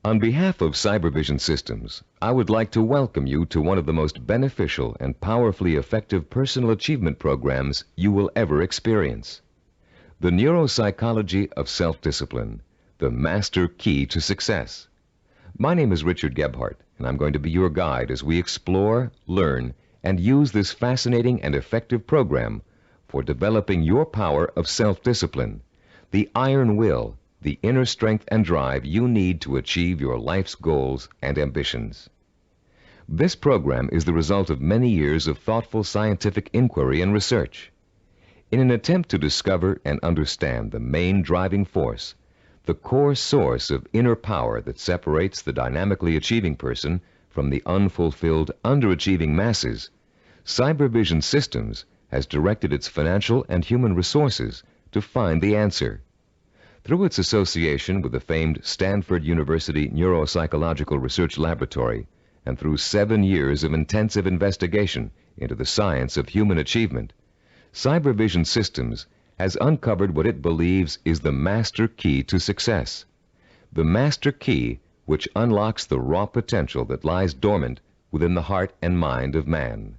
On behalf of Cybervision Systems, I would like to welcome you to one of the most beneficial and powerfully effective personal achievement programs you will ever experience. The Neuropsychology of Self-Discipline, the master key to success. My name is Richard Gebhardt, and I'm going to be your guide as we explore, learn, and use this fascinating and effective program for developing your power of self-discipline, the iron will, the inner strength and drive you need to achieve your life's goals and ambitions. This program is the result of many years of thoughtful scientific inquiry and research. In an attempt to discover and understand the main driving force, the core source of inner power that separates the dynamically achieving person from the unfulfilled, underachieving masses, Cybervision Systems has directed its financial and human resources to find the answer. Through its association with the famed Stanford University Neuropsychological Research Laboratory, and through 7 years of intensive investigation into the science of human achievement, Cybervision Systems has uncovered what it believes is the master key to success. The master key which unlocks the raw potential that lies dormant within the heart and mind of man.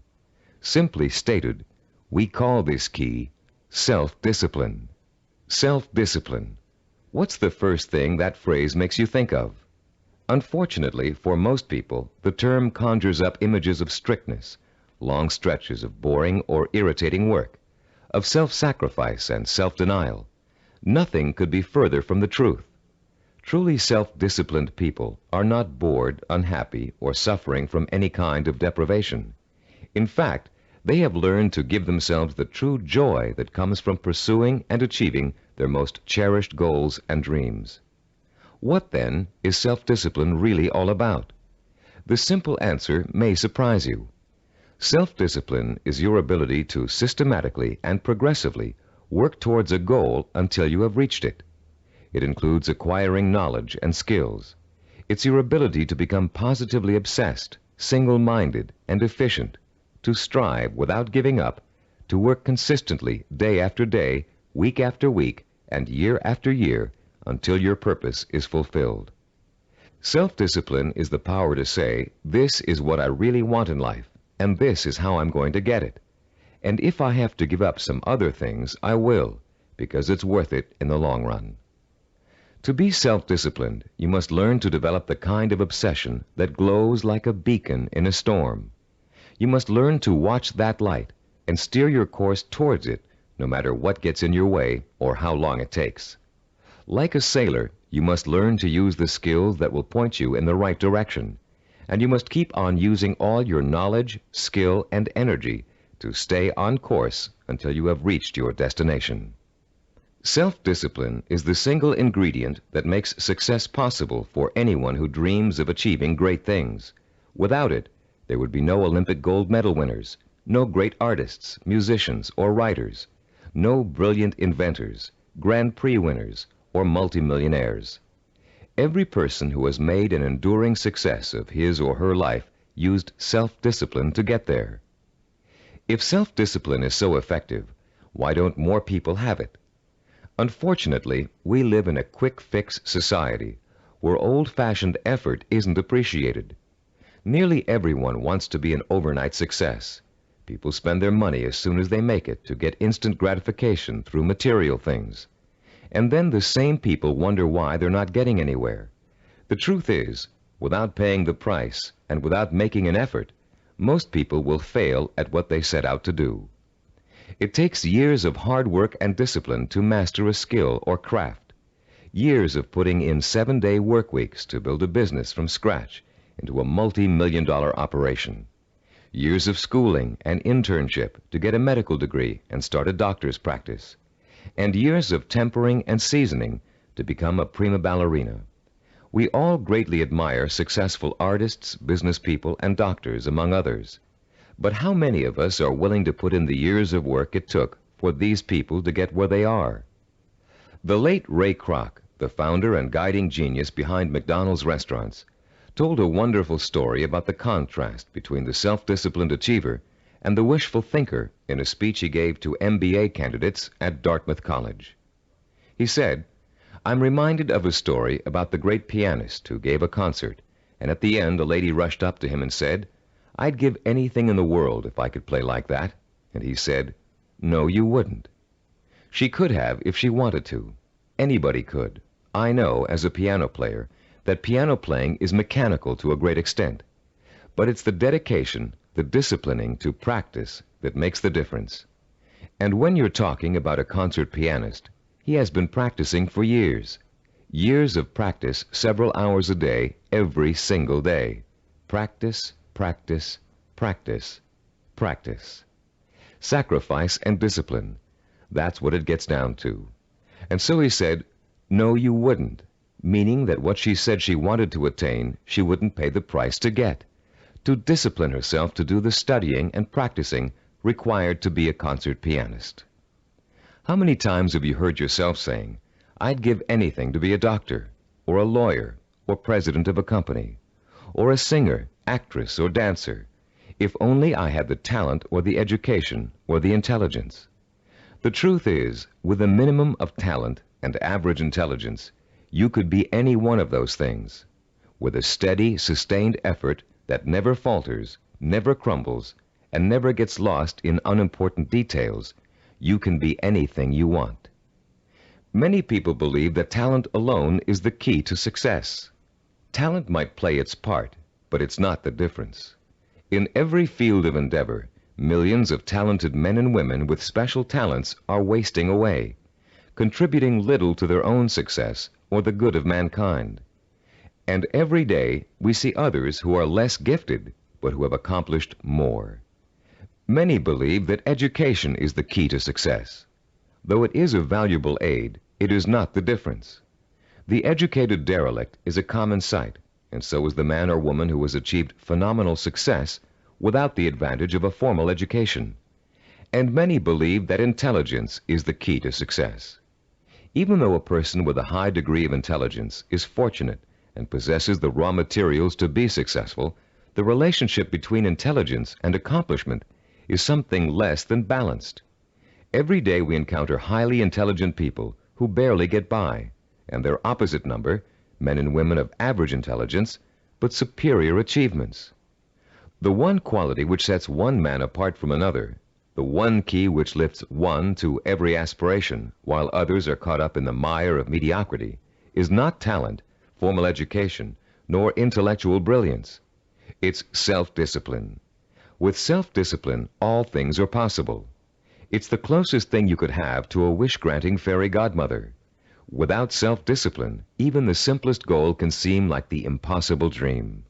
Simply stated, we call this key self-discipline. Self-discipline. What's the first thing that phrase makes you think of? Unfortunately, for most people, the term conjures up images of strictness, long stretches of boring or irritating work, of self-sacrifice and self-denial. Nothing could be further from the truth. Truly self-disciplined people are not bored, unhappy, or suffering from any kind of deprivation. In fact, they have learned to give themselves the true joy that comes from pursuing and achieving their most cherished goals and dreams. What, then, is self-discipline really all about? The simple answer may surprise you. Self-discipline is your ability to systematically and progressively work towards a goal until you have reached it. It includes acquiring knowledge and skills. It's your ability to become positively obsessed, single-minded, and efficient, to strive without giving up, to work consistently day after day, week after week, and year after year until your purpose is fulfilled. Self-discipline is the power to say, this is what I really want in life, and this is how I'm going to get it. And if I have to give up some other things, I will, because it's worth it in the long run. To be self-disciplined, you must learn to develop the kind of obsession that glows like a beacon in a storm. You must learn to watch that light and steer your course towards it, no matter what gets in your way or how long it takes. Like a sailor, you must learn to use the skills that will point you in the right direction, and you must keep on using all your knowledge, skill, and energy to stay on course until you have reached your destination. Self-discipline is the single ingredient that makes success possible for anyone who dreams of achieving great things. Without it, there would be no Olympic gold medal winners, no great artists, musicians, or writers, no brilliant inventors, Grand Prix winners, or multimillionaires. Every person who has made an enduring success of his or her life used self-discipline to get there. If self-discipline is so effective, why don't more people have it? Unfortunately, we live in a quick-fix society where old-fashioned effort isn't appreciated. Nearly everyone wants to be an overnight success. People spend their money as soon as they make it to get instant gratification through material things. And then the same people wonder why they're not getting anywhere. The truth is, without paying the price and without making an effort, most people will fail at what they set out to do. It takes years of hard work and discipline to master a skill or craft, years of putting in 7-day work weeks to build a business from scratch into a multi-million-dollar operation, years of schooling and internship to get a medical degree and start a doctor's practice, and years of tempering and seasoning to become a prima ballerina. We all greatly admire successful artists, business people, and doctors, among others. But how many of us are willing to put in the years of work it took for these people to get where they are? The late Ray Kroc, the founder and guiding genius behind McDonald's restaurants, told a wonderful story about the contrast between the self-disciplined achiever and the wishful thinker in a speech he gave to MBA candidates at Dartmouth College. He said, I'm reminded of a story about the great pianist who gave a concert, and at the end a lady rushed up to him and said, "I'd give anything in the world if I could play like that." And he said, "No, you wouldn't." She could have if she wanted to. Anybody could. I know, as a piano player, that piano playing is mechanical to a great extent. But it's the dedication, the disciplining to practice that makes the difference. And when you're talking about a concert pianist, he has been practicing for years. Years of practice, several hours a day, every single day. Practice, practice, practice, practice. Sacrifice and discipline. That's what it gets down to. And so he said, "No, you wouldn't," meaning that what she said she wanted to attain, she wouldn't pay the price to get. To discipline herself to do the studying and practicing required to be a concert pianist. How many times have you heard yourself saying, "I'd give anything to be a doctor, or a lawyer, or president of a company, or a singer, actress, or dancer, if only I had the talent or the education or the intelligence"? The truth is, with a minimum of talent and average intelligence, you could be any one of those things. With a steady, sustained effort that never falters, never crumbles, and never gets lost in unimportant details, you can be anything you want. Many people believe that talent alone is the key to success. Talent might play its part, but it's not the difference. In every field of endeavor, millions of talented men and women with special talents are wasting away, contributing little to their own success or the good of mankind. And every day we see others who are less gifted, but who have accomplished more. Many believe that education is the key to success. Though it is a valuable aid, it is not the difference. The educated derelict is a common sight, and so is the man or woman who has achieved phenomenal success without the advantage of a formal education. And many believe that intelligence is the key to success. Even though a person with a high degree of intelligence is fortunate and possesses the raw materials to be successful, the relationship between intelligence and accomplishment is something less than balanced. Every day we encounter highly intelligent people who barely get by, and their opposite number, men and women of average intelligence, but superior achievements. The one quality which sets one man apart from another, the one key which lifts one to every aspiration, while others are caught up in the mire of mediocrity, is not talent, formal education, nor intellectual brilliance. It's self-discipline. With self-discipline, all things are possible. It's the closest thing you could have to a wish-granting fairy godmother. Without self-discipline, even the simplest goal can seem like the impossible dream.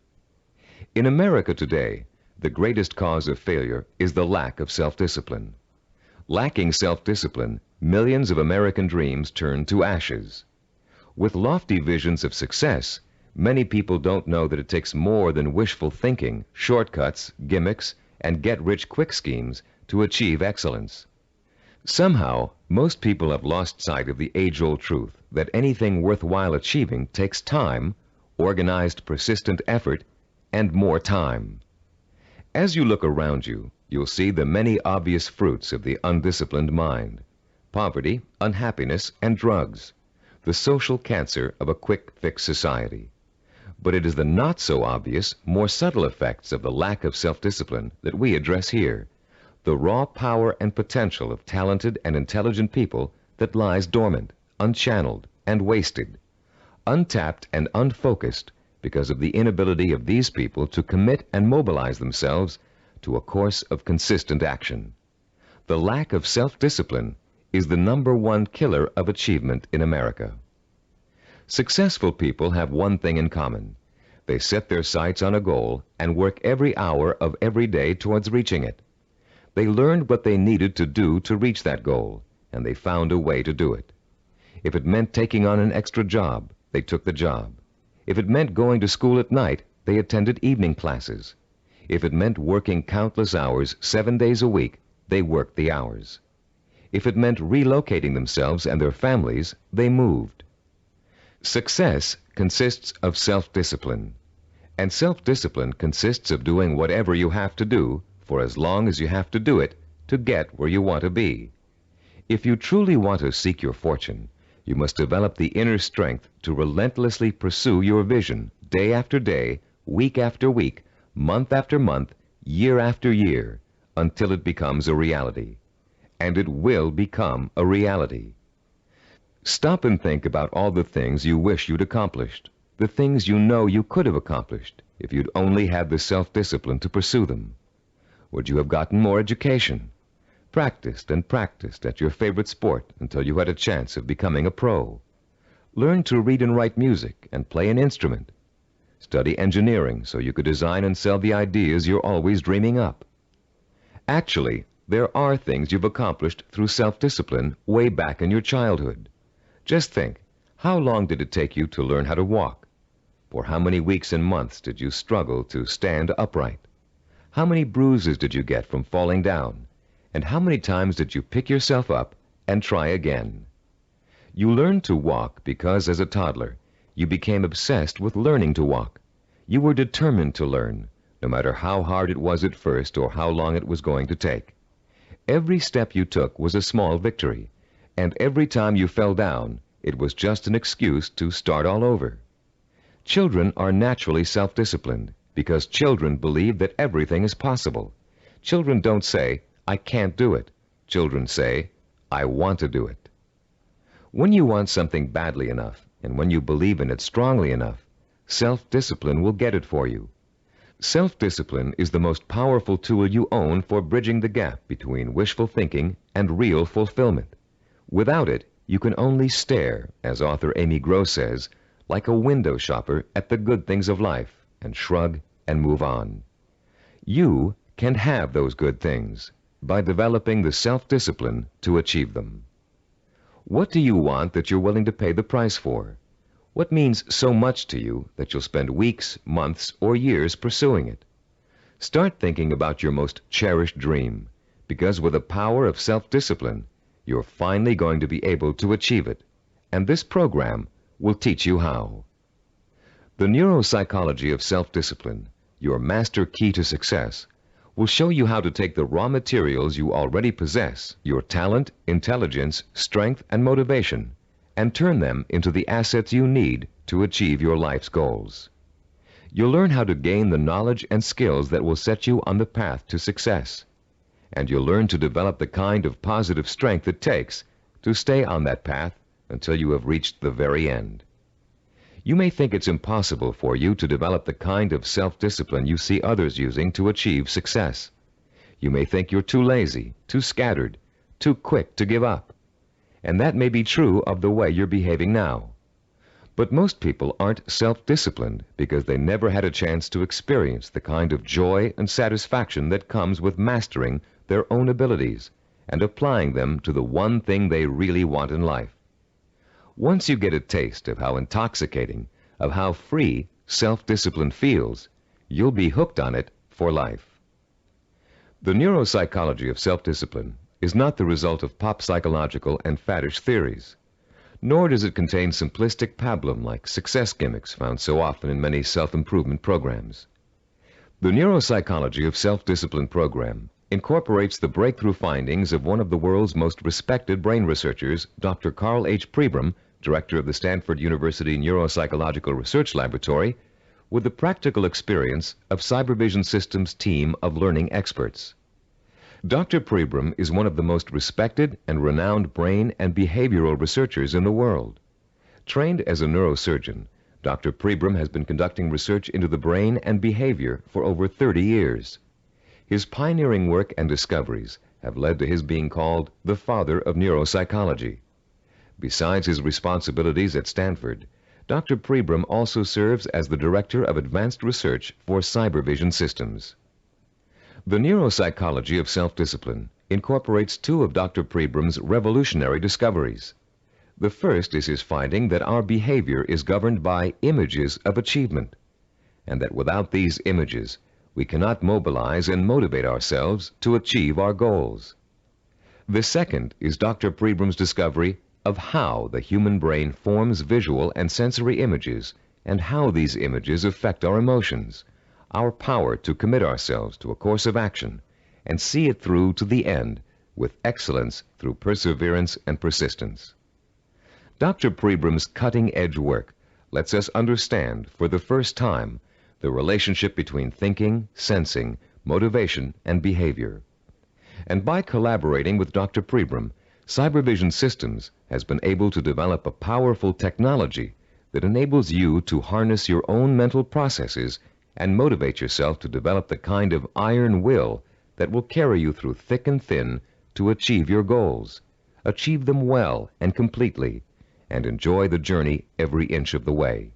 In America today, the greatest cause of failure is the lack of self-discipline. Lacking self-discipline, millions of American dreams turn to ashes. With lofty visions of success, many people don't know that it takes more than wishful thinking, shortcuts, gimmicks, and get-rich-quick schemes to achieve excellence. Somehow, most people have lost sight of the age-old truth that anything worthwhile achieving takes time, organized, persistent effort, and more time. As you look around you, you'll see the many obvious fruits of the undisciplined mind: poverty, unhappiness, and drugs, the social cancer of a quick-fix society. But it is the not-so-obvious, more subtle effects of the lack of self-discipline that we address here, the raw power and potential of talented and intelligent people that lies dormant, unchanneled, and wasted, untapped and unfocused because of the inability of these people to commit and mobilize themselves to a course of consistent action. The lack of self-discipline is the #1 killer of achievement in America. Successful people have one thing in common. They set their sights on a goal and work every hour of every day towards reaching it. They learned what they needed to do to reach that goal, and they found a way to do it. If it meant taking on an extra job, they took the job. If it meant going to school at night, they attended evening classes. If it meant working countless hours 7 days a week, they worked the hours. If it meant relocating themselves and their families, they moved. Success consists of self-discipline, and self-discipline consists of doing whatever you have to do for as long as you have to do it to get where you want to be. If you truly want to seek your fortune, You must develop the inner strength to relentlessly pursue your vision day after day, week after week, month after month, year after year, until it becomes a reality. And it will become a reality. Stop and think about all the things you wish you'd accomplished, the things you know you could have accomplished if you'd only had the self-discipline to pursue them. Would you have gotten more education? Practiced and practiced at your favorite sport until you had a chance of becoming a pro? Learned to read and write music and play an instrument? Study engineering so you could design and sell the ideas you're always dreaming up? Actually, there are things you've accomplished through self-discipline way back in your childhood. Just think, how long did it take you to learn how to walk? For how many weeks and months did you struggle to stand upright? How many bruises did you get from falling down? And how many times did you pick yourself up and try again? You learned to walk because, as a toddler, you became obsessed with learning to walk. You were determined to learn, no matter how hard it was at first or how long it was going to take. Every step you took was a small victory, and every time you fell down, it was just an excuse to start all over. Children are naturally self-disciplined because children believe that everything is possible. Children don't say, "I can't do it." Children say, "I want to do it." When you want something badly enough, and when you believe in it strongly enough, self-discipline will get it for you. Self-discipline is the most powerful tool you own for bridging the gap between wishful thinking and real fulfillment. Without it, you can only stare, as author Amy Gross says, like a window shopper at the good things of life, and shrug and move on. You can have those good things by developing the self-discipline to achieve them. What do you want that you're willing to pay the price for? What means so much to you that you'll spend weeks, months, or years pursuing it? Start thinking about your most cherished dream, because with the power of self-discipline, you're finally going to be able to achieve it, and this program will teach you how. The Neuropsychology of Self-Discipline, your master key to success, will show you how to take the raw materials you already possess, your talent, intelligence, strength, and motivation, and turn them into the assets you need to achieve your life's goals. You'll learn how to gain the knowledge and skills that will set you on the path to success, and you'll learn to develop the kind of positive strength it takes to stay on that path until you have reached the very end. You may think it's impossible for you to develop the kind of self-discipline you see others using to achieve success. You may think you're too lazy, too scattered, too quick to give up. And that may be true of the way you're behaving now. But most people aren't self-disciplined because they never had a chance to experience the kind of joy and satisfaction that comes with mastering their own abilities and applying them to the one thing they really want in life. Once you get a taste of how intoxicating, of how free self-discipline feels, you'll be hooked on it for life. The neuropsychology of self-discipline is not the result of pop psychological and faddish theories, nor does it contain simplistic pablum-like success gimmicks found so often in many self-improvement programs. The Neuropsychology of Self-Discipline program incorporates the breakthrough findings of one of the world's most respected brain researchers, Dr. Karl H. Pribram, director of the Stanford University Neuropsychological Research Laboratory, with the practical experience of Cybervision Systems' team of learning experts. Dr. Pribram is one of the most respected and renowned brain and behavioral researchers in the world. Trained as a neurosurgeon, Dr. Pribram has been conducting research into the brain and behavior for over 30 years. His pioneering work and discoveries have led to his being called the father of neuropsychology. Besides his responsibilities at Stanford, Dr. Pribram also serves as the Director of Advanced Research for Cybervision Systems. The Neuropsychology of Self-Discipline incorporates two of Dr. Pribram's revolutionary discoveries. The first is his finding that our behavior is governed by images of achievement, and that without these images, we cannot mobilize and motivate ourselves to achieve our goals. The second is Dr. Pribram's discovery of how the human brain forms visual and sensory images and how these images affect our emotions, our power to commit ourselves to a course of action and see it through to the end with excellence through perseverance and persistence. Dr. Pribram's cutting-edge work lets us understand, for the first time, the relationship between thinking, sensing, motivation, and behavior. And by collaborating with Dr. Pribram, Cybervision Systems has been able to develop a powerful technology that enables you to harness your own mental processes and motivate yourself to develop the kind of iron will that will carry you through thick and thin to achieve your goals, achieve them well and completely, and enjoy the journey every inch of the way.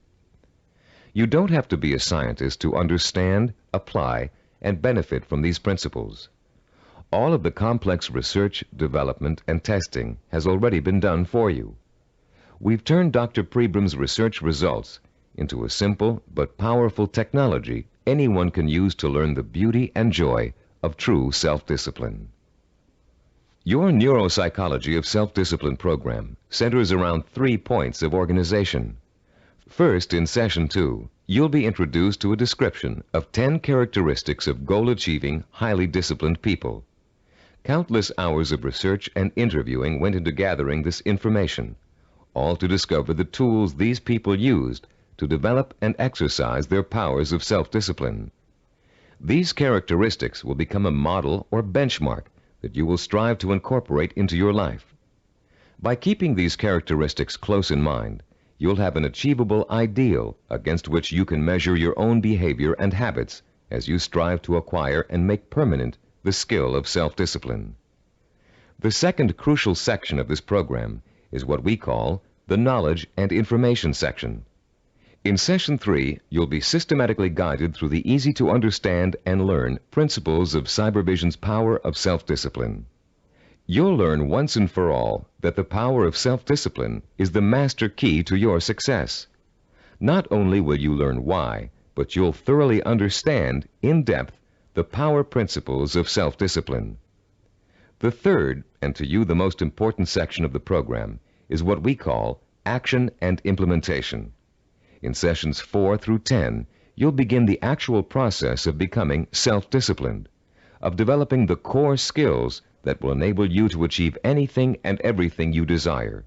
You don't have to be a scientist to understand, apply, and benefit from these principles. All of the complex research, development, and testing has already been done for you. We've turned Dr. Pribram's research results into a simple but powerful technology anyone can use to learn the beauty and joy of true self-discipline. Your Neuropsychology of Self-Discipline program centers around 3 points of organization. First, in Session 2, you'll be introduced to a description of 10 characteristics of goal-achieving, highly disciplined people. Countless hours of research and interviewing went into gathering this information, all to discover the tools these people used to develop and exercise their powers of self-discipline. These characteristics will become a model or benchmark that you will strive to incorporate into your life. By keeping these characteristics close in mind, you'll have an achievable ideal against which you can measure your own behavior and habits as you strive to acquire and make permanent the skill of self-discipline. The second crucial section of this program is what we call the Knowledge and Information section. In Session 3, you'll be systematically guided through the easy-to-understand and learn principles of Cybervision's power of self-discipline. You'll learn once and for all that the power of self-discipline is the master key to your success. Not only will you learn why, but you'll thoroughly understand, in depth, the power principles of self-discipline. The third, and to you the most important section of the program, is what we call Action and Implementation. In Sessions 4 through 10, you'll begin the actual process of becoming self-disciplined, of developing the core skills that will enable you to achieve anything and everything you desire.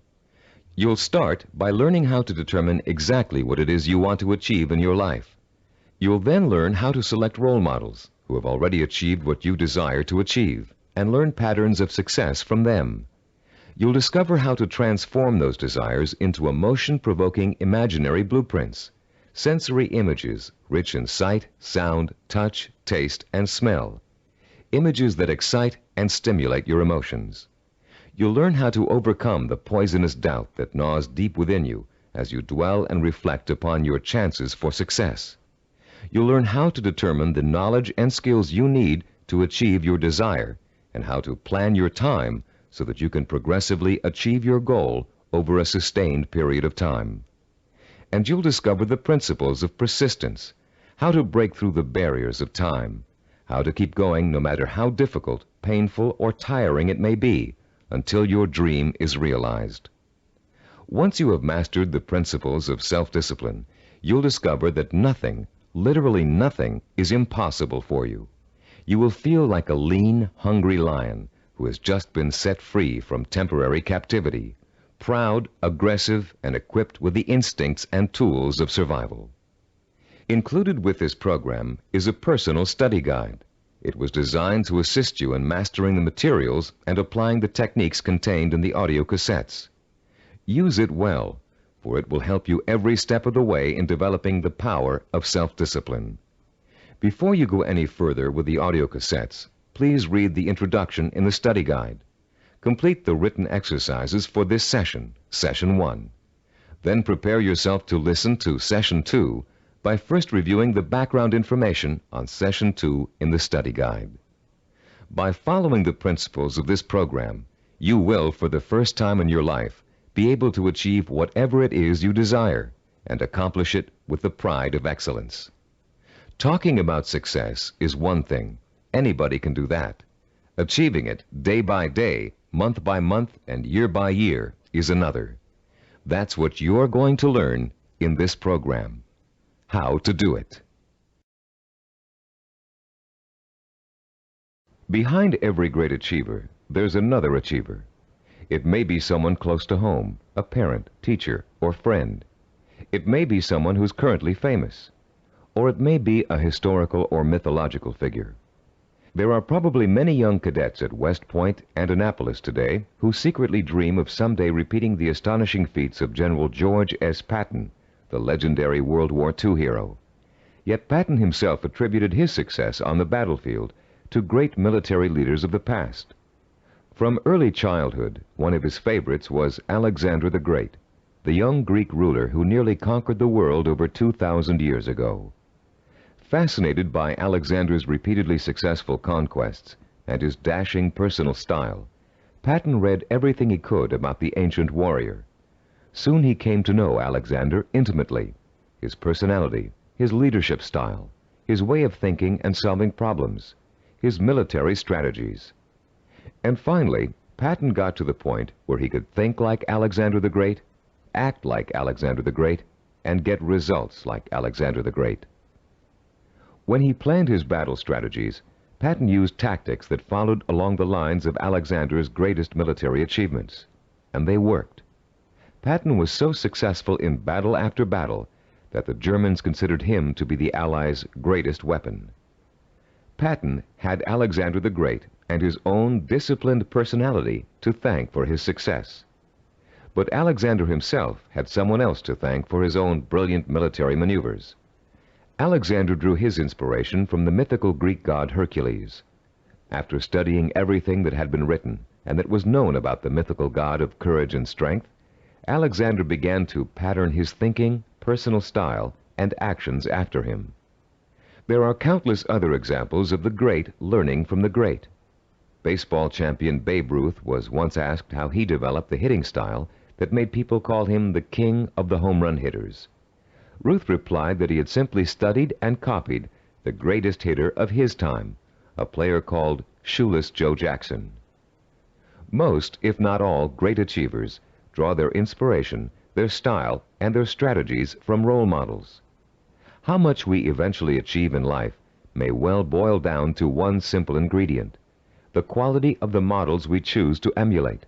You'll start by learning how to determine exactly what it is you want to achieve in your life. You'll then learn how to select role models who have already achieved what you desire to achieve, and learn patterns of success from them. You'll discover how to transform those desires into emotion-provoking imaginary blueprints, sensory images rich in sight, sound, touch, taste, and smell, images that excite and stimulate your emotions. You'll learn how to overcome the poisonous doubt that gnaws deep within you as you dwell and reflect upon your chances for success. You'll learn how to determine the knowledge and skills you need to achieve your desire, and how to plan your time so that you can progressively achieve your goal over a sustained period of time. And you'll discover the principles of persistence, how to break through the barriers of time, how to keep going no matter how difficult, painful, or tiring it may be, until your dream is realized. Once you have mastered the principles of self-discipline, you'll discover that nothing, literally nothing, is impossible for you. You will feel like a lean, hungry lion who has just been set free from temporary captivity, proud, aggressive, and equipped with the instincts and tools of survival. Included with this program is a personal study guide. It was designed to assist you in mastering the materials and applying the techniques contained in the audio cassettes. Use it well, for it will help you every step of the way in developing the power of self-discipline. Before you go any further with the audio cassettes, please read the introduction in the study guide. Complete the written exercises for this session, Session 1. Then prepare yourself to listen to Session 2 by first reviewing the background information on Session 2 in the study guide. By following the principles of this program, you will, for the first time in your life, be able to achieve whatever it is you desire and accomplish it with the pride of excellence. Talking about success is one thing. Anybody can do that. Achieving it day by day, month by month, and year by year is another. That's what you're going to learn in this program. How to do it. Behind every great achiever, there's another achiever. It may be someone close to home, a parent, teacher, or friend. It may be someone who's currently famous. Or it may be a historical or mythological figure. There are probably many young cadets at West Point and Annapolis today who secretly dream of someday repeating the astonishing feats of General George S. Patton, the legendary World War II hero. Yet Patton himself attributed his success on the battlefield to great military leaders of the past. From early childhood, one of his favorites was Alexander the Great, the young Greek ruler who nearly conquered the world over 2,000 years ago. Fascinated by Alexander's repeatedly successful conquests and his dashing personal style, Patton read everything he could about the ancient warrior. Soon he came to know Alexander intimately, his personality, his leadership style, his way of thinking and solving problems, his military strategies. And finally, Patton got to the point where he could think like Alexander the Great, act like Alexander the Great, and get results like Alexander the Great. When he planned his battle strategies, Patton used tactics that followed along the lines of Alexander's greatest military achievements, and they worked. Patton was so successful in battle after battle that the Germans considered him to be the Allies' greatest weapon. Patton had Alexander the Great and his own disciplined personality to thank for his success. But Alexander himself had someone else to thank for his own brilliant military maneuvers. Alexander drew his inspiration from the mythical Greek god Hercules. After studying everything that had been written and that was known about the mythical god of courage and strength, Alexander began to pattern his thinking, personal style, and actions after him. There are countless other examples of the great learning from the great. Baseball champion Babe Ruth was once asked how he developed the hitting style that made people call him the king of the home run hitters. Ruth replied that he had simply studied and copied the greatest hitter of his time, a player called Shoeless Joe Jackson. Most, if not all, great achievers draw their inspiration, their style, and their strategies from role models. How much we eventually achieve in life may well boil down to one simple ingredient: the quality of the models we choose to emulate.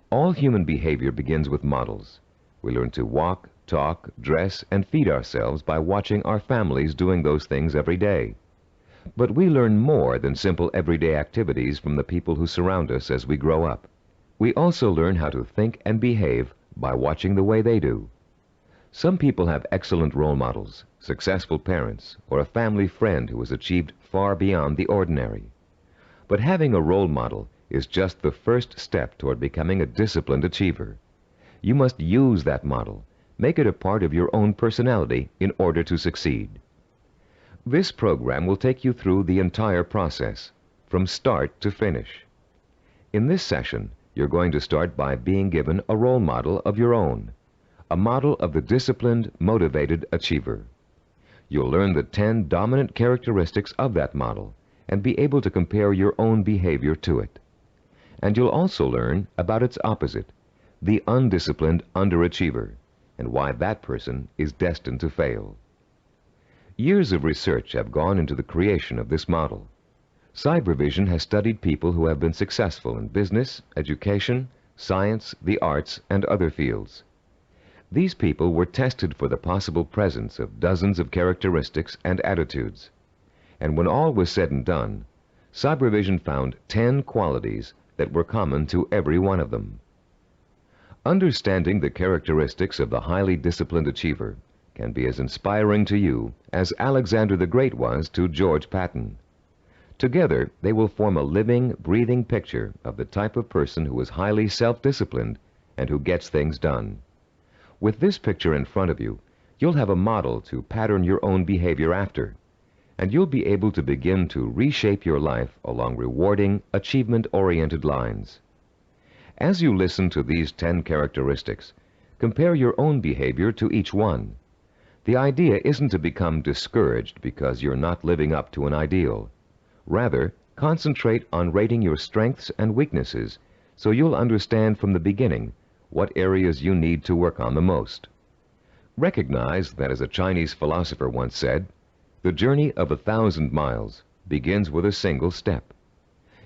All human behavior begins with models. We learn to walk, talk, dress, and feed ourselves by watching our families doing those things every day. But we learn more than simple everyday activities from the people who surround us as we grow up. We also learn how to think and behave by watching the way they do. Some people have excellent role models, successful parents, or a family friend who has achieved far beyond the ordinary. But having a role model is just the first step toward becoming a disciplined achiever. You must use that model, make it a part of your own personality in order to succeed. This program will take you through the entire process, from start to finish. In this session, you're going to start by being given a role model of your own, a model of the disciplined, motivated achiever. You'll learn the 10 dominant characteristics of that model and be able to compare your own behavior to it. And you'll also learn about its opposite, the undisciplined underachiever, and why that person is destined to fail. Years of research have gone into the creation of this model. Cybervision has studied people who have been successful in business, education, science, the arts, and other fields. These people were tested for the possible presence of dozens of characteristics and attitudes. And when all was said and done, Cybervision found 10 qualities that were common to every one of them. Understanding the characteristics of the highly disciplined achiever can be as inspiring to you as Alexander the Great was to George Patton. Together, they will form a living, breathing picture of the type of person who is highly self-disciplined and who gets things done. With this picture in front of you, you'll have a model to pattern your own behavior after, and you'll be able to begin to reshape your life along rewarding, achievement-oriented lines. As you listen to these 10 characteristics, compare your own behavior to each one. The idea isn't to become discouraged because you're not living up to an ideal. Rather, concentrate on rating your strengths and weaknesses so you'll understand from the beginning what areas you need to work on the most. Recognize that, as a Chinese philosopher once said, the journey of 1,000 miles begins with a single step.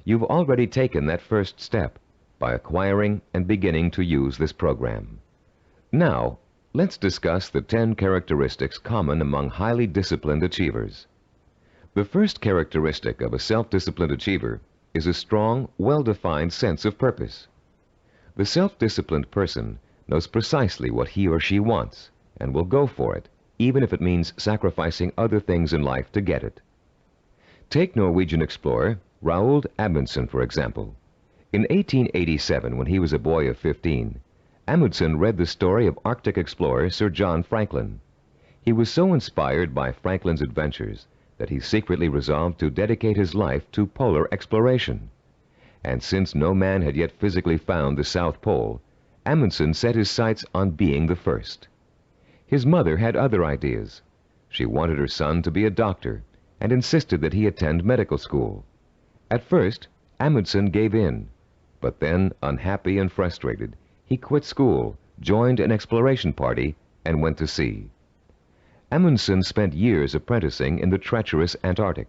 You've already taken that first step by acquiring and beginning to use this program. Now, let's discuss the 10 characteristics common among highly disciplined achievers. The first characteristic of a self-disciplined achiever is a strong, well-defined sense of purpose. The self-disciplined person knows precisely what he or she wants and will go for it, even if it means sacrificing other things in life to get it. Take Norwegian explorer Roald Amundsen, for example. In 1887, when he was a boy of 15, Amundsen read the story of Arctic explorer Sir John Franklin. He was so inspired by Franklin's adventures that he secretly resolved to dedicate his life to polar exploration. And since no man had yet physically found the South Pole, Amundsen set his sights on being the first. His mother had other ideas. She wanted her son to be a doctor and insisted that he attend medical school. At first, Amundsen gave in, but then, unhappy and frustrated, he quit school, joined an exploration party, and went to sea. Amundsen spent years apprenticing in the treacherous Antarctic.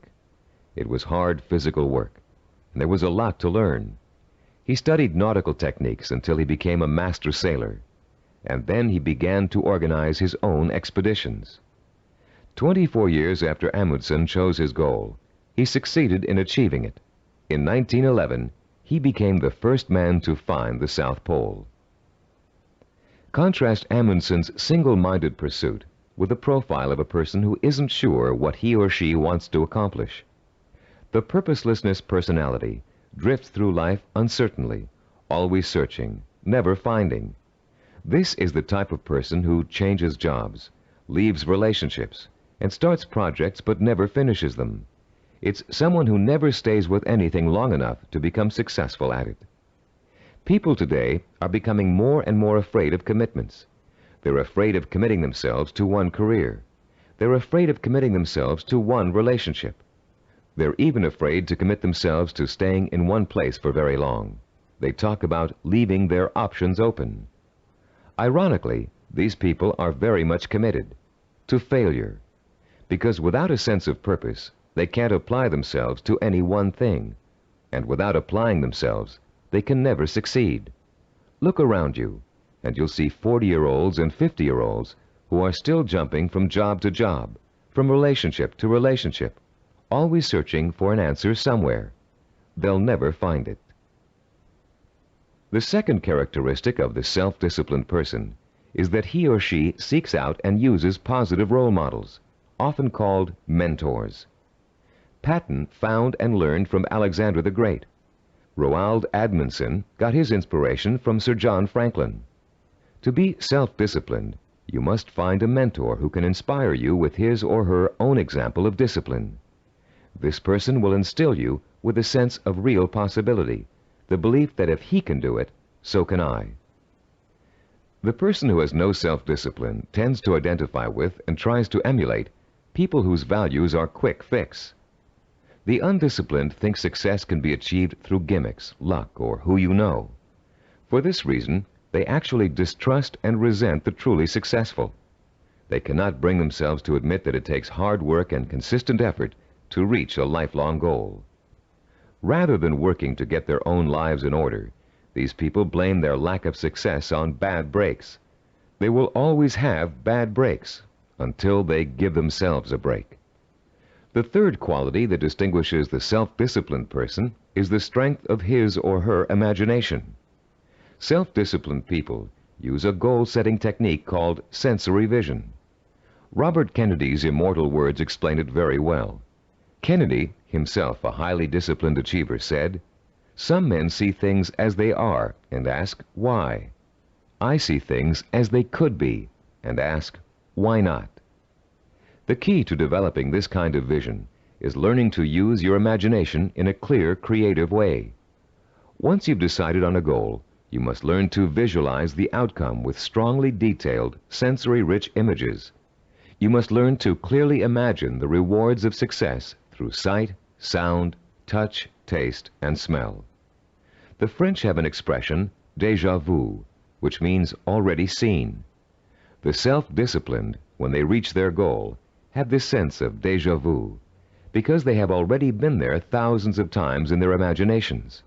It was hard physical work, and there was a lot to learn. He studied nautical techniques until he became a master sailor, and then he began to organize his own expeditions. 24 years after Amundsen chose his goal, he succeeded in achieving it. In 1911, he became the first man to find the South Pole. Contrast Amundsen's single-minded pursuit with the profile of a person who isn't sure what he or she wants to accomplish. The purposelessness personality drifts through life uncertainly, always searching, never finding. This is the type of person who changes jobs, leaves relationships, and starts projects but never finishes them. It's someone who never stays with anything long enough to become successful at it. People today are becoming more and more afraid of commitments. They're afraid of committing themselves to one career. They're afraid of committing themselves to one relationship. They're even afraid to commit themselves to staying in one place for very long. They talk about leaving their options open. Ironically, these people are very much committed to failure, because without a sense of purpose, they can't apply themselves to any one thing, and without applying themselves, they can never succeed. Look around you, and you'll see 40-year-olds and 50-year-olds who are still jumping from job to job, from relationship to relationship, always searching for an answer somewhere. They'll never find it. The second characteristic of the self-disciplined person is that he or she seeks out and uses positive role models, often called mentors. Patton found and learned from Alexander the Great. Roald Amundsen got his inspiration from Sir John Franklin. To be self-disciplined, you must find a mentor who can inspire you with his or her own example of discipline. This person will instill you with a sense of real possibility, the belief that if he can do it, so can I. The person who has no self-discipline tends to identify with and tries to emulate people whose values are quick fix. The undisciplined think success can be achieved through gimmicks, luck, or who you know. For this reason, they actually distrust and resent the truly successful. They cannot bring themselves to admit that it takes hard work and consistent effort to reach a lifelong goal. Rather than working to get their own lives in order, these people blame their lack of success on bad breaks. They will always have bad breaks until they give themselves a break. The third quality that distinguishes the self-disciplined person is the strength of his or her imagination. Self-disciplined people use a goal-setting technique called sensory vision. Robert Kennedy's immortal words explain it very well. Kennedy, himself a highly disciplined achiever, said, "Some men see things as they are and ask, why? I see things as they could be and ask, why not?" The key to developing this kind of vision is learning to use your imagination in a clear, creative way. Once you've decided on a goal, you must learn to visualize the outcome with strongly detailed, sensory-rich images. You must learn to clearly imagine the rewards of success through sight, sound, touch, taste, and smell. The French have an expression, déjà vu, which means already seen. The self-disciplined, when they reach their goal, have this sense of déjà vu, because they have already been there thousands of times in their imaginations.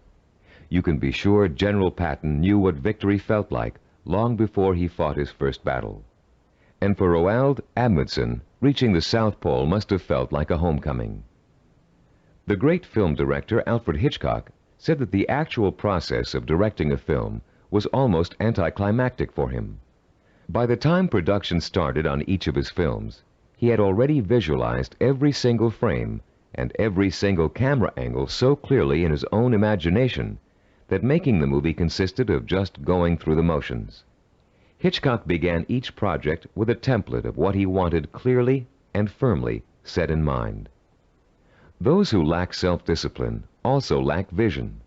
You can be sure General Patton knew what victory felt like long before he fought his first battle. And for Roald Amundsen, reaching the South Pole must have felt like a homecoming. The great film director Alfred Hitchcock said that the actual process of directing a film was almost anticlimactic for him. By the time production started on each of his films, he had already visualized every single frame and every single camera angle so clearly in his own imagination that making the movie consisted of just going through the motions. Hitchcock began each project with a template of what he wanted clearly and firmly set in mind. Those who lack self-discipline also lack vision.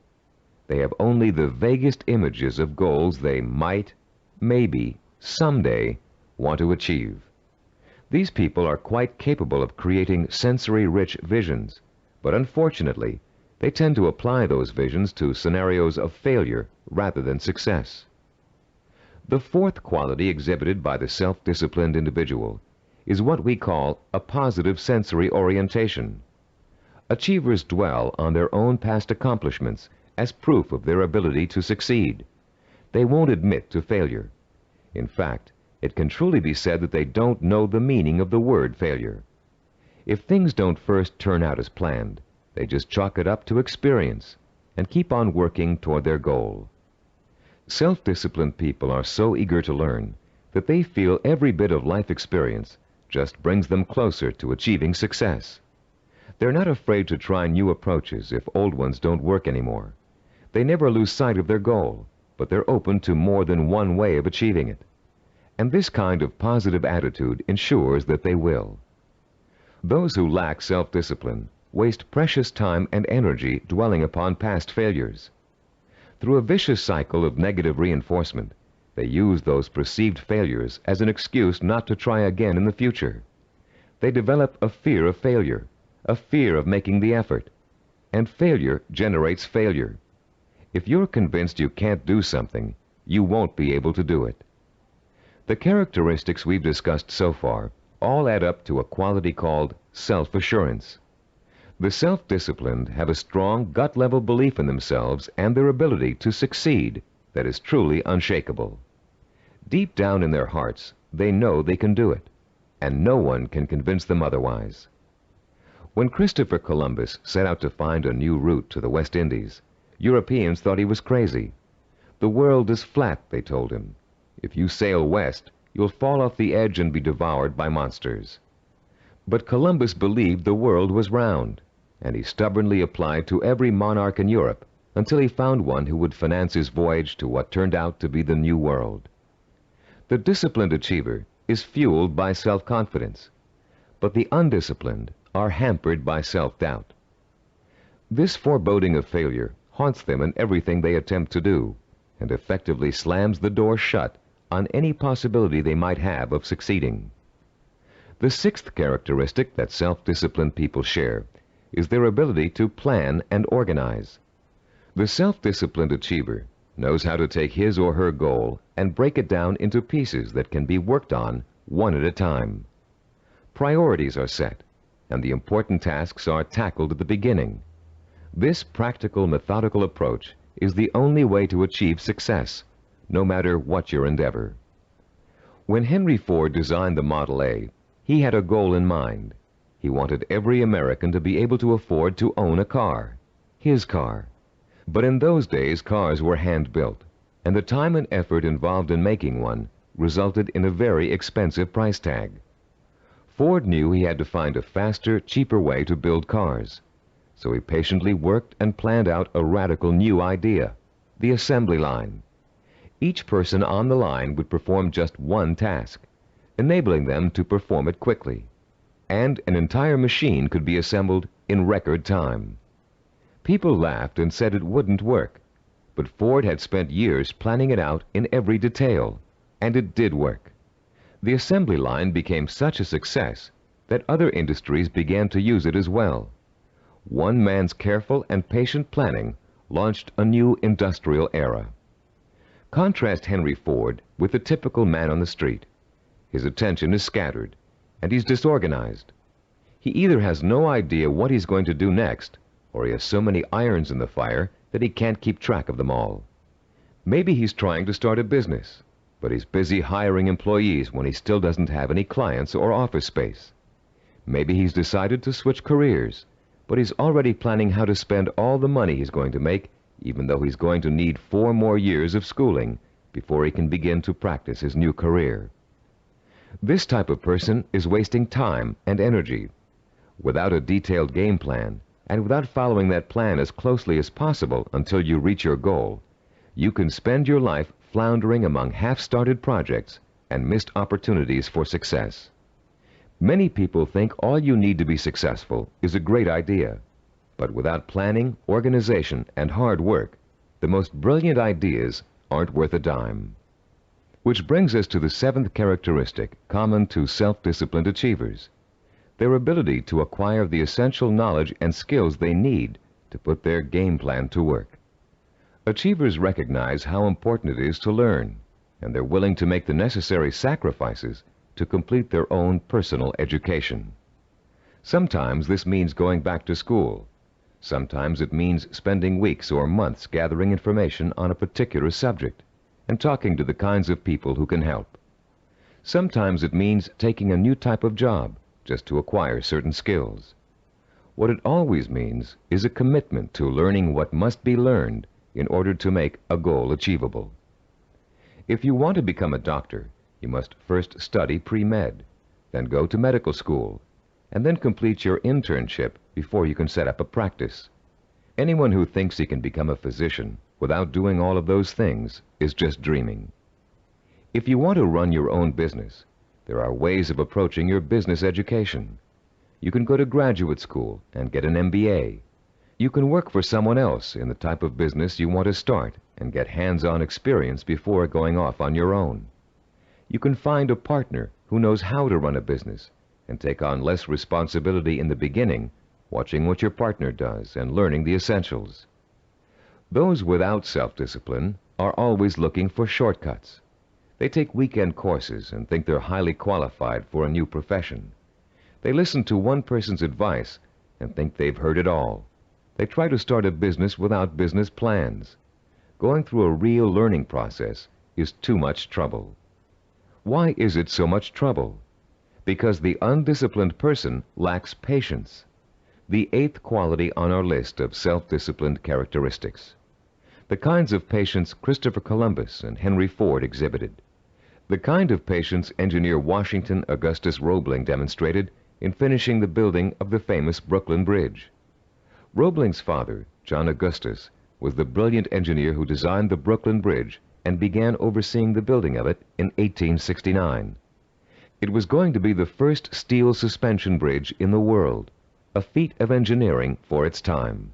They have only the vaguest images of goals they might, maybe, someday want to achieve. These people are quite capable of creating sensory-rich visions, but unfortunately, they tend to apply those visions to scenarios of failure rather than success. The fourth quality exhibited by the self-disciplined individual is what we call a positive sensory orientation. Achievers dwell on their own past accomplishments as proof of their ability to succeed. They won't admit to failure. In fact, it can truly be said that they don't know the meaning of the word failure. If things don't first turn out as planned, they just chalk it up to experience and keep on working toward their goal. Self-disciplined people are so eager to learn that they feel every bit of life experience just brings them closer to achieving success. They're not afraid to try new approaches if old ones don't work anymore. They never lose sight of their goal, but they're open to more than one way of achieving it. And this kind of positive attitude ensures that they will. Those who lack self-discipline waste precious time and energy dwelling upon past failures. Through a vicious cycle of negative reinforcement, they use those perceived failures as an excuse not to try again in the future. They develop a fear of failure, a fear of making the effort, and failure generates failure. If you're convinced you can't do something, you won't be able to do it. The characteristics we've discussed so far all add up to a quality called self-assurance. The self-disciplined have a strong gut-level belief in themselves and their ability to succeed that is truly unshakable. Deep down in their hearts, they know they can do it, and no one can convince them otherwise. When Christopher Columbus set out to find a new route to the West Indies, Europeans thought he was crazy. The world is flat, they told him. If you sail west, you'll fall off the edge and be devoured by monsters. But Columbus believed the world was round, and he stubbornly applied to every monarch in Europe until he found one who would finance his voyage to what turned out to be the New World. The disciplined achiever is fueled by self-confidence, but the undisciplined are hampered by self-doubt. This foreboding of failure haunts them in everything they attempt to do, and effectively slams the door shut on any possibility they might have of succeeding. The sixth characteristic that self-disciplined people share is their ability to plan and organize. The self-disciplined achiever knows how to take his or her goal and break it down into pieces that can be worked on one at a time. Priorities are set, and the important tasks are tackled at the beginning. This practical, methodical approach is the only way to achieve success, no matter what your endeavor. When Henry Ford designed the Model A, he had a goal in mind. He wanted every American to be able to afford to own a car, his car. But in those days, cars were hand-built, and the time and effort involved in making one resulted in a very expensive price tag. Ford knew he had to find a faster, cheaper way to build cars. So he patiently worked and planned out a radical new idea, the assembly line. Each person on the line would perform just one task, enabling them to perform it quickly. And an entire machine could be assembled in record time. People laughed and said it wouldn't work, but Ford had spent years planning it out in every detail, and it did work. The assembly line became such a success that other industries began to use it as well. One man's careful and patient planning launched a new industrial era. Contrast Henry Ford with the typical man on the street. His attention is scattered, and he's disorganized. He either has no idea what he's going to do next, or he has so many irons in the fire that he can't keep track of them all. Maybe he's trying to start a business, but he's busy hiring employees when he still doesn't have any clients or office space. Maybe he's decided to switch careers, but he's already planning how to spend all the money he's going to make, even though he's going to need 4 more years of schooling before he can begin to practice his new career. This type of person is wasting time and energy. Without a detailed game plan, and without following that plan as closely as possible until you reach your goal, you can spend your life floundering among half-started projects and missed opportunities for success. Many people think all you need to be successful is a great idea, but without planning, organization, and hard work, the most brilliant ideas aren't worth a dime. Which brings us to the 7th characteristic common to self-disciplined achievers: their ability to acquire the essential knowledge and skills they need to put their game plan to work. Achievers recognize how important it is to learn, and they're willing to make the necessary sacrifices to complete their own personal education. Sometimes this means going back to school. Sometimes it means spending weeks or months gathering information on a particular subject and talking to the kinds of people who can help. Sometimes it means taking a new type of job just to acquire certain skills. What it always means is a commitment to learning what must be learned in order to make a goal achievable. If you want to become a doctor, you must first study pre-med, then go to medical school, and then complete your internship before you can set up a practice. Anyone who thinks he can become a physician without doing all of those things is just dreaming. If you want to run your own business, there are ways of approaching your business education. You can go to graduate school and get an MBA. You can work for someone else in the type of business you want to start and get hands-on experience before going off on your own. You can find a partner who knows how to run a business and take on less responsibility in the beginning, watching what your partner does and learning the essentials. Those without self-discipline are always looking for shortcuts. They take weekend courses and think they're highly qualified for a new profession. They listen to one person's advice and think they've heard it all. They try to start a business without business plans. Going through a real learning process is too much trouble. Why is it so much trouble? Because the undisciplined person lacks patience, the 8th quality on our list of self-disciplined characteristics. The kinds of patience Christopher Columbus and Henry Ford exhibited. The kind of patience engineer Washington Augustus Roebling demonstrated in finishing the building of the famous Brooklyn Bridge. Roebling's father, John Augustus, was the brilliant engineer who designed the Brooklyn Bridge and began overseeing the building of it in 1869. It was going to be the first steel suspension bridge in the world, a feat of engineering for its time.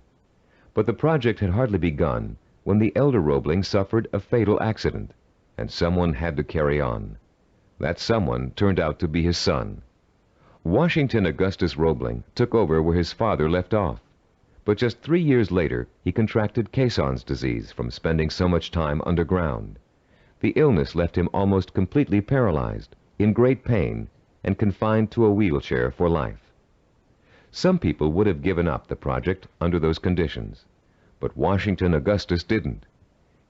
But the project had hardly begun when the elder Roebling suffered a fatal accident, and someone had to carry on. That someone turned out to be his son. Washington Augustus Roebling took over where his father left off. But just 3 years later, he contracted Caisson's disease from spending so much time underground. The illness left him almost completely paralyzed, in great pain, and confined to a wheelchair for life. Some people would have given up the project under those conditions, but Washington Augustus didn't.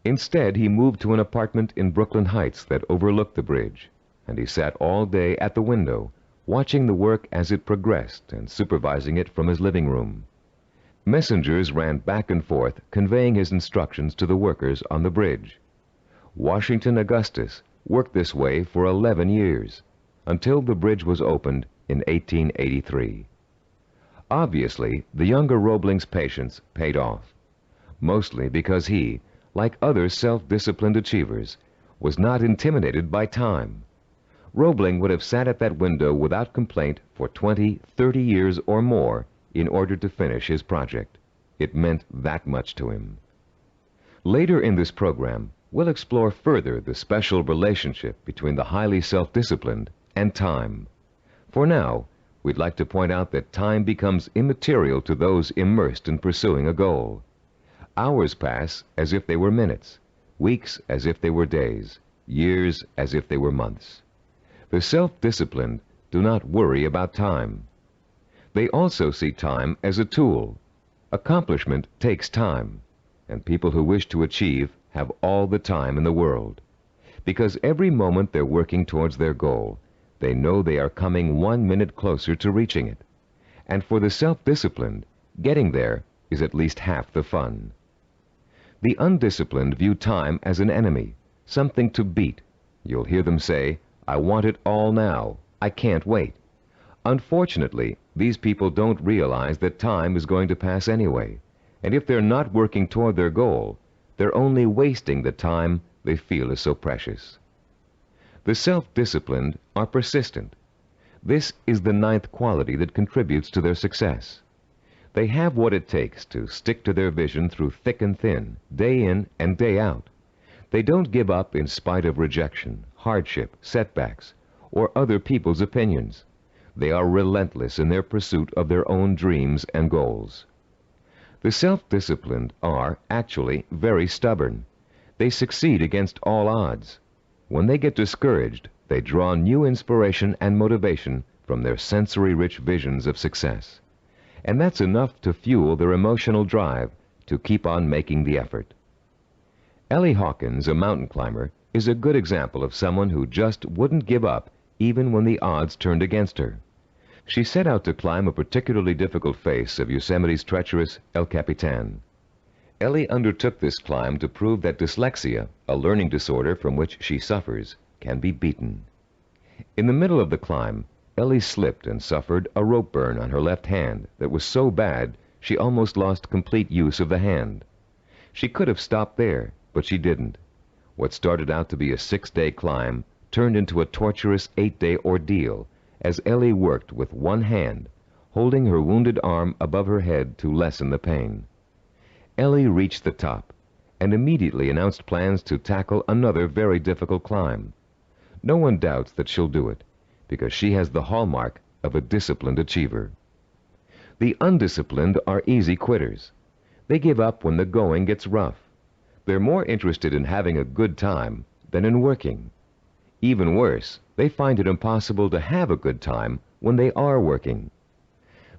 Instead, he moved to an apartment in Brooklyn Heights that overlooked the bridge, and he sat all day at the window, watching the work as it progressed and supervising it from his living room. Messengers ran back and forth, conveying his instructions to the workers on the bridge. Washington Augustus worked this way for 11 years, until the bridge was opened in 1883. Obviously, the younger Roebling's patience paid off, mostly because he, like other self-disciplined achievers, was not intimidated by time. Roebling would have sat at that window without complaint for 20, 30 years or more in order to finish his project. It meant that much to him. Later in this program, we'll explore further the special relationship between the highly self-disciplined and time. For now, we'd like to point out that time becomes immaterial to those immersed in pursuing a goal. Hours pass as if they were minutes, weeks as if they were days, years as if they were months. The self-disciplined do not worry about time. They also see time as a tool. Accomplishment takes time. and people who wish to achieve have all the time in the world. Because every moment they're working towards their goal, they know they are coming 1 minute closer to reaching it. And for the self-disciplined, getting there is at least half the fun. The undisciplined view time as an enemy, something to beat. You'll hear them say, "I want it all now. I can't wait." Unfortunately, these people don't realize that time is going to pass anyway, and if they're not working toward their goal, they're only wasting the time they feel is so precious. The self-disciplined are persistent. This is the 9th quality that contributes to their success. They have what it takes to stick to their vision through thick and thin, day in and day out. They don't give up in spite of rejection, hardship, setbacks, or other people's opinions. They are relentless in their pursuit of their own dreams and goals. The self-disciplined are actually very stubborn. They succeed against all odds. When they get discouraged, they draw new inspiration and motivation from their sensory-rich visions of success. And that's enough to fuel their emotional drive to keep on making the effort. Ellie Hawkins, a mountain climber, is a good example of someone who just wouldn't give up even when the odds turned against her. She set out to climb a particularly difficult face of Yosemite's treacherous El Capitan. Ellie undertook this climb to prove that dyslexia, a learning disorder from which she suffers, can be beaten. In the middle of the climb, Ellie slipped and suffered a rope burn on her left hand that was so bad she almost lost complete use of the hand. She could have stopped there, but she didn't. What started out to be a 6-day climb turned into a torturous 8-day ordeal as Ellie worked with one hand, holding her wounded arm above her head to lessen the pain. Ellie reached the top and immediately announced plans to tackle another very difficult climb. No one doubts that she'll do it, because she has the hallmark of a disciplined achiever. The undisciplined are easy quitters. They give up when the going gets rough. They're more interested in having a good time than in working. Even worse, they find it impossible to have a good time when they are working.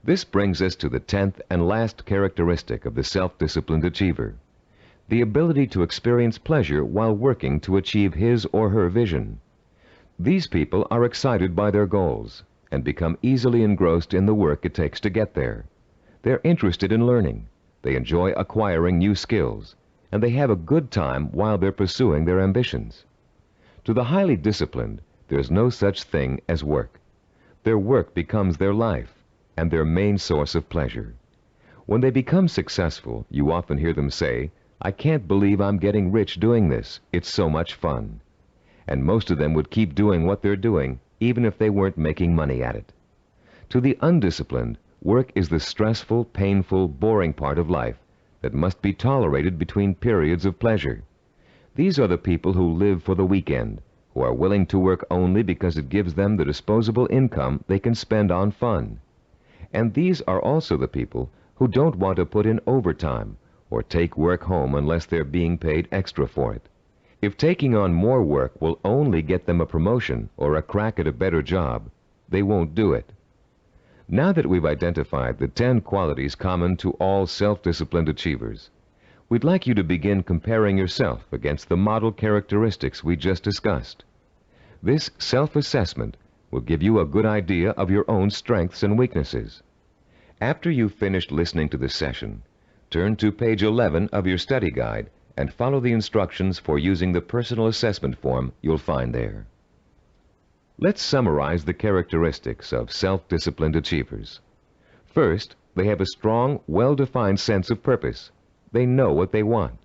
This brings us to the 10th and last characteristic of the self-disciplined achiever, the ability to experience pleasure while working to achieve his or her vision. These people are excited by their goals and become easily engrossed in the work it takes to get there. They're interested in learning, they enjoy acquiring new skills, and they have a good time while they're pursuing their ambitions. To the highly disciplined, there's no such thing as work. Their work becomes their life and their main source of pleasure. When they become successful, you often hear them say, "I can't believe I'm getting rich doing this. It's so much fun." And most of them would keep doing what they're doing, even if they weren't making money at it. To the undisciplined, work is the stressful, painful, boring part of life that must be tolerated between periods of pleasure. These are the people who live for the weekend, who are willing to work only because it gives them the disposable income they can spend on fun. And these are also the people who don't want to put in overtime or take work home unless they're being paid extra for it. If taking on more work will only get them a promotion or a crack at a better job, they won't do it. Now that we've identified the 10 qualities common to all self-disciplined achievers, we'd like you to begin comparing yourself against the model characteristics we just discussed. This self-assessment will give you a good idea of your own strengths and weaknesses. After you've finished listening to this session, turn to page 11 of your study guide and follow the instructions for using the personal assessment form you'll find there. Let's summarize the characteristics of self-disciplined achievers. First, they have a strong, well-defined sense of purpose. They know what they want.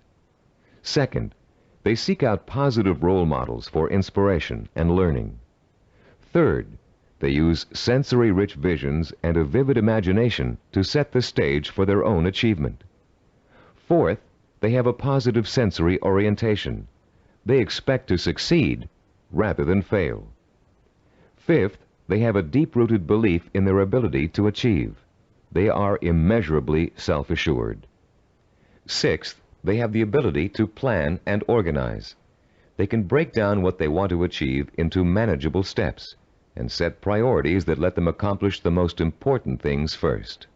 Second, they seek out positive role models for inspiration and learning. Third, they use sensory-rich visions and a vivid imagination to set the stage for their own achievement. Fourth, they have a positive sensory orientation. They expect to succeed rather than fail. Fifth, they have a deep-rooted belief in their ability to achieve. They are immeasurably self-assured. Sixth, they have the ability to plan and organize. They can break down what they want to achieve into manageable steps and set priorities that let them accomplish the most important things first.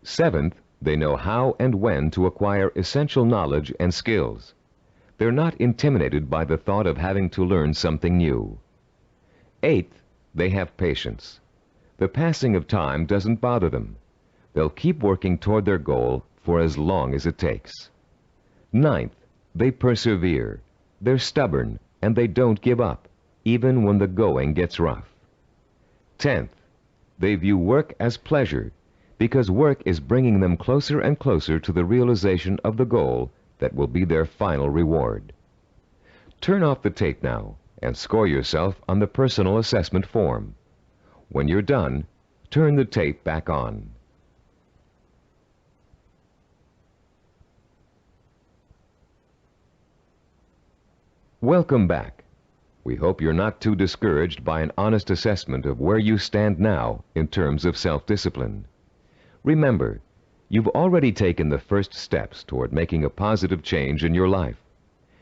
Seventh, They know how and when to acquire essential knowledge and skills. They're not intimidated by the thought of having to learn something new. Eighth, they have patience. The passing of time doesn't bother them. They'll keep working toward their goal for as long as it takes. Ninth, they persevere. They're stubborn, and they don't give up, even when the going gets rough. 10th, they view work as pleasure, because work is bringing them closer and closer to the realization of the goal that will be their final reward. Turn off the tape now and score yourself on the personal assessment form. When you're done, turn the tape back on. Welcome back. We hope you're not too discouraged by an honest assessment of where you stand now in terms of self-discipline. Remember, you've already taken the first steps toward making a positive change in your life,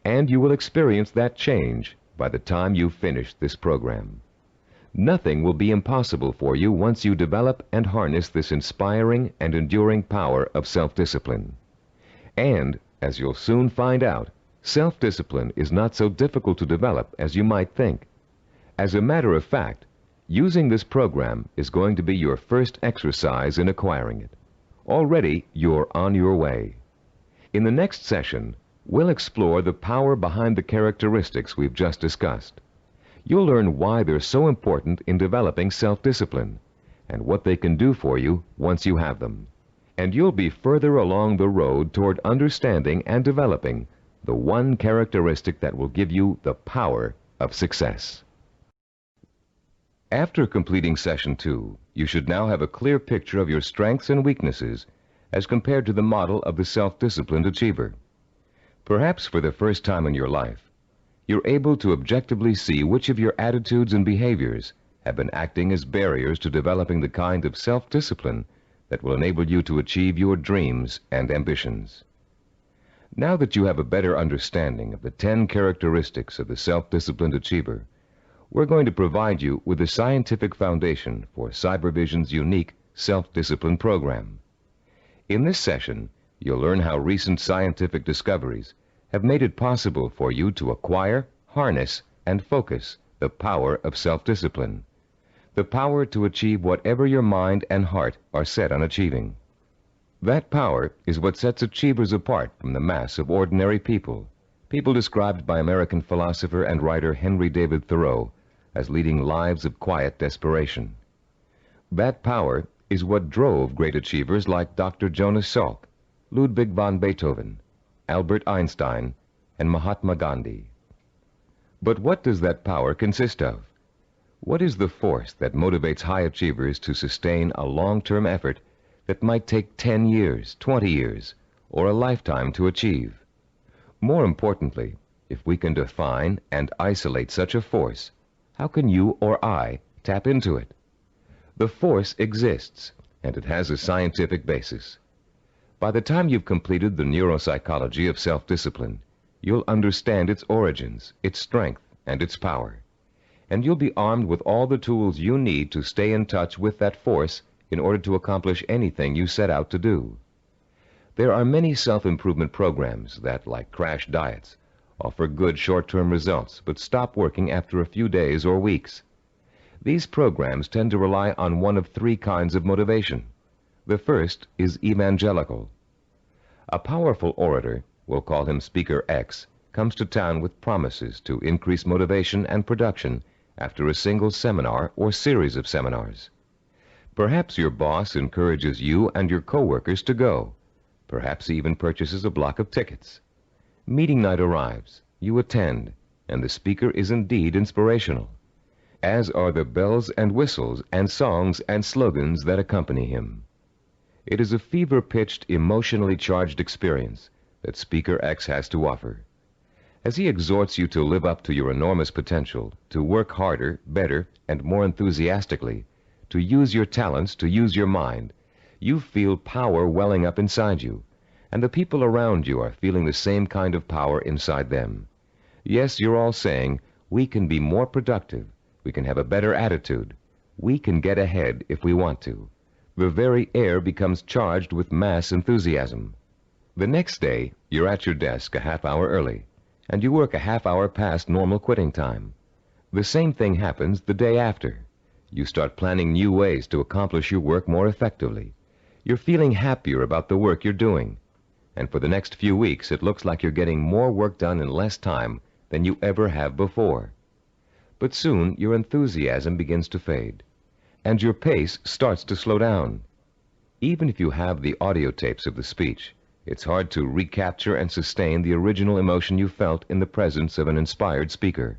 and you will experience that change by the time you've finished this program. Nothing will be impossible for you once you develop and harness this inspiring and enduring power of self-discipline. And, as you'll soon find out, self-discipline is not so difficult to develop as you might think. As a matter of fact, using this program is going to be your first exercise in acquiring it. Already, you're on your way. In the next session, we'll explore the power behind the characteristics we've just discussed. You'll learn why they're so important in developing self-discipline and what they can do for you once you have them. And you'll be further along the road toward understanding and developing the one characteristic that will give you the power of success. After completing Session 2, you should now have a clear picture of your strengths and weaknesses as compared to the model of the self-disciplined achiever. Perhaps for the first time in your life, you're able to objectively see which of your attitudes and behaviors have been acting as barriers to developing the kind of self-discipline that will enable you to achieve your dreams and ambitions. Now that you have a better understanding of the 10 characteristics of the self-disciplined achiever, we're going to provide you with the scientific foundation for Cybervision's unique self-discipline program. In this session, you'll learn how recent scientific discoveries have made it possible for you to acquire, harness, and focus the power of self-discipline, the power to achieve whatever your mind and heart are set on achieving. That power is what sets achievers apart from the mass of ordinary people, people described by American philosopher and writer Henry David Thoreau as leading lives of quiet desperation. That power is what drove great achievers like Dr. Jonas Salk, Ludwig von Beethoven, Albert Einstein, and Mahatma Gandhi. But what does that power consist of? What is the force that motivates high achievers to sustain a long-term effort that might take 10 years, 20 years, or a lifetime to achieve? More importantly, if we can define and isolate such a force, how can you or I tap into it? The force exists, and it has a scientific basis. By the time you've completed the Neuropsychology of Self-Discipline, you'll understand its origins, its strength, and its power. And you'll be armed with all the tools you need to stay in touch with that force in order to accomplish anything you set out to do. There are many self-improvement programs that, like crash diets, offer good short-term results but stop working after a few days or weeks. These programs tend to rely on one of 3 kinds of motivation. The first is evangelical. A powerful orator, we'll call him Speaker X, comes to town with promises to increase motivation and production after a single seminar or series of seminars. Perhaps your boss encourages you and your coworkers to go. Perhaps he even purchases a block of tickets. Meeting night arrives, you attend, and the speaker is indeed inspirational, as are the bells and whistles and songs and slogans that accompany him. It is a fever-pitched, emotionally charged experience that Speaker X has to offer. As he exhorts you to live up to your enormous potential, to work harder, better, and more enthusiastically, to use your talents, to use your mind, you feel power welling up inside you, and the people around you are feeling the same kind of power inside them. Yes, you're all saying, we can be more productive, we can have a better attitude, we can get ahead if we want to. The very air becomes charged with mass enthusiasm. The next day, you're at your desk a half hour early, and you work a half hour past normal quitting time. The same thing happens the day after. You start planning new ways to accomplish your work more effectively. You're feeling happier about the work you're doing. And for the next few weeks, it looks like you're getting more work done in less time than you ever have before. But soon, your enthusiasm begins to fade, and your pace starts to slow down. Even if you have the audio tapes of the speech, it's hard to recapture and sustain the original emotion you felt in the presence of an inspired speaker.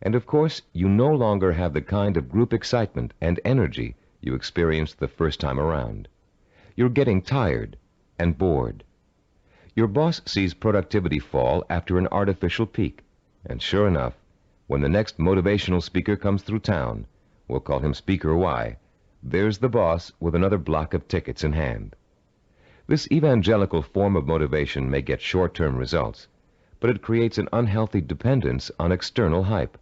And of course, you no longer have the kind of group excitement and energy you experienced the first time around. You're getting tired and bored. Your boss sees productivity fall after an artificial peak, and sure enough, when the next motivational speaker comes through town, we'll call him Speaker Y, there's the boss with another block of tickets in hand. This evangelical form of motivation may get short-term results, but it creates an unhealthy dependence on external hype.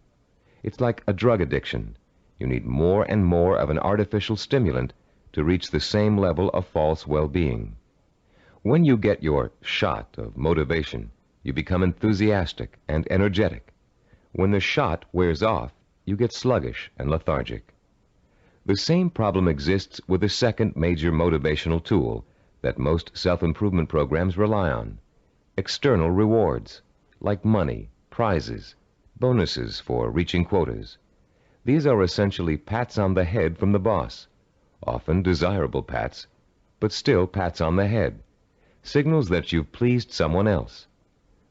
It's like a drug addiction. You need more and more of an artificial stimulant to reach the same level of false well-being. When you get your shot of motivation, you become enthusiastic and energetic. When the shot wears off, you get sluggish and lethargic. The same problem exists with the second major motivational tool that most self-improvement programs rely on: external rewards, like money, prizes, bonuses for reaching quotas. These are essentially pats on the head from the boss, often desirable pats, but still pats on the head, signals that you've pleased someone else.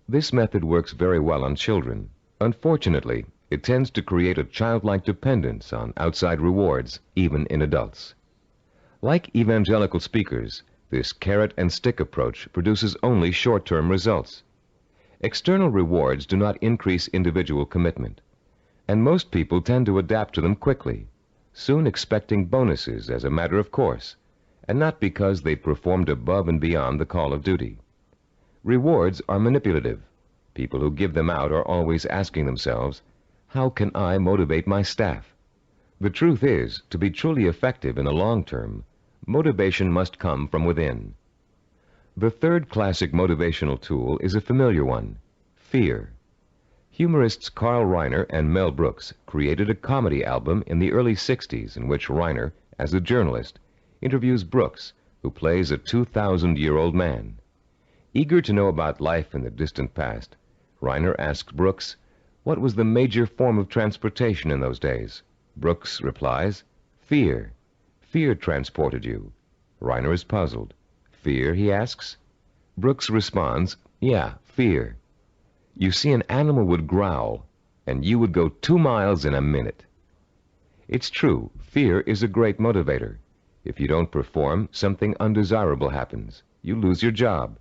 This method works very well on children. Unfortunately, it tends to create a childlike dependence on outside rewards, even in adults. Like evangelical speakers, this carrot-and-stick approach produces only short-term results. External rewards do not increase individual commitment, and most people tend to adapt to them quickly, soon expecting bonuses as a matter of course, and not because they performed above and beyond the call of duty. Rewards are manipulative. People who give them out are always asking themselves, how can I motivate my staff? The truth is, to be truly effective in the long term, motivation must come from within. The third classic motivational tool is a familiar one: fear. Humorists Carl Reiner and Mel Brooks created a comedy album in the early 60s in which Reiner, as a journalist, interviews Brooks, who plays a 2,000-year-old man. Eager to know about life in the distant past, Reiner asks Brooks, what was the major form of transportation in those days? Brooks replies, fear. Fear transported you. Reiner is puzzled. Fear, he asks. Brooks responds, yeah, fear. You see, an animal would growl, and you would go 2 miles in a minute. It's true, fear is a great motivator. If you don't perform, something undesirable happens. You lose your job.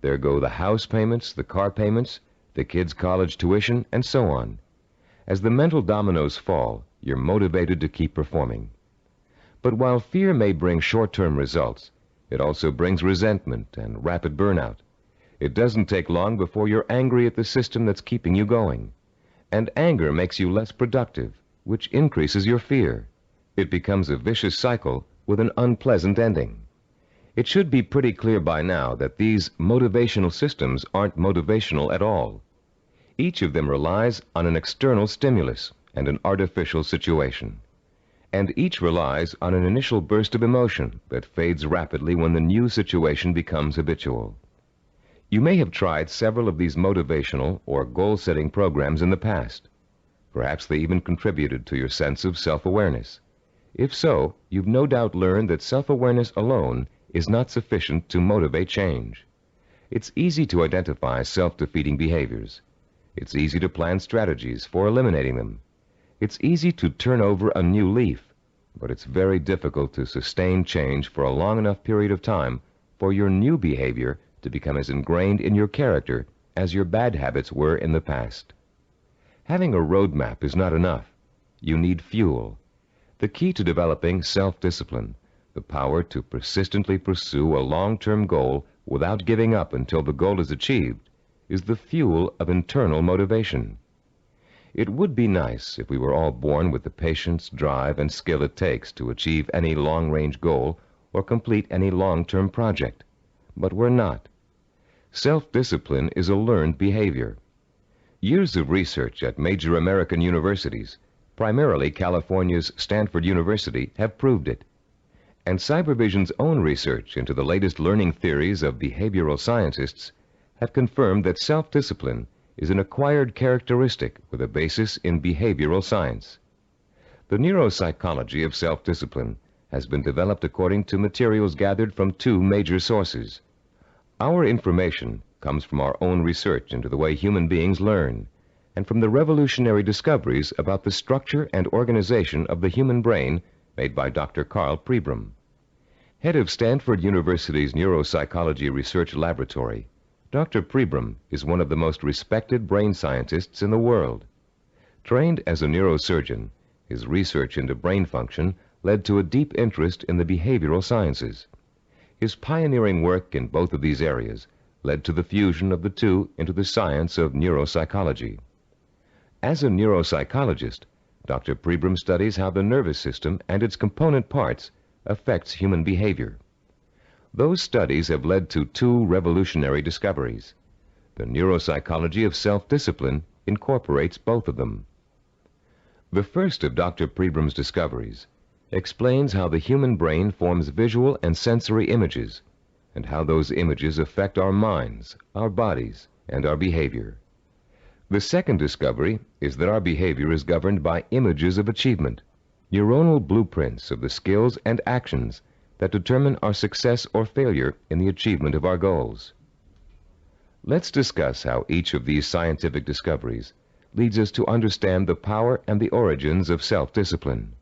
There go the house payments, the car payments, the kids' college tuition, and so on. As the mental dominoes fall, you're motivated to keep performing. But while fear may bring short-term results, it also brings resentment and rapid burnout. It doesn't take long before you're angry at the system that's keeping you going. And anger makes you less productive, which increases your fear. It becomes a vicious cycle with an unpleasant ending. It should be pretty clear by now that these motivational systems aren't motivational at all. Each of them relies on an external stimulus and an artificial situation. And each relies on an initial burst of emotion that fades rapidly when the new situation becomes habitual. You may have tried several of these motivational or goal-setting programs in the past. Perhaps they even contributed to your sense of self-awareness. If so, you've no doubt learned that self-awareness alone is not sufficient to motivate change. It's easy to identify self-defeating behaviors. It's easy to plan strategies for eliminating them. It's easy to turn over a new leaf, but it's very difficult to sustain change for a long enough period of time for your new behavior to become as ingrained in your character as your bad habits were in the past. Having a roadmap is not enough. You need fuel. The key to developing self-discipline, the power to persistently pursue a long-term goal without giving up until the goal is achieved, is the fuel of internal motivation. It would be nice if we were all born with the patience, drive, and skill it takes to achieve any long-range goal or complete any long-term project. But we're not. Self-discipline is a learned behavior. Years of research at major American universities, primarily California's Stanford University, have proved it. And Cybervision's own research into the latest learning theories of behavioral scientists have confirmed that self-discipline is an acquired characteristic with a basis in behavioral science. The neuropsychology of self-discipline has been developed according to materials gathered from two major sources. Our information comes from our own research into the way human beings learn, and from the revolutionary discoveries about the structure and organization of the human brain made by Dr. Karl Pribram. Head of Stanford University's Neuropsychology Research Laboratory, Dr. Pribram is one of the most respected brain scientists in the world. Trained as a neurosurgeon, his research into brain function led to a deep interest in the behavioral sciences. His pioneering work in both of these areas led to the fusion of the two into the science of neuropsychology. As a neuropsychologist, Dr. Pribram studies how the nervous system and its component parts affects human behavior. Those studies have led to two revolutionary discoveries. The neuropsychology of self-discipline incorporates both of them. The first of Dr. Pribram's discoveries explains how the human brain forms visual and sensory images, and how those images affect our minds, our bodies, and our behavior. The second discovery is that our behavior is governed by images of achievement, neuronal blueprints of the skills and actions that determine our success or failure in the achievement of our goals. Let's discuss how each of these scientific discoveries leads us to understand the power and the origins of self-discipline.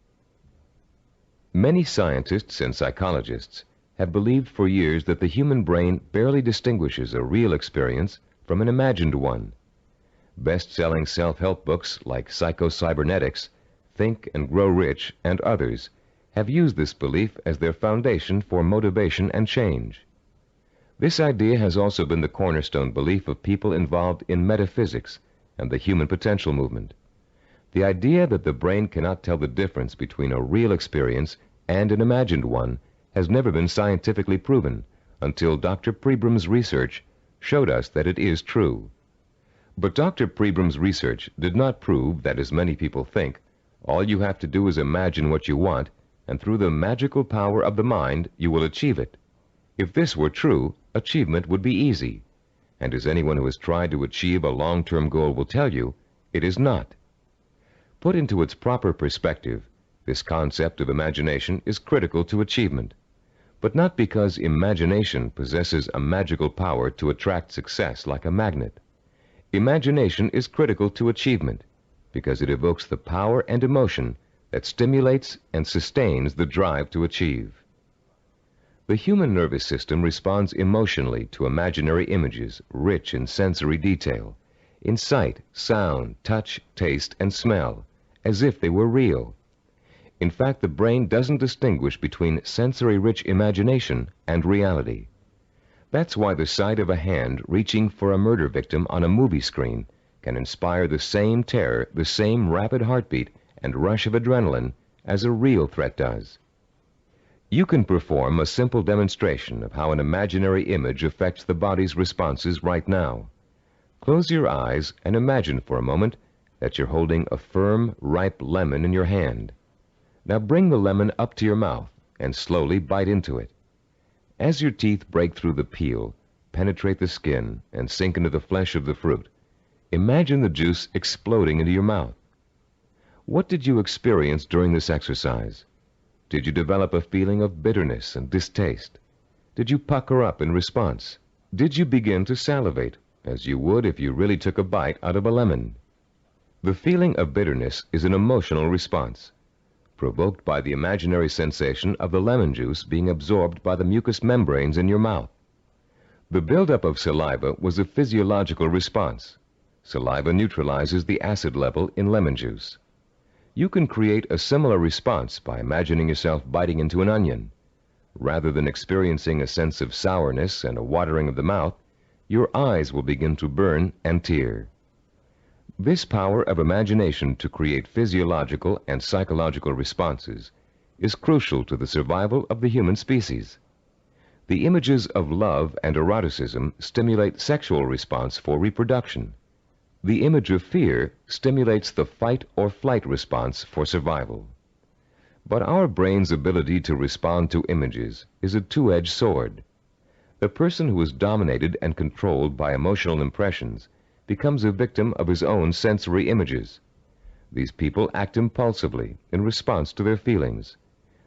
Many scientists and psychologists have believed for years that the human brain barely distinguishes a real experience from an imagined one. Best-selling self-help books like Psycho-Cybernetics, Think and Grow Rich, and others have used this belief as their foundation for motivation and change. This idea has also been the cornerstone belief of people involved in metaphysics and the human potential movement. The idea that the brain cannot tell the difference between a real experience and an imagined one has never been scientifically proven until Dr. Pribram's research showed us that it is true. But Dr. Pribram's research did not prove that, as many people think, all you have to do is imagine what you want, and through the magical power of the mind, you will achieve it. If this were true, achievement would be easy. And as anyone who has tried to achieve a long-term goal will tell you, it is not. Put into its proper perspective, this concept of imagination is critical to achievement, but not because imagination possesses a magical power to attract success like a magnet. Imagination is critical to achievement because it evokes the power and emotion that stimulates and sustains the drive to achieve. The human nervous system responds emotionally to imaginary images rich in sensory detail, in sight, sound, touch, taste, and smell, as if they were real. In fact, the brain doesn't distinguish between sensory-rich imagination and reality. That's why the sight of a hand reaching for a murder victim on a movie screen can inspire the same terror, the same rapid heartbeat, and rush of adrenaline as a real threat does. You can perform a simple demonstration of how an imaginary image affects the body's responses right now. Close your eyes and imagine for a moment that you're holding a firm, ripe lemon in your hand. Now bring the lemon up to your mouth and slowly bite into it. As your teeth break through the peel, penetrate the skin, and sink into the flesh of the fruit, imagine the juice exploding into your mouth. What did you experience during this exercise? Did you develop a feeling of bitterness and distaste? Did you pucker up in response? Did you begin to salivate, as you would if you really took a bite out of a lemon? The feeling of bitterness is an emotional response, provoked by the imaginary sensation of the lemon juice being absorbed by the mucous membranes in your mouth. The buildup of saliva was a physiological response. Saliva neutralizes the acid level in lemon juice. You can create a similar response by imagining yourself biting into an onion. Rather than experiencing a sense of sourness and a watering of the mouth, your eyes will begin to burn and tear. This power of imagination to create physiological and psychological responses is crucial to the survival of the human species. The images of love and eroticism stimulate sexual response for reproduction. The image of fear stimulates the fight or flight response for survival. But our brain's ability to respond to images is a two-edged sword. A person who is dominated and controlled by emotional impressions becomes a victim of his own sensory images. These people act impulsively in response to their feelings.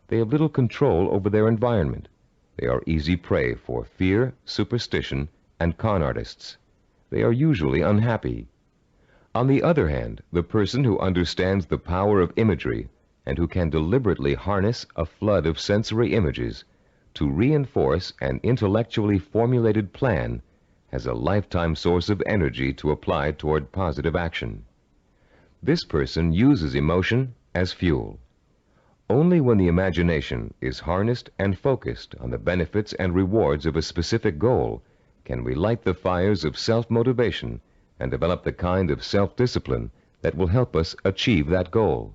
They have little control over their environment. They are easy prey for fear, superstition, and con artists. They are usually unhappy. On the other hand, the person who understands the power of imagery and who can deliberately harness a flood of sensory images to reinforce an intellectually formulated plan has a lifetime source of energy to apply toward positive action. This person uses emotion as fuel. Only when the imagination is harnessed and focused on the benefits and rewards of a specific goal can we light the fires of self-motivation and develop the kind of self-discipline that will help us achieve that goal.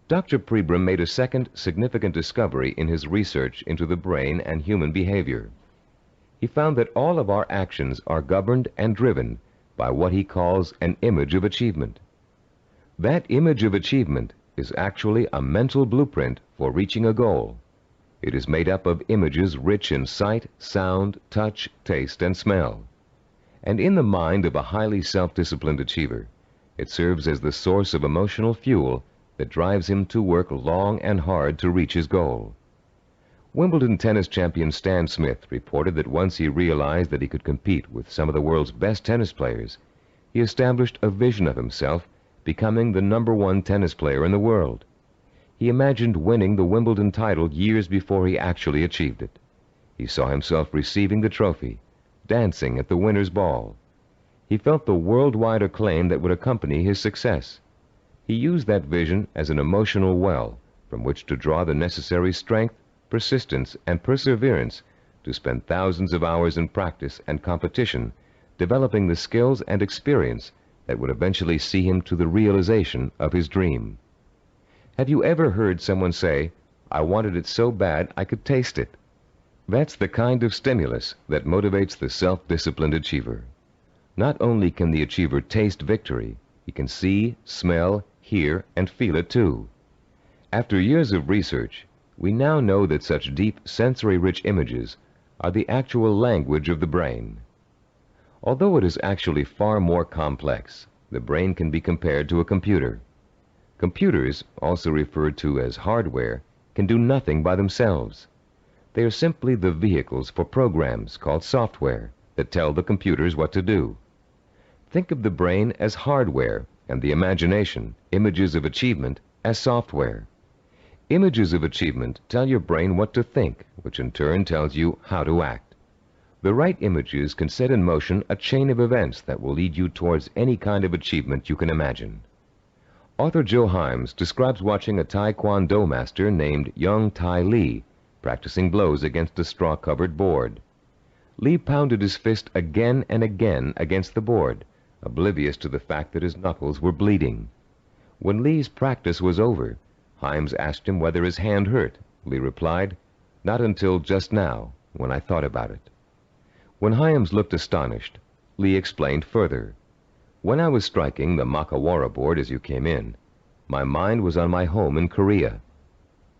Dr. Pribram made a second significant discovery in his research into the brain and human behavior. He found that all of our actions are governed and driven by what he calls an image of achievement. That image of achievement is actually a mental blueprint for reaching a goal. It is made up of images rich in sight, sound, touch, taste, and smell. And in the mind of a highly self-disciplined achiever, it serves as the source of emotional fuel that drives him to work long and hard to reach his goal. Wimbledon tennis champion Stan Smith reported that once he realized that he could compete with some of the world's best tennis players, he established a vision of himself becoming the #1 tennis player in the world. He imagined winning the Wimbledon title years before he actually achieved it. He saw himself receiving the trophy, dancing at the winner's ball. He felt the worldwide acclaim that would accompany his success. He used that vision as an emotional well from which to draw the necessary strength, persistence, and perseverance to spend thousands of hours in practice and competition, developing the skills and experience that would eventually see him to the realization of his dream. Have you ever heard someone say, "I wanted it so bad I could taste it"? That's the kind of stimulus that motivates the self-disciplined achiever. Not only can the achiever taste victory, he can see, smell, hear, and feel it too. After years of research, we now know that such deep, sensory-rich images are the actual language of the brain. Although it is actually far more complex, the brain can be compared to a computer. Computers, also referred to as hardware, can do nothing by themselves. They are simply the vehicles for programs called software that tell the computers what to do. Think of the brain as hardware and the imagination, images of achievement, as software. Images of achievement tell your brain what to think, which in turn tells you how to act. The right images can set in motion a chain of events that will lead you towards any kind of achievement you can imagine. Author Joe Himes describes watching a Taekwondo master named Young Tai Lee practicing blows against a straw-covered board. Lee pounded his fist again and again against the board, oblivious to the fact that his knuckles were bleeding. When Lee's practice was over, Himes asked him whether his hand hurt. Lee replied, "Not until just now, when I thought about it." When Himes looked astonished, Lee explained further, "When I was striking the Makawara board as you came in, my mind was on my home in Korea.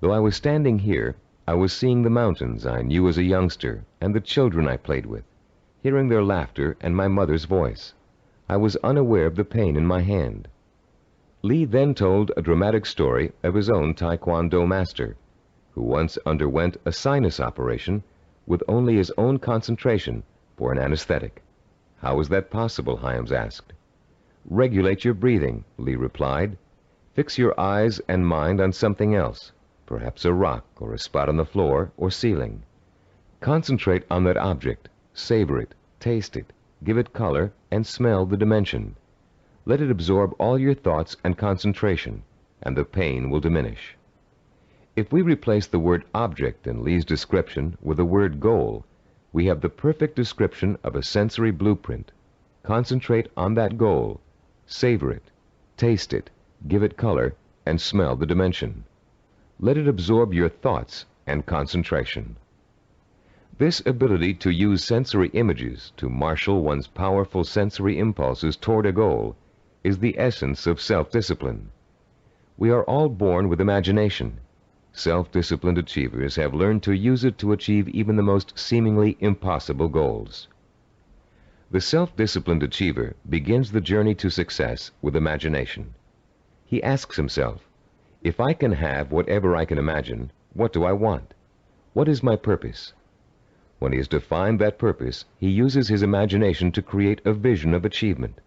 Though I was standing here, I was seeing the mountains I knew as a youngster and the children I played with, hearing their laughter and my mother's voice. I was unaware of the pain in my hand." Lee then told a dramatic story of his own Taekwondo master, who once underwent a sinus operation with only his own concentration for an anesthetic. "How was that possible?" Himes asked. "Regulate your breathing," Lee replied. "Fix your eyes and mind on something else, perhaps a rock or a spot on the floor or ceiling. Concentrate on that object, savor it, taste it, give it color, and smell the dimension. Let it absorb all your thoughts and concentration, and the pain will diminish." If we replace the word object in Lee's description with the word goal, we have the perfect description of a sensory blueprint. Concentrate on that goal, Savor it, taste it, give it color, and smell the dimension. Let it absorb your thoughts and concentration. This ability to use sensory images to marshal one's powerful sensory impulses toward a goal is the essence of self-discipline. We are all born with imagination. Self-disciplined achievers have learned to use it to achieve even the most seemingly impossible goals. The self-disciplined achiever begins the journey to success with imagination. He asks himself, if I can have whatever I can imagine, what do I want? What is my purpose? When he has defined that purpose, he uses his imagination to create a vision of achievement,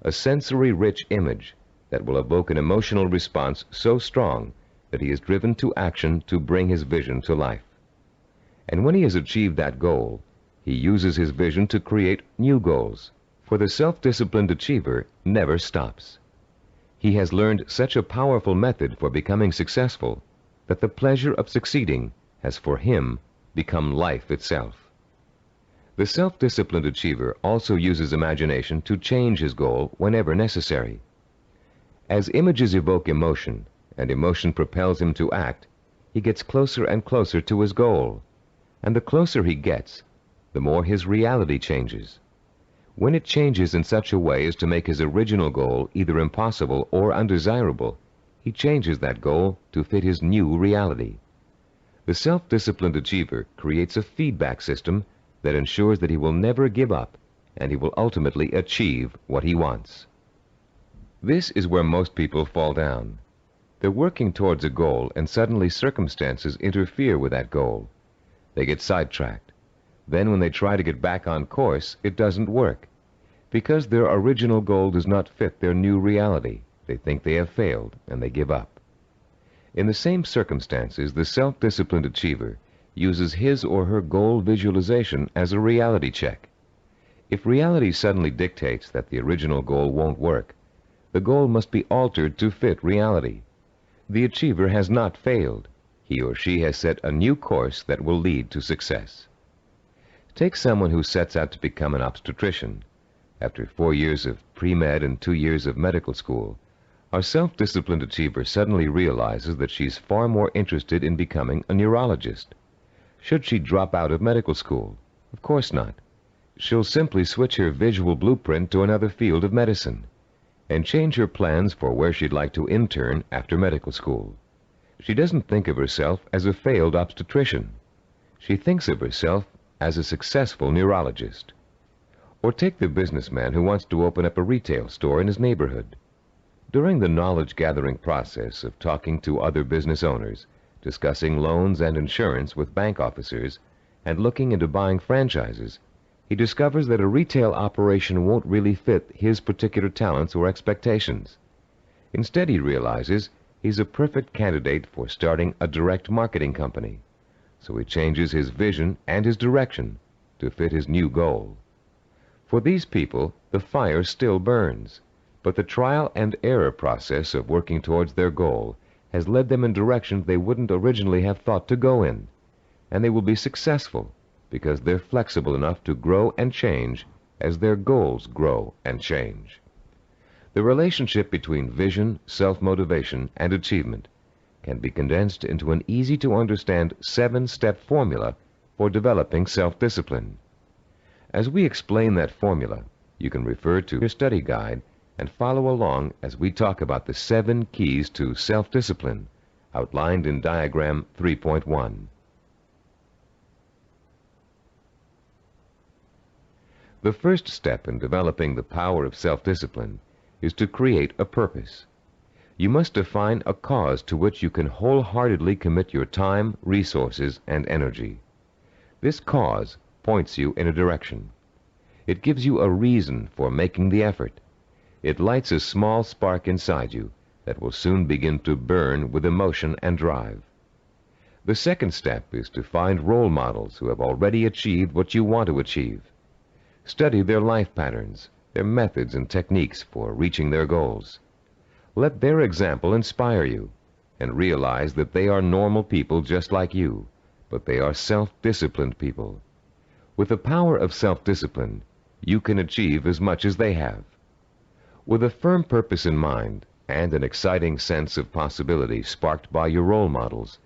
a sensory-rich image that will evoke an emotional response so strong that he is driven to action to bring his vision to life. And when he has achieved that goal, he uses his vision to create new goals, for the self-disciplined achiever never stops. He has learned such a powerful method for becoming successful that the pleasure of succeeding has for him become life itself. The self-disciplined achiever also uses imagination to change his goal whenever necessary. As images evoke emotion, and emotion propels him to act, he gets closer and closer to his goal. And the closer he gets, the more his reality changes. When it changes in such a way as to make his original goal either impossible or undesirable, he changes that goal to fit his new reality. The self-disciplined achiever creates a feedback system that ensures that he will never give up and he will ultimately achieve what he wants. This is where most people fall down. They're working towards a goal and suddenly circumstances interfere with that goal. They get sidetracked. Then when they try to get back on course, it doesn't work. Because their original goal does not fit their new reality, they think they have failed and they give up. In the same circumstances, the self-disciplined achiever uses his or her goal visualization as a reality check. If reality suddenly dictates that the original goal won't work, the goal must be altered to fit reality. The achiever has not failed. He or she has set a new course that will lead to success. Take someone who sets out to become an obstetrician. After 4 years of pre-med and 2 years of medical school, our self-disciplined achiever suddenly realizes that she's far more interested in becoming a neurologist. Should she drop out of medical school? Of course not. She'll simply switch her visual blueprint to another field of medicine and change her plans for where she'd like to intern after medical school. She doesn't think of herself as a failed obstetrician. She thinks of herself as a successful neurologist. Or take the businessman who wants to open up a retail store in his neighborhood. During the knowledge-gathering process of talking to other business owners, discussing loans and insurance with bank officers, and looking into buying franchises, he discovers that a retail operation won't really fit his particular talents or expectations. Instead, he realizes he's a perfect candidate for starting a direct marketing company. So he changes his vision and his direction to fit his new goal. For these people, the fire still burns, but the trial and error process of working towards their goal has led them in directions they wouldn't originally have thought to go in, and they will be successful because they're flexible enough to grow and change as their goals grow and change. The relationship between vision, self-motivation, and achievement can be condensed into an easy-to-understand 7-step formula for developing self-discipline. As we explain that formula, you can refer to your study guide and follow along as we talk about the 7 keys to self-discipline outlined in diagram 3.1. The first step in developing the power of self-discipline is to create a purpose. You must define a cause to which you can wholeheartedly commit your time, resources, and energy. This cause points you in a direction. It gives you a reason for making the effort. It lights a small spark inside you that will soon begin to burn with emotion and drive. The second step is to find role models who have already achieved what you want to achieve. Study their life patterns, their methods and techniques for reaching their goals. Let their example inspire you, and realize that they are normal people just like you, but they are self-disciplined people. With the power of self-discipline, you can achieve as much as they have. With a firm purpose in mind and an exciting sense of possibility sparked by your role models,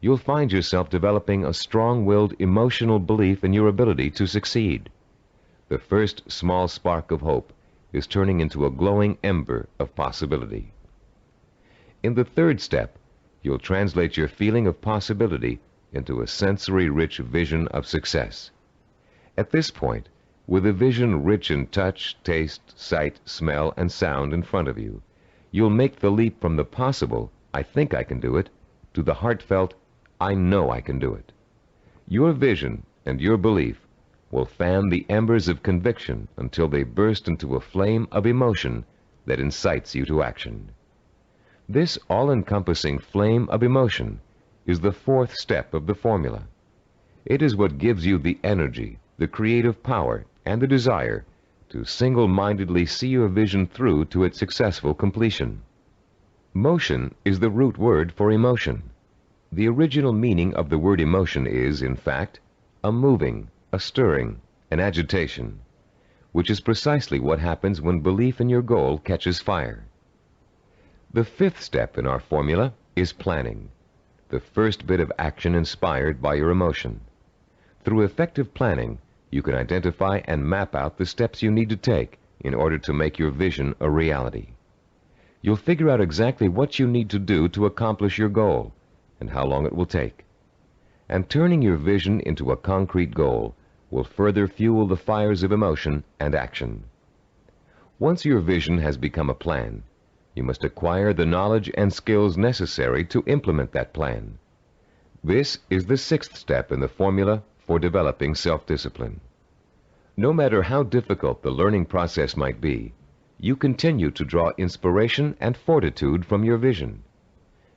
you'll find yourself developing a strong-willed emotional belief in your ability to succeed. The first small spark of hope is turning into a glowing ember of possibility. In the third step, you'll translate your feeling of possibility into a sensory-rich vision of success. At this point, with a vision rich in touch, taste, sight, smell, and sound in front of you, you'll make the leap from the possible, I think I can do it, to the heartfelt, I know I can do it. Your vision and your belief will fan the embers of conviction until they burst into a flame of emotion that incites you to action. This all-encompassing flame of emotion is the fourth step of the formula. It is what gives you the energy, the creative power, and the desire to single-mindedly see your vision through to its successful completion. Motion is the root word for emotion. The original meaning of the word emotion is, in fact, a moving, a stirring, an agitation, which is precisely what happens when belief in your goal catches fire. The fifth step in our formula is planning, the first bit of action inspired by your emotion. Through effective planning, you can identify and map out the steps you need to take in order to make your vision a reality. You'll figure out exactly what you need to do to accomplish your goal and how long it will take. And turning your vision into a concrete goal will further fuel the fires of emotion and action. Once your vision has become a plan, you must acquire the knowledge and skills necessary to implement that plan. This is the sixth step in the formula for developing self-discipline. No matter how difficult the learning process might be, you continue to draw inspiration and fortitude from your vision.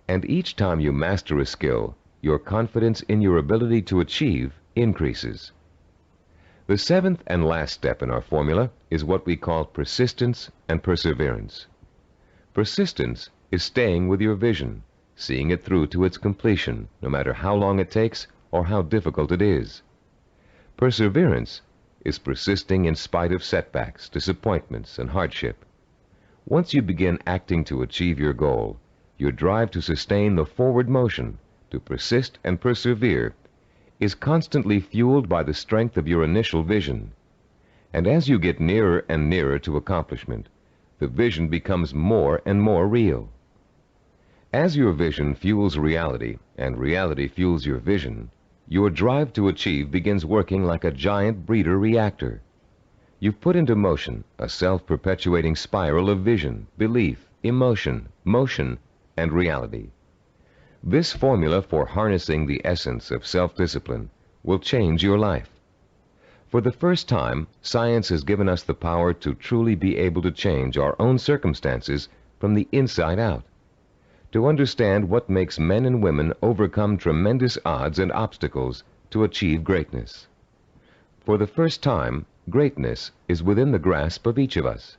And each time you master a skill, your confidence in your ability to achieve increases. The seventh and last step in our formula is what we call persistence and perseverance. Persistence is staying with your vision, seeing it through to its completion, no matter how long it takes or how difficult it is. Perseverance is persisting in spite of setbacks, disappointments, and hardship. Once you begin acting to achieve your goal, your drive to sustain the forward motion, to persist and persevere, is constantly fueled by the strength of your initial vision. And as you get nearer and nearer to accomplishment, the vision becomes more and more real. As your vision fuels reality, and reality fuels your vision, your drive to achieve begins working like a giant breeder reactor. You've put into motion a self-perpetuating spiral of vision, belief, emotion, motion, and reality. This formula for harnessing the essence of self-discipline will change your life. For the first time, science has given us the power to truly be able to change our own circumstances from the inside out, to understand what makes men and women overcome tremendous odds and obstacles to achieve greatness. For the first time, greatness is within the grasp of each of us.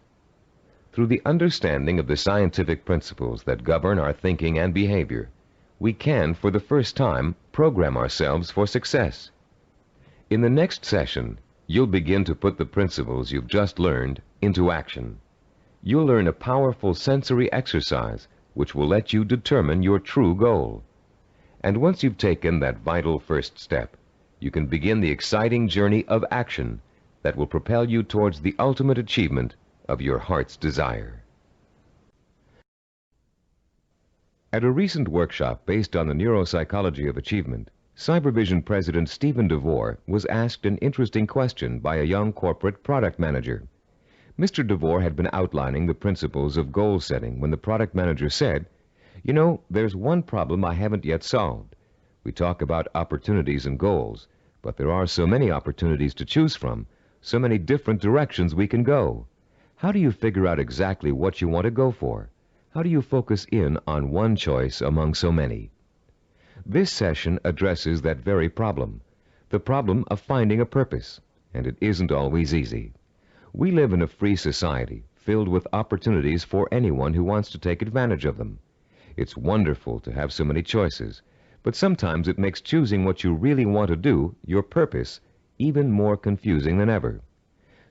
Through the understanding of the scientific principles that govern our thinking and behavior, we can, for the first time, program ourselves for success. In the next session, you'll begin to put the principles you've just learned into action. You'll learn a powerful sensory exercise which will let you determine your true goal. And once you've taken that vital first step, you can begin the exciting journey of action that will propel you towards the ultimate achievement of your heart's desire. At a recent workshop based on the neuropsychology of achievement, Cybervision President Steve DeVore was asked an interesting question by a young corporate product manager. Mr. DeVore had been outlining the principles of goal setting when the product manager said, "You know, there's one problem I haven't yet solved. We talk about opportunities and goals, but there are so many opportunities to choose from, so many different directions we can go. How do you figure out exactly what you want to go for? How do you focus in on one choice among so many?" This session addresses that very problem, the problem of finding a purpose, and it isn't always easy. We live in a free society filled with opportunities for anyone who wants to take advantage of them. It's wonderful to have so many choices, but sometimes it makes choosing what you really want to do, your purpose, even more confusing than ever.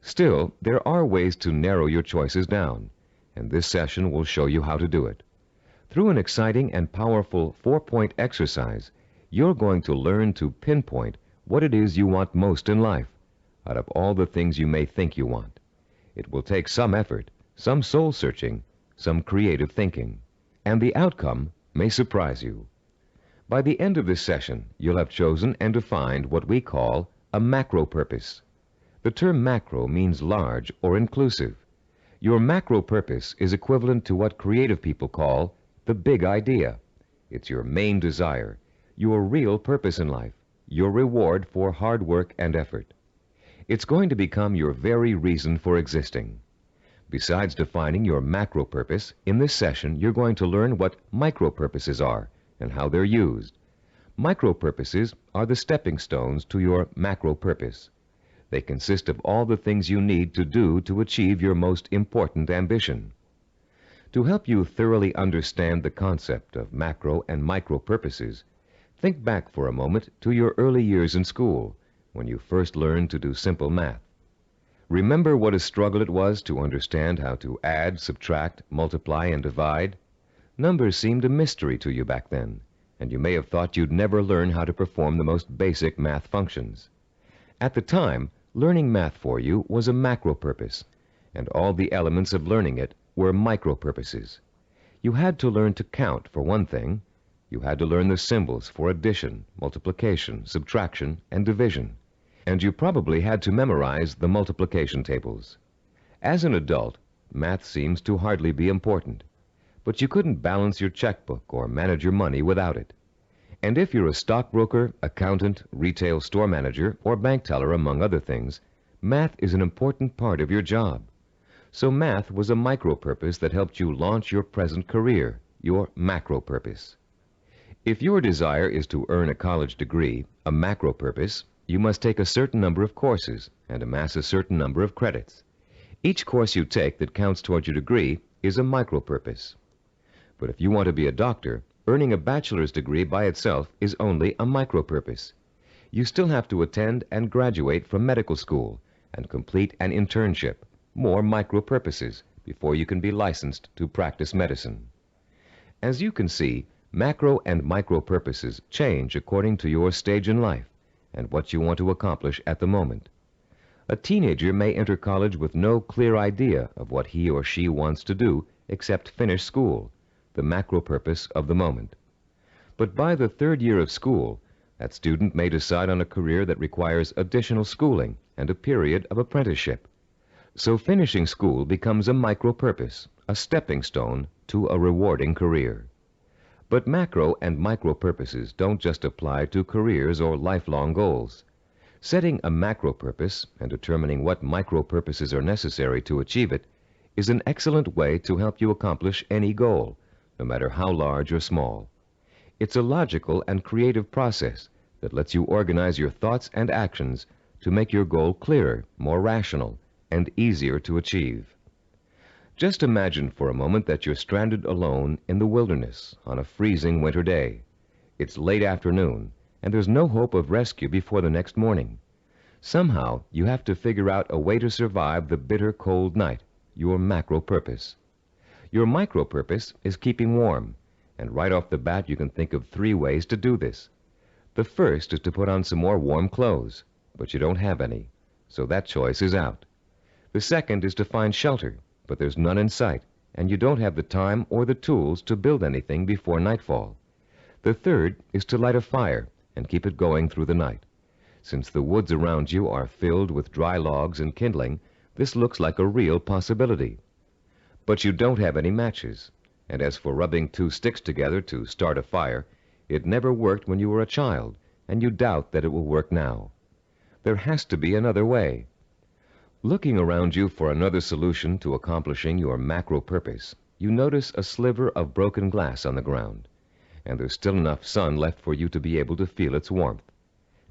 Still, there are ways to narrow your choices down. and this session will show you how to do it. Through an exciting and powerful 4-point exercise, you're going to learn to pinpoint what it is you want most in life, out of all the things you may think you want. It will take some effort, some soul-searching, some creative thinking, and the outcome may surprise you. By the end of this session, you'll have chosen and defined what we call a macro purpose. The term macro means large or inclusive. Your macro purpose is equivalent to what creative people call the big idea. It's your main desire, your real purpose in life, your reward for hard work and effort. It's going to become your very reason for existing. Besides defining your macro purpose, in this session you're going to learn what micro purposes are and how they're used. Micro purposes are the stepping stones to your macro purpose. They consist of all the things you need to do to achieve your most important ambition. To help you thoroughly understand the concept of macro and micro purposes, think back for a moment to your early years in school, when you first learned to do simple math. Remember what a struggle it was to understand how to add, subtract, multiply, and divide? Numbers seemed a mystery to you back then, and you may have thought you'd never learn how to perform the most basic math functions. At the time, learning math for you was a macro purpose, and all the elements of learning it were micro purposes. You had to learn to count, for one thing. You had to learn the symbols for addition, multiplication, subtraction, and division. And you probably had to memorize the multiplication tables. As an adult, math seems to hardly be important, but you couldn't balance your checkbook or manage your money without it. And if you're a stockbroker, accountant, retail store manager, or bank teller, among other things, math is an important part of your job. So math was a micro purpose that helped you launch your present career, your macro purpose. If your desire is to earn a college degree, a macro purpose, you must take a certain number of courses and amass a certain number of credits. Each course you take that counts toward your degree is a micro purpose. But if you want to be a doctor, earning a bachelor's degree by itself is only a micro purpose. You still have to attend and graduate from medical school and complete an internship, more micro purposes, before you can be licensed to practice medicine. As you can see, macro and micro purposes change according to your stage in life and what you want to accomplish at the moment. A teenager may enter college with no clear idea of what he or she wants to do except finish school, the macro purpose of the moment. But by the third year of school, that student may decide on a career that requires additional schooling and a period of apprenticeship. So finishing school becomes a micro purpose, a stepping stone to a rewarding career. But macro and micro purposes don't just apply to careers or lifelong goals. Setting a macro purpose and determining what micro purposes are necessary to achieve it is an excellent way to help you accomplish any goal, no matter how large or small. It's a logical and creative process that lets you organize your thoughts and actions to make your goal clearer, more rational, and easier to achieve. Just imagine for a moment that you're stranded alone in the wilderness on a freezing winter day. It's late afternoon, and there's no hope of rescue before the next morning. Somehow, you have to figure out a way to survive the bitter cold night, your macro purpose. Your micro purpose is keeping warm, and right off the bat you can think of 3 ways to do this. The first is to put on some more warm clothes, but you don't have any, so that choice is out. The second is to find shelter, but there's none in sight, and you don't have the time or the tools to build anything before nightfall. The third is to light a fire and keep it going through the night. Since the woods around you are filled with dry logs and kindling, this looks like a real possibility. But you don't have any matches, and as for rubbing 2 sticks together to start a fire, it never worked when you were a child, and you doubt that it will work now. There has to be another way. Looking around you for another solution to accomplishing your macro purpose, you notice a sliver of broken glass on the ground, and there's still enough sun left for you to be able to feel its warmth.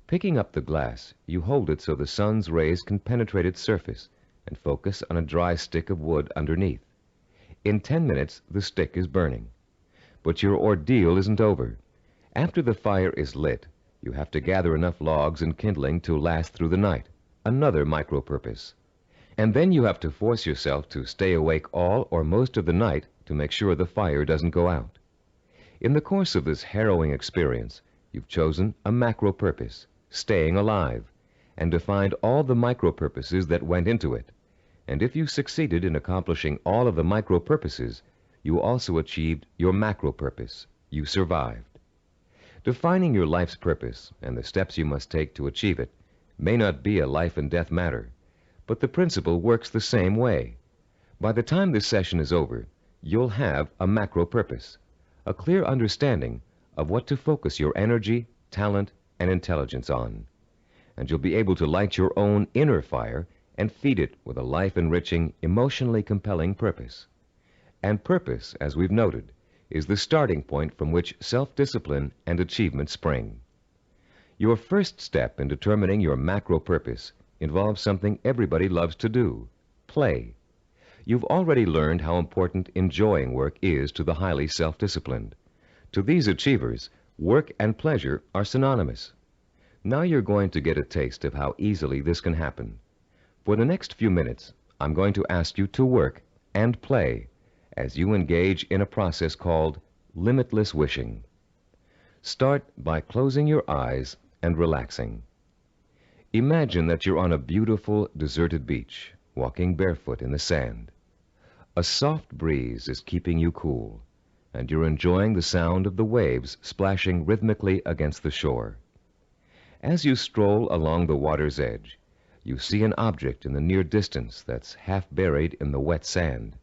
Picking up the glass, you hold it so the sun's rays can penetrate its surface and focus on a dry stick of wood underneath. In 10 minutes, the stick is burning. But your ordeal isn't over. After the fire is lit, you have to gather enough logs and kindling to last through the night, another micro purpose. And then you have to force yourself to stay awake all or most of the night to make sure the fire doesn't go out. In the course of this harrowing experience, you've chosen a macro purpose, staying alive, and defined all the micro purposes that went into it. And if you succeeded in accomplishing all of the micro purposes, you also achieved your macro purpose. You survived. Defining your life's purpose and the steps you must take to achieve it may not be a life and death matter, but the principle works the same way. By the time this session is over, you'll have a macro purpose, a clear understanding of what to focus your energy, talent, and intelligence on. And you'll be able to light your own inner fire and feed it with a life-enriching, emotionally compelling purpose. And purpose, as we've noted, is the starting point from which self-discipline and achievement spring. Your first step in determining your macro purpose involves something everybody loves to do: play. You've already learned how important enjoying work is to the highly self-disciplined. To these achievers, work and pleasure are synonymous. Now you're going to get a taste of how easily this can happen. For the next few minutes, I'm going to ask you to work and play as you engage in a process called limitless wishing. Start by closing your eyes and relaxing. Imagine that you're on a beautiful, deserted beach, walking barefoot in the sand. A soft breeze is keeping you cool, and you're enjoying the sound of the waves splashing rhythmically against the shore. As you stroll along the water's edge, you see an object in the near distance that's half buried in the wet sand.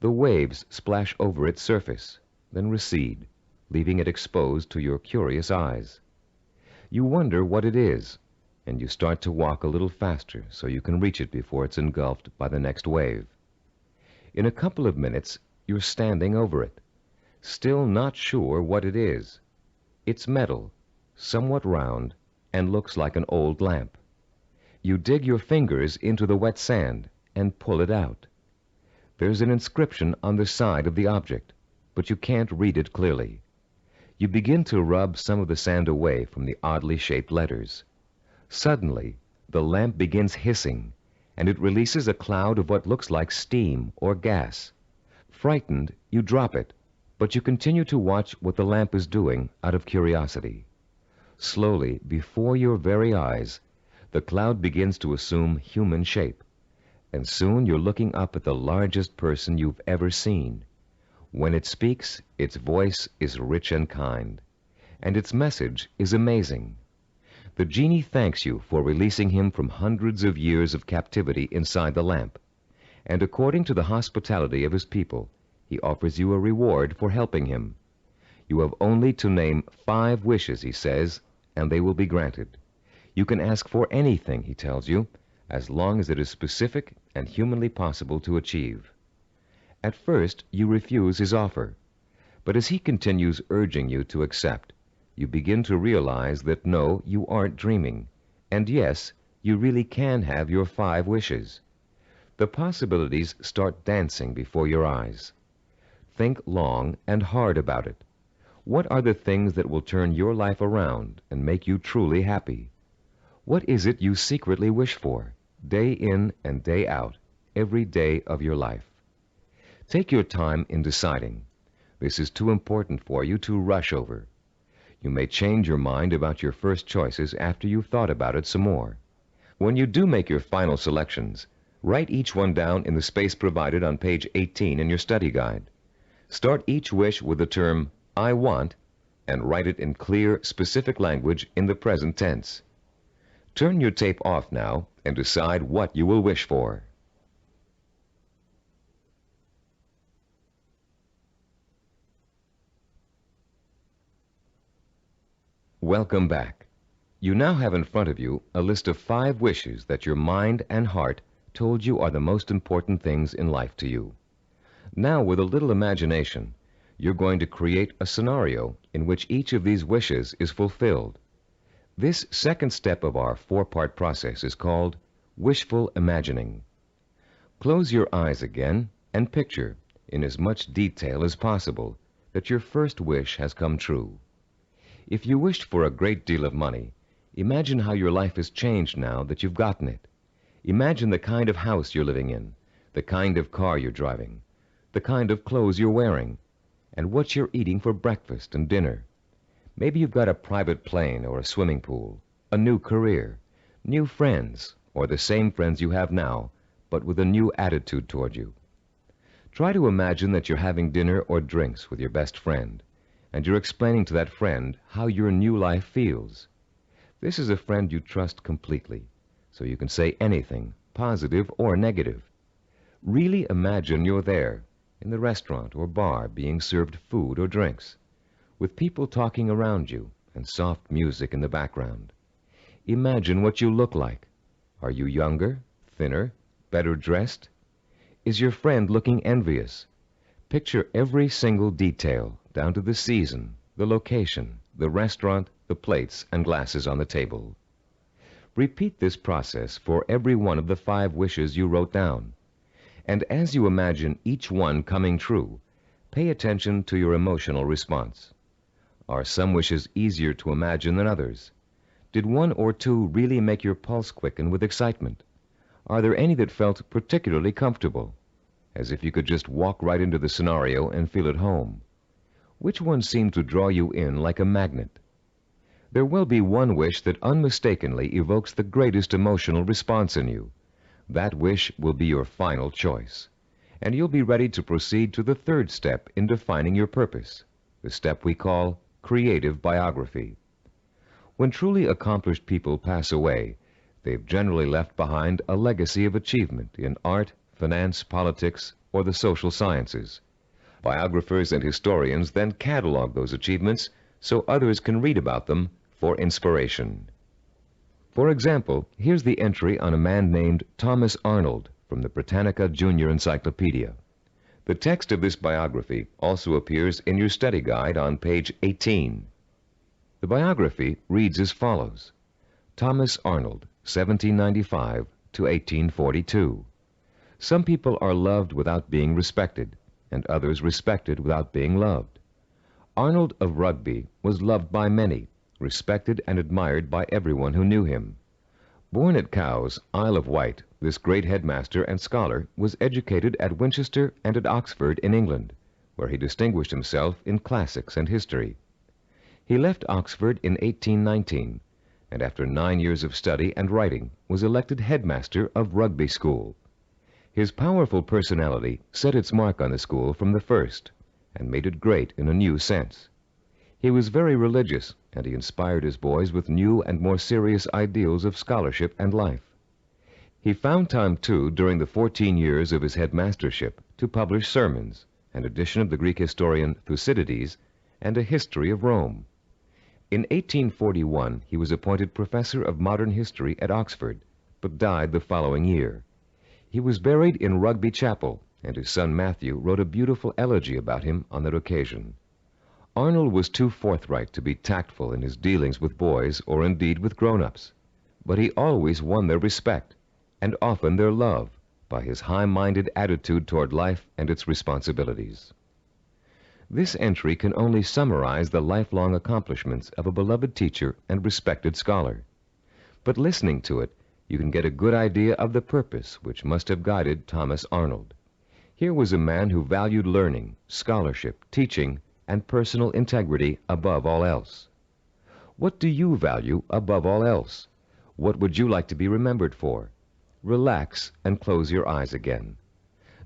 The waves splash over its surface, then recede, leaving it exposed to your curious eyes. You wonder what it is, and you start to walk a little faster so you can reach it before it's engulfed by the next wave. In a couple of minutes, you're standing over it, still not sure what it is. It's metal, somewhat round, and looks like an old lamp. You dig your fingers into the wet sand and pull it out. There's an inscription on the side of the object, but you can't read it clearly. You begin to rub some of the sand away from the oddly shaped letters. Suddenly, the lamp begins hissing, and it releases a cloud of what looks like steam or gas. Frightened, you drop it, but you continue to watch what the lamp is doing out of curiosity. Slowly, before your very eyes, the cloud begins to assume human shape, and soon you're looking up at the largest person you've ever seen. When it speaks, its voice is rich and kind, and its message is amazing. The genie thanks you for releasing him from hundreds of years of captivity inside the lamp, and according to the hospitality of his people, he offers you a reward for helping him. You have only to name 5 wishes, he says, and they will be granted. You can ask for anything, he tells you, as long as it is specific and humanly possible to achieve. At first, you refuse his offer, but as he continues urging you to accept, you begin to realize that no, you aren't dreaming, and yes, you really can have your 5 wishes. The possibilities start dancing before your eyes. Think long and hard about it. What are the things that will turn your life around and make you truly happy? What is it you secretly wish for, day in and day out, every day of your life? Take your time in deciding. This is too important for you to rush over. You may change your mind about your first choices after you've thought about it some more. When you do make your final selections, write each one down in the space provided on page 18 in your study guide. Start each wish with the term, I want, and write it in clear, specific language in the present tense. Turn your tape off now and decide what you will wish for. Welcome back. You now have in front of you a list of 5 wishes that your mind and heart told you are the most important things in life to you. Now, with a little imagination, you're going to create a scenario in which each of these wishes is fulfilled. This second step of our 4-part process is called wishful imagining. Close your eyes again and picture, in as much detail as possible, that your first wish has come true. If you wished for a great deal of money, imagine how your life has changed now that you've gotten it. Imagine the kind of house you're living in, the kind of car you're driving, the kind of clothes you're wearing, and what you're eating for breakfast and dinner. Maybe you've got a private plane or a swimming pool, a new career, new friends, or the same friends you have now, but with a new attitude toward you. Try to imagine that you're having dinner or drinks with your best friend, and you're explaining to that friend how your new life feels. This is a friend you trust completely, so you can say anything, positive or negative. Really imagine you're there, in the restaurant or bar, being served food or drinks, with people talking around you and soft music in the background. Imagine what you look like. Are you younger, thinner, better dressed? Is your friend looking envious? Picture every single detail, down to the season, the location, the restaurant, the plates and glasses on the table. Repeat this process for every one of the 5 wishes you wrote down. And as you imagine each one coming true, pay attention to your emotional response. Are some wishes easier to imagine than others? Did 1 or 2 really make your pulse quicken with excitement? Are there any that felt particularly comfortable, as if you could just walk right into the scenario and feel at home? Which one seemed to draw you in like a magnet? There will be one wish that unmistakably evokes the greatest emotional response in you. That wish will be your final choice, and you'll be ready to proceed to the 3rd step in defining your purpose, the step we call creative biography. When truly accomplished people pass away, they've generally left behind a legacy of achievement in art, finance, politics, or the social sciences. Biographers and historians then catalog those achievements so others can read about them for inspiration. For example, here's the entry on a man named Thomas Arnold from the Britannica Junior Encyclopedia. The text of this biography also appears in your study guide on page 18. The biography reads as follows: Thomas Arnold, 1795 to 1842. Some people are loved without being respected, and others respected without being loved. Arnold of Rugby was loved by many, respected and admired by everyone who knew him. Born at Cowes, Isle of Wight, this great headmaster and scholar was educated at Winchester and at Oxford in England, where he distinguished himself in classics and history. He left Oxford in 1819, and after 9 years of study and writing was elected headmaster of Rugby School. His powerful personality set its mark on the school from the first, and made it great in a new sense. He was very religious, and he inspired his boys with new and more serious ideals of scholarship and life. He found time, too, during the 14 years of his headmastership, to publish sermons, an edition of the Greek historian Thucydides, and a history of Rome. In 1841, he was appointed professor of modern history at Oxford, but died the following year. He was buried in Rugby Chapel, and his son Matthew wrote a beautiful elegy about him on that occasion. Arnold was too forthright to be tactful in his dealings with boys or indeed with grown-ups, but he always won their respect, and often their love, by his high-minded attitude toward life and its responsibilities. This entry can only summarize the lifelong accomplishments of a beloved teacher and respected scholar. But listening to it, you can get a good idea of the purpose which must have guided Thomas Arnold. Here was a man who valued learning, scholarship, teaching, and personal integrity above all else. What do you value above all else? What would you like to be remembered for? Relax and close your eyes again.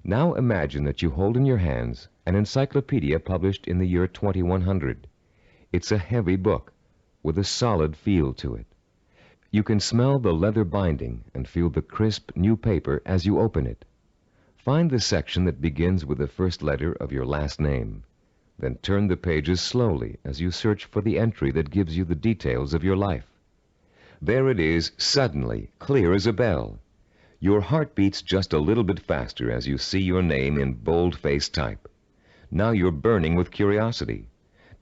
Now imagine that you hold in your hands an encyclopedia published in the year 2100. It's a heavy book with a solid feel to it. You can smell the leather binding and feel the crisp new paper as you open it. Find the section that begins with the first letter of your last name. Then turn the pages slowly as you search for the entry that gives you the details of your life. There it is, suddenly, clear as a bell. Your heart beats just a little bit faster as you see your name in bold-faced type. Now you're burning with curiosity.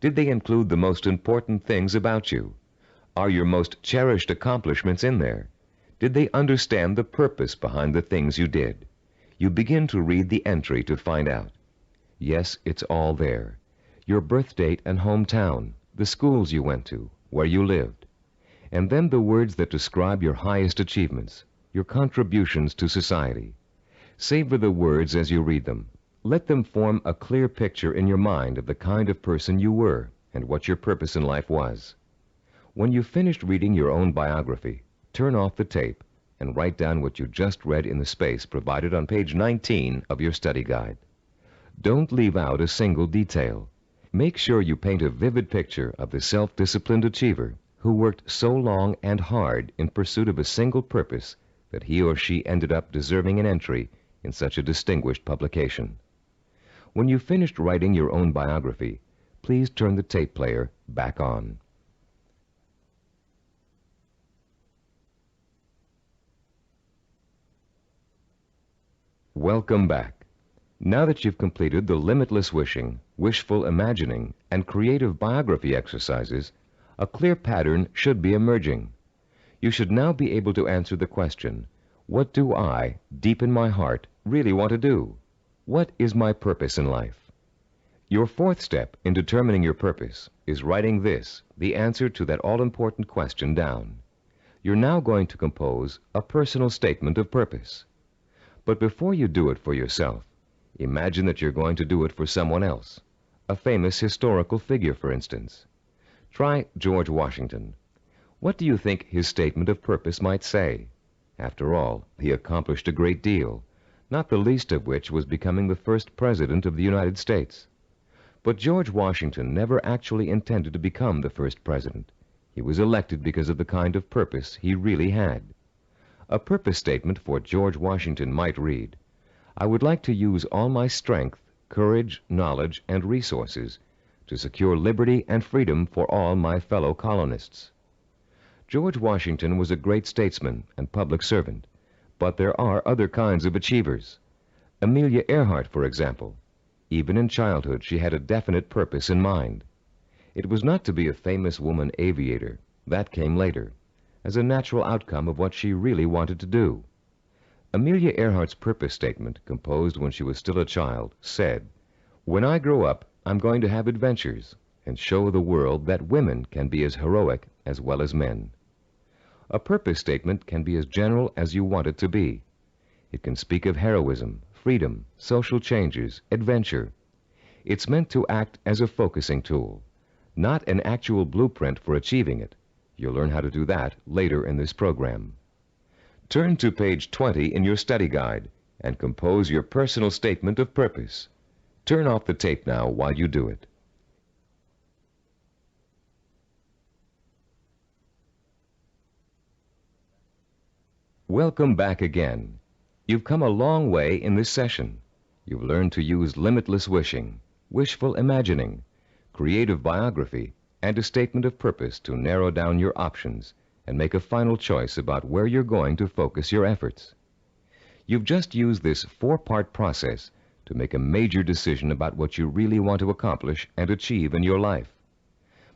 Did they include the most important things about you? Are your most cherished accomplishments in there? Did they understand the purpose behind the things you did? You begin to read the entry to find out. Yes, it's all there. Your birth date and hometown, the schools you went to, where you lived. And then the words that describe your highest achievements. your contributions to society. Savor the words as you read them. Let them form a clear picture in your mind of the kind of person you were and what your purpose in life was. When you've finished reading your own biography, turn off the tape and write down what you just read in the space provided on page 19 of your study guide. Don't leave out a single detail. Make sure you paint a vivid picture of the self-disciplined achiever who worked so long and hard in pursuit of a single purpose that he or she ended up deserving an entry in such a distinguished publication. When you've finished writing your own biography, please turn the tape player back on. Welcome back. Now that you've completed the limitless wishing, wishful imagining, and creative biography exercises, a clear pattern should be emerging. You should now be able to answer the question, what do I, deep in my heart, really want to do? What is my purpose in life? Your fourth step in determining your purpose is writing this, the answer to that all-important question, down. You're now going to compose a personal statement of purpose. But before you do it for yourself, imagine that you're going to do it for someone else, a famous historical figure, for instance. Try George Washington. What do you think his statement of purpose might say? After all, he accomplished a great deal, not the least of which was becoming the first president of the United States. But George Washington never actually intended to become the first president. He was elected because of the kind of purpose he really had. A purpose statement for George Washington might read, I would like to use all my strength, courage, knowledge, and resources to secure liberty and freedom for all my fellow colonists. George Washington was a great statesman and public servant, but there are other kinds of achievers. Amelia Earhart, for example. Even in childhood, she had a definite purpose in mind. It was not to be a famous woman aviator. That came later, as a natural outcome of what she really wanted to do. Amelia Earhart's purpose statement, composed when she was still a child, said, When I grow up, I'm going to have adventures and show the world that women can be as heroic as well as men. A purpose statement can be as general as you want it to be. It can speak of heroism, freedom, social changes, adventure. It's meant to act as a focusing tool, not an actual blueprint for achieving it. You'll learn how to do that later in this program. Turn to page 20 in your study guide and compose your personal statement of purpose. Turn off the tape now while you do it. Welcome back again. You've come a long way in this session. You've learned to use limitless wishing, wishful imagining, creative biography, and a statement of purpose to narrow down your options and make a final choice about where you're going to focus your efforts. You've just used this four-part process to make a major decision about what you really want to accomplish and achieve in your life.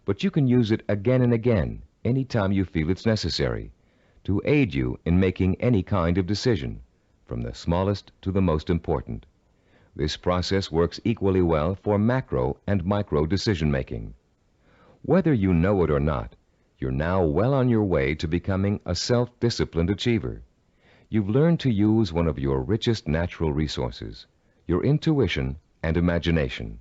But you can use it again and again, anytime you feel it's necessary, to aid you in making any kind of decision, from the smallest to the most important. This process works equally well for macro and micro decision-making. Whether you know it or not, you're now well on your way to becoming a self-disciplined achiever. You've learned to use one of your richest natural resources, your intuition and imagination.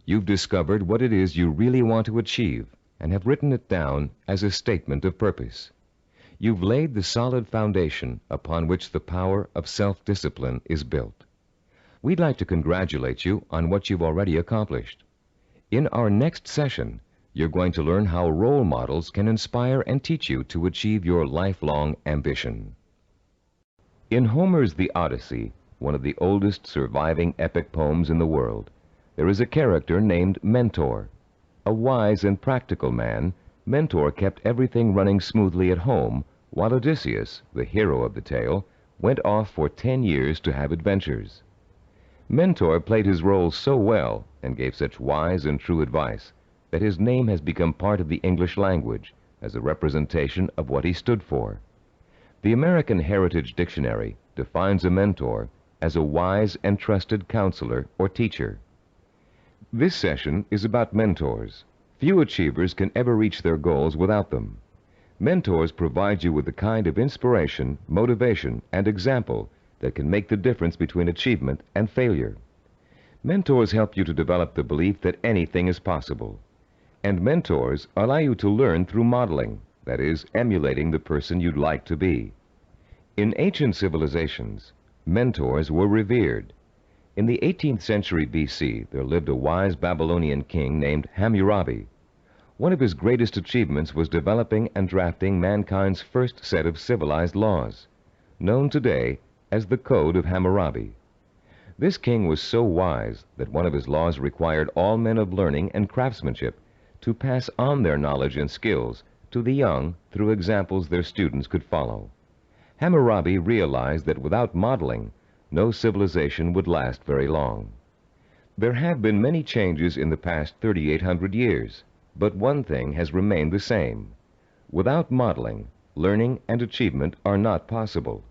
You've discovered what it is you really want to achieve and have written it down as a statement of purpose. You've laid the solid foundation upon which the power of self-discipline is built. We'd like to congratulate you on what you've already accomplished. In our next session, you're going to learn how role models can inspire and teach you to achieve your lifelong ambition. In Homer's The Odyssey, one of the oldest surviving epic poems in the world, there is a character named Mentor. A wise and practical man, Mentor kept everything running smoothly at home, while Odysseus, the hero of the tale, went off for 10 years to have adventures. Mentor played his role so well and gave such wise and true advice that his name has become part of the English language as a representation of what he stood for. The American Heritage Dictionary defines a mentor as a wise and trusted counselor or teacher. This session is about mentors. Few achievers can ever reach their goals without them. Mentors provide you with the kind of inspiration, motivation, and example that can make the difference between achievement and failure. Mentors help you to develop the belief that anything is possible. And mentors allow you to learn through modeling, that is, emulating the person you'd like to be. In ancient civilizations, mentors were revered. In the 18th century BC, there lived a wise Babylonian king named Hammurabi. One of his greatest achievements was developing and drafting mankind's first set of civilized laws, known today as the Code of Hammurabi. This king was so wise that one of his laws required all men of learning and craftsmanship to pass on their knowledge and skills to the young through examples their students could follow. Hammurabi realized that without modeling, no civilization would last very long. There have been many changes in the past 3,800 years, but one thing has remained the same. Without modeling, learning and achievement are not possible.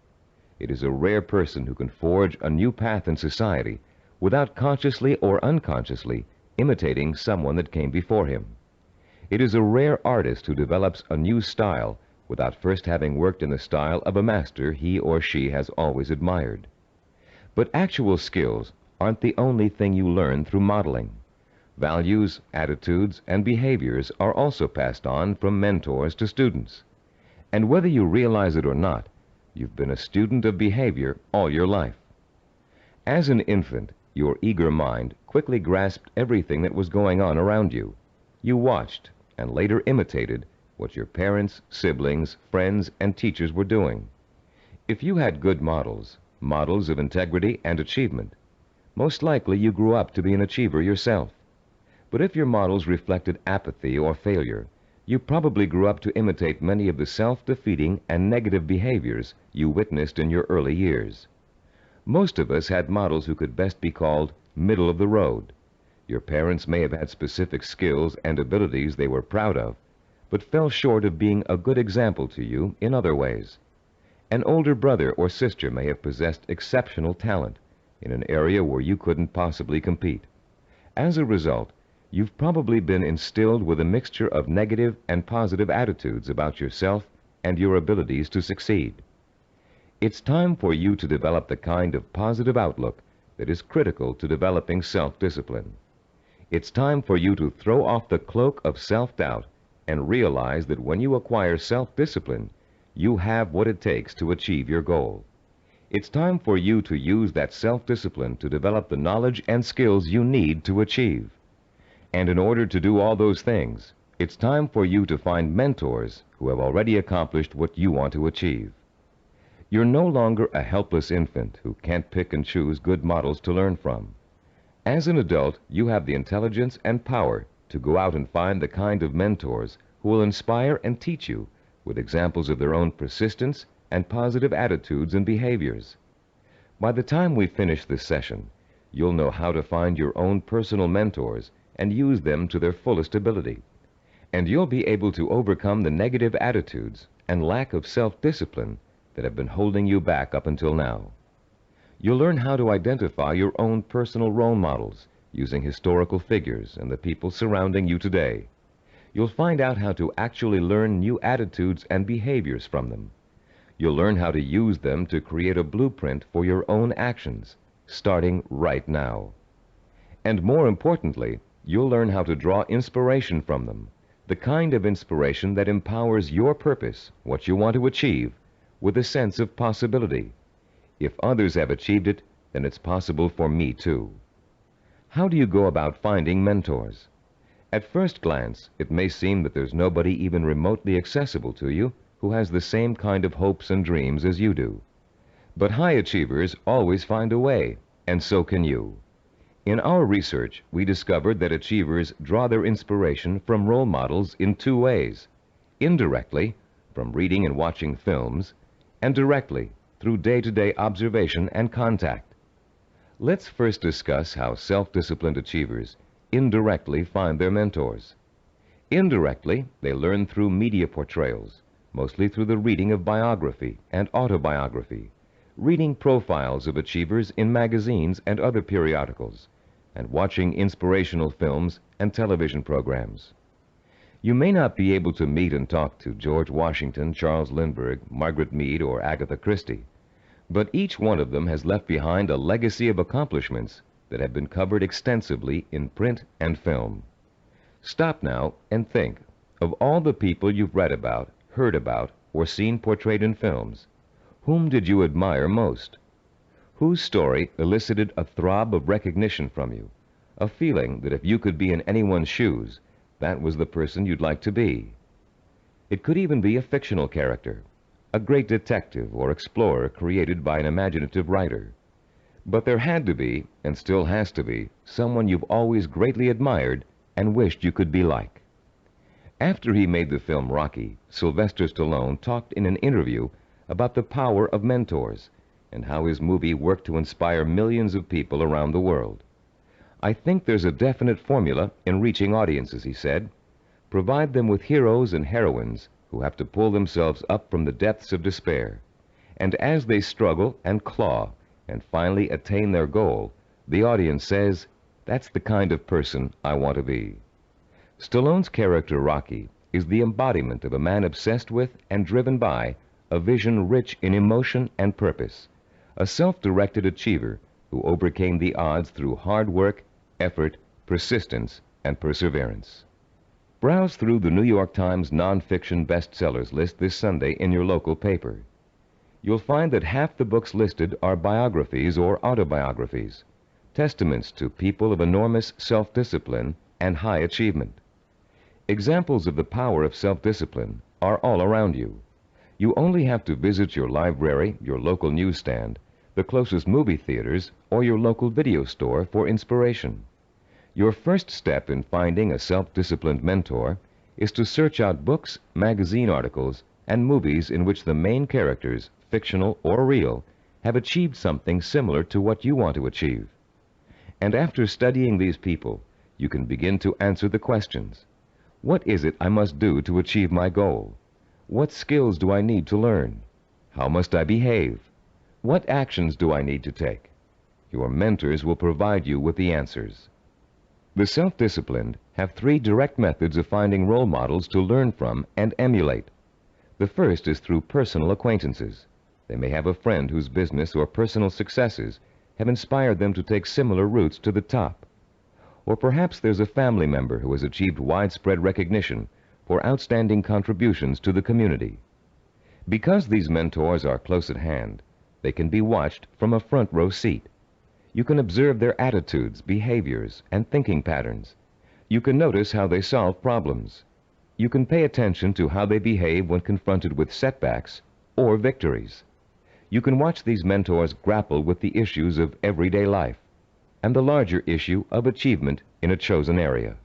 It is a rare person who can forge a new path in society without consciously or unconsciously imitating someone that came before him. It is a rare artist who develops a new style without first having worked in the style of a master he or she has always admired. But actual skills aren't the only thing you learn through modeling. Values, attitudes, and behaviors are also passed on from mentors to students. And whether you realize it or not, you've been a student of behavior all your life. As an infant, your eager mind quickly grasped everything that was going on around you. You watched and later imitated what your parents, siblings, friends, and teachers were doing. If you had good models, models of integrity and achievement, most likely you grew up to be an achiever yourself. But if your models reflected apathy or failure, you probably grew up to imitate many of the self-defeating and negative behaviors you witnessed in your early years. Most of us had models who could best be called middle of the road. Your parents may have had specific skills and abilities they were proud of, but fell short of being a good example to you in other ways. An older brother or sister may have possessed exceptional talent in an area where you couldn't possibly compete. As a result, you've probably been instilled with a mixture of negative and positive attitudes about yourself and your abilities to succeed. It's time for you to develop the kind of positive outlook that is critical to developing self-discipline. It's time for you to throw off the cloak of self-doubt and realize that when you acquire self-discipline, you have what it takes to achieve your goal. It's time for you to use that self-discipline to develop the knowledge and skills you need to achieve. And in order to do all those things, it's time for you to find mentors who have already accomplished what you want to achieve. You're no longer a helpless infant who can't pick and choose good models to learn from. As an adult, you have the intelligence and power to go out and find the kind of mentors who will inspire and teach you with examples of their own persistence and positive attitudes and behaviors. By the time we finish this session, you'll know how to find your own personal mentors and use them to their fullest ability. And you'll be able to overcome the negative attitudes and lack of self-discipline that have been holding you back up until now. You'll learn how to identify your own personal role models using historical figures and the people surrounding you today. You'll find out how to actually learn new attitudes and behaviors from them. You'll learn how to use them to create a blueprint for your own actions, starting right now. And more importantly, you'll learn how to draw inspiration from them, the kind of inspiration that empowers your purpose, what you want to achieve, with a sense of possibility. If others have achieved it, then it's possible for me too. How do you go about finding mentors? At first glance, it may seem that there's nobody even remotely accessible to you who has the same kind of hopes and dreams as you do. But high achievers always find a way, and so can you. In our research, we discovered that achievers draw their inspiration from role models in two ways: indirectly, from reading and watching films, and directly, through day-to-day observation and contact. Let's first discuss how self-disciplined achievers indirectly find their mentors. Indirectly, they learn through media portrayals, mostly through the reading of biography and autobiography, reading profiles of achievers in magazines and other periodicals, and watching inspirational films and television programs. You may not be able to meet and talk to George Washington, Charles Lindbergh, Margaret Mead, or Agatha Christie, but each one of them has left behind a legacy of accomplishments that have been covered extensively in print and film. Stop now and think of all the people you've read about, heard about, or seen portrayed in films. Whom did you admire most? Whose story elicited a throb of recognition from you, a feeling that if you could be in anyone's shoes, that was the person you'd like to be? It could even be a fictional character, a great detective or explorer created by an imaginative writer. But there had to be, and still has to be, someone you've always greatly admired and wished you could be like. After he made the film Rocky, Sylvester Stallone talked in an interview about the power of mentors and how his movie worked to inspire millions of people around the world. I think there's a definite formula in reaching audiences, he said. Provide them with heroes and heroines who have to pull themselves up from the depths of despair. And as they struggle and claw and finally attain their goal, the audience says, "That's the kind of person I want to be." Stallone's character Rocky is the embodiment of a man obsessed with and driven by a vision rich in emotion and purpose, a self-directed achiever who overcame the odds through hard work, effort, persistence, and perseverance. Browse through the New York Times nonfiction bestsellers list this Sunday in your local paper. You'll find that half the books listed are biographies or autobiographies, testaments to people of enormous self-discipline and high achievement. Examples of the power of self-discipline are all around you. You only have to visit your library, your local newsstand, the closest movie theaters, or your local video store for inspiration. Your first step in finding a self-disciplined mentor is to search out books, magazine articles, and movies in which the main characters, fictional or real, have achieved something similar to what you want to achieve. And after studying these people, you can begin to answer the questions. What is it I must do to achieve my goal? What skills do I need to learn? How must I behave? What actions do I need to take? Your mentors will provide you with the answers. The self-disciplined have 3 direct methods of finding role models to learn from and emulate. The first is through personal acquaintances. They may have a friend whose business or personal successes have inspired them to take similar routes to the top. Or perhaps there's a family member who has achieved widespread recognition for outstanding contributions to the community. Because these mentors are close at hand, they can be watched from a front row seat. You can observe their attitudes, behaviors, and thinking patterns. You can notice how they solve problems. You can pay attention to how they behave when confronted with setbacks or victories. You can watch these mentors grapple with the issues of everyday life and the larger issue of achievement in a chosen area.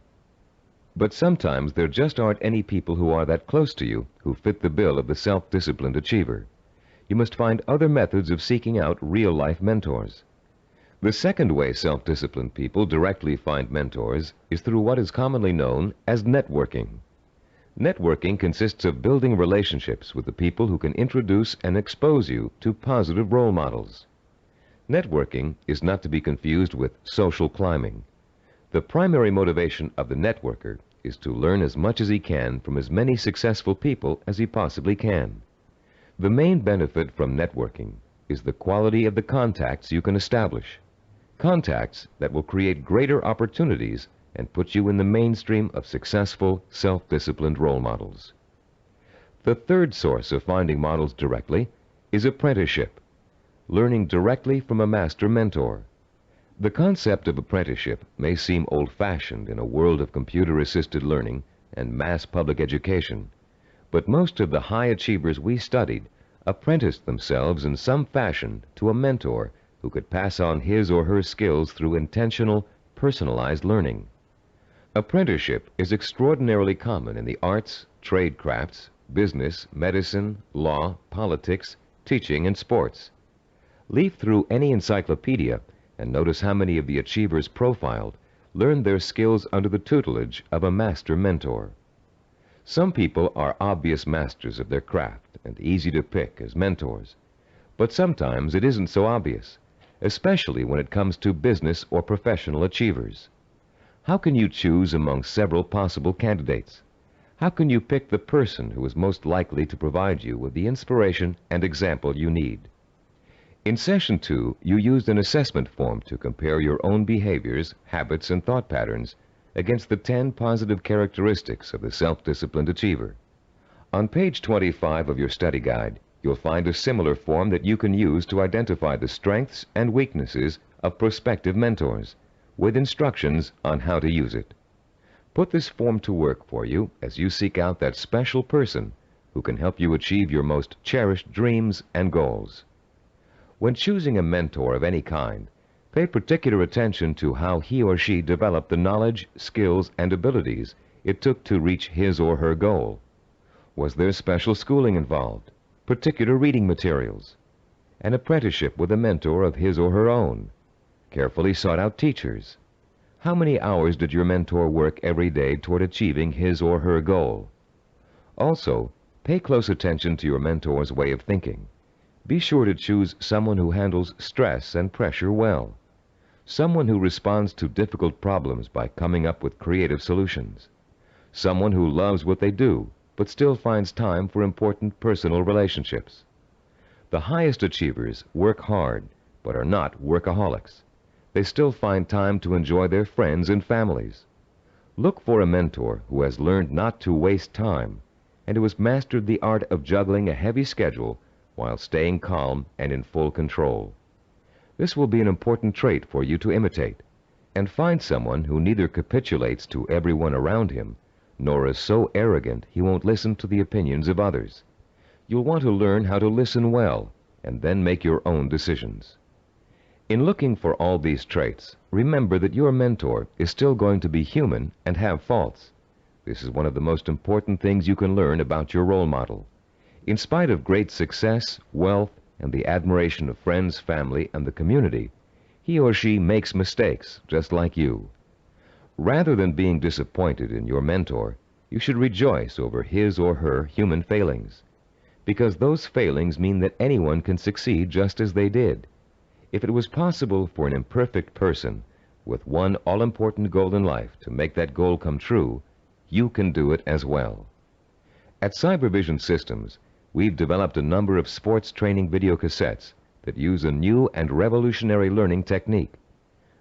But sometimes there just aren't any people who are that close to you who fit the bill of the self-disciplined achiever. You must find other methods of seeking out real-life mentors. The second way self-disciplined people directly find mentors is through what is commonly known as networking. Networking consists of building relationships with the people who can introduce and expose you to positive role models. Networking is not to be confused with social climbing. The primary motivation of the networker is to learn as much as he can from as many successful people as he possibly can. The main benefit from networking is the quality of the contacts you can establish. Contacts that will create greater opportunities and put you in the mainstream of successful, self-disciplined role models. The third source of finding models directly is apprenticeship, learning directly from a master mentor. The concept of apprenticeship may seem old-fashioned in a world of computer-assisted learning and mass public education, but most of the high achievers we studied apprenticed themselves in some fashion to a mentor who could pass on his or her skills through intentional, personalized learning. Apprenticeship is extraordinarily common in the arts, trade crafts, business, medicine, law, politics, teaching, and sports. Leaf through any encyclopedia and notice how many of the achievers profiled learned their skills under the tutelage of a master mentor. Some people are obvious masters of their craft and easy to pick as mentors, but sometimes it isn't so obvious, especially when it comes to business or professional achievers. How can you choose among several possible candidates? How can you pick the person who is most likely to provide you with the inspiration and example you need? In Session 2, you used an assessment form to compare your own behaviors, habits, and thought patterns against the 10 positive characteristics of the self-disciplined achiever. On page 25 of your study guide, you'll find a similar form that you can use to identify the strengths and weaknesses of prospective mentors, with instructions on how to use it. Put this form to work for you as you seek out that special person who can help you achieve your most cherished dreams and goals. When choosing a mentor of any kind, pay particular attention to how he or she developed the knowledge, skills, and abilities it took to reach his or her goal. Was there special schooling involved, particular reading materials, an apprenticeship with a mentor of his or her own, carefully sought-out teachers? How many hours did your mentor work every day toward achieving his or her goal? Also, pay close attention to your mentor's way of thinking. Be sure to choose someone who handles stress and pressure well, someone who responds to difficult problems by coming up with creative solutions, someone who loves what they do but still finds time for important personal relationships. The highest achievers work hard but are not workaholics. They still find time to enjoy their friends and families. Look for a mentor who has learned not to waste time and who has mastered the art of juggling a heavy schedule while staying calm and in full control. This will be an important trait for you to imitate, and find someone who neither capitulates to everyone around him, nor is so arrogant he won't listen to the opinions of others. You'll want to learn how to listen well, and then make your own decisions. In looking for all these traits, remember that your mentor is still going to be human and have faults. This is one of the most important things you can learn about your role model. In spite of great success, wealth, and the admiration of friends, family, and the community, he or she makes mistakes, just like you. Rather than being disappointed in your mentor, you should rejoice over his or her human failings, because those failings mean that anyone can succeed just as they did. If it was possible for an imperfect person with one all-important goal in life to make that goal come true, you can do it as well. At Cybervision Systems, we've developed a number of sports training video cassettes that use a new and revolutionary learning technique.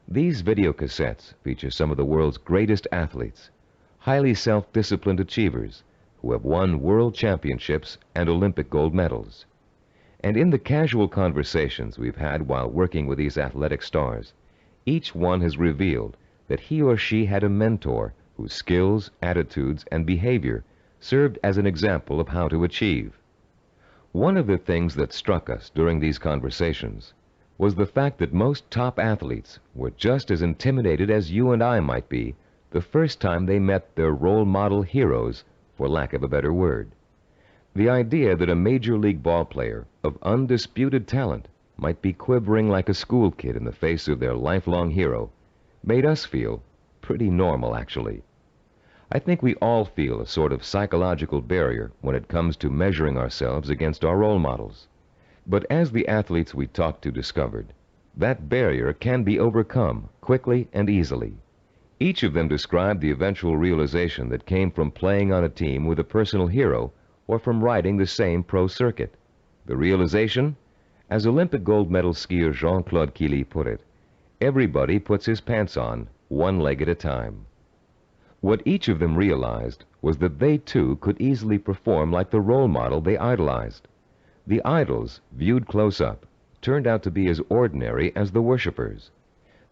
These video cassettes feature some of the world's greatest athletes, highly self-disciplined achievers who have won world championships and Olympic gold medals. And in the casual conversations we've had while working with these athletic stars, each one has revealed that he or she had a mentor whose skills, attitudes, and behavior served as an example of how to achieve. One of the things that struck us during these conversations was the fact that most top athletes were just as intimidated as you and I might be the first time they met their role model heroes, for lack of a better word. The idea that a major league ball player of undisputed talent might be quivering like a school kid in the face of their lifelong hero made us feel pretty normal, actually. I think we all feel a sort of psychological barrier when it comes to measuring ourselves against our role models. But as the athletes we talked to discovered, that barrier can be overcome quickly and easily. Each of them described the eventual realization that came from playing on a team with a personal hero or from riding the same pro circuit. The realization? As Olympic gold medal skier Jean-Claude Killy put it, everybody puts his pants on, one leg at a time. What each of them realized was that they too could easily perform like the role model they idolized. The idols, viewed close up, turned out to be as ordinary as the worshippers.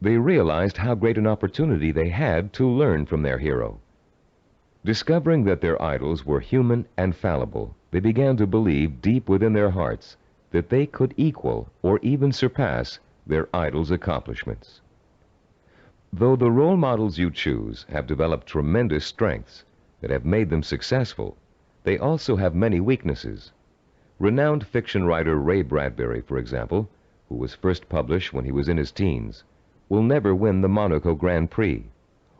They realized how great an opportunity they had to learn from their hero. Discovering that their idols were human and fallible, they began to believe deep within their hearts that they could equal or even surpass their idols' accomplishments. Though the role models you choose have developed tremendous strengths that have made them successful, they also have many weaknesses. Renowned fiction writer Ray Bradbury, for example, who was first published when he was in his teens, will never win the Monaco Grand Prix,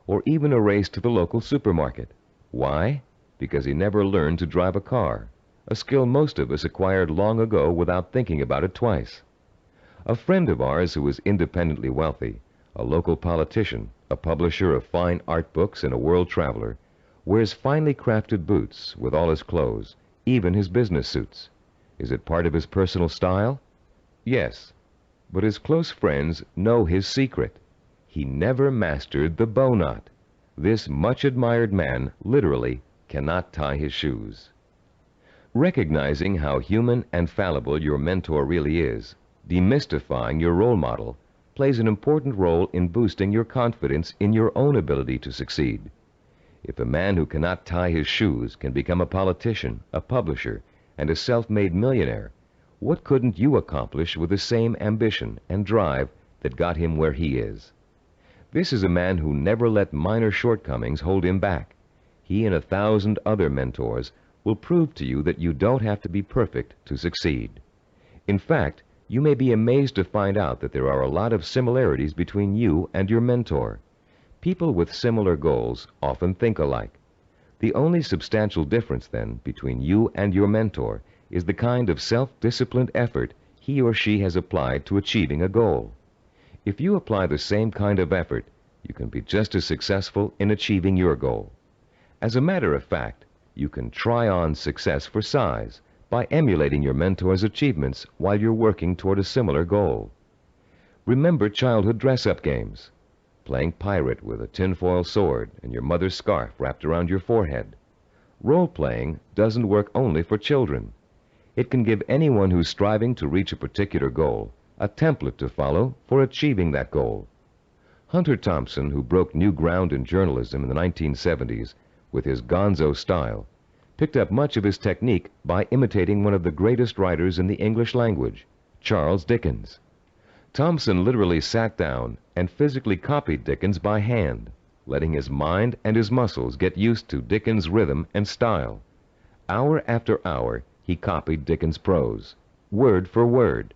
or even a race to the local supermarket. Why? Because he never learned to drive a car, a skill most of us acquired long ago without thinking about it twice. A friend of ours who was independently wealthy, a local politician, a publisher of fine art books, and a world traveler, wears finely crafted boots with all his clothes, even his business suits. Is it part of his personal style? Yes, but his close friends know his secret. He never mastered the bow knot. This much admired man literally cannot tie his shoes. Recognizing how human and fallible your mentor really is, demystifying your role model, plays an important role in boosting your confidence in your own ability to succeed. If a man who cannot tie his shoes can become a politician, a publisher, and a self-made millionaire, what couldn't you accomplish with the same ambition and drive that got him where he is? This is a man who never let minor shortcomings hold him back. He and 1,000 other mentors will prove to you that you don't have to be perfect to succeed. In fact, you may be amazed to find out that there are a lot of similarities between you and your mentor. People with similar goals often think alike. The only substantial difference, then, between you and your mentor is the kind of self-disciplined effort he or she has applied to achieving a goal. If you apply the same kind of effort, you can be just as successful in achieving your goal. As a matter of fact, you can try on success for size by emulating your mentor's achievements while you're working toward a similar goal. Remember childhood dress-up games, playing pirate with a tinfoil sword and your mother's scarf wrapped around your forehead. Role-playing doesn't work only for children. It can give anyone who's striving to reach a particular goal a template to follow for achieving that goal. Hunter Thompson, who broke new ground in journalism in the 1970s with his gonzo style, picked up much of his technique by imitating one of the greatest writers in the English language, Charles Dickens. Thompson literally sat down and physically copied Dickens by hand, letting his mind and his muscles get used to Dickens' rhythm and style. Hour after hour, he copied Dickens' prose, word for word.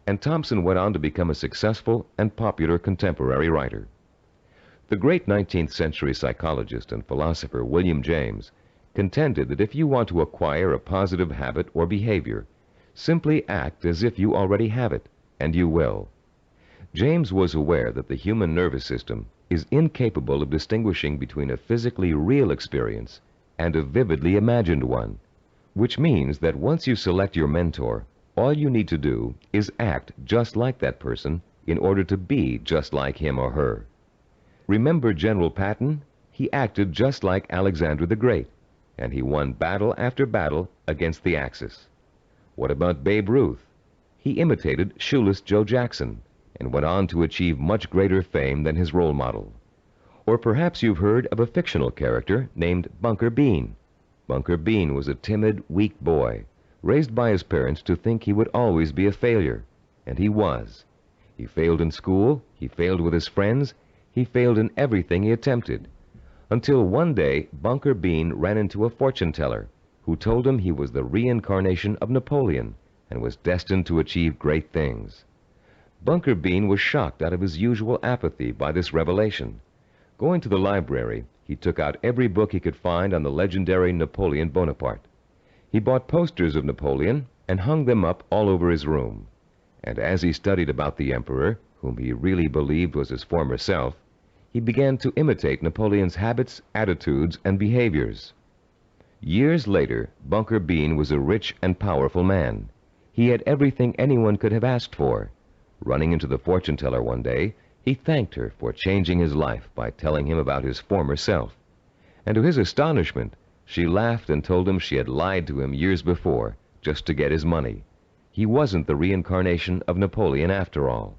And Thompson went on to become a successful and popular contemporary writer. The great 19th century psychologist and philosopher William James contended that if you want to acquire a positive habit or behavior, simply act as if you already have it, and you will. James was aware that the human nervous system is incapable of distinguishing between a physically real experience and a vividly imagined one, which means that once you select your mentor, all you need to do is act just like that person in order to be just like him or her. Remember General Patton? He acted just like Alexander the Great, and he won battle after battle against the Axis. What about Babe Ruth? He imitated Shoeless Joe Jackson and went on to achieve much greater fame than his role model. Or perhaps you've heard of a fictional character named Bunker Bean. Bunker Bean was a timid, weak boy, raised by his parents to think he would always be a failure, and he was. He failed in school, he failed with his friends, he failed in everything he attempted, until one day Bunker Bean ran into a fortune teller who told him he was the reincarnation of Napoleon and was destined to achieve great things. Bunker Bean was shocked out of his usual apathy by this revelation. Going to the library, he took out every book he could find on the legendary Napoleon Bonaparte. He bought posters of Napoleon and hung them up all over his room. And as he studied about the emperor, whom he really believed was his former self, he began to imitate Napoleon's habits, attitudes, and behaviors. Years later, Bunker Bean was a rich and powerful man. He had everything anyone could have asked for. Running into the fortune teller one day, he thanked her for changing his life by telling him about his former self. And to his astonishment, she laughed and told him she had lied to him years before, just to get his money. He wasn't the reincarnation of Napoleon after all.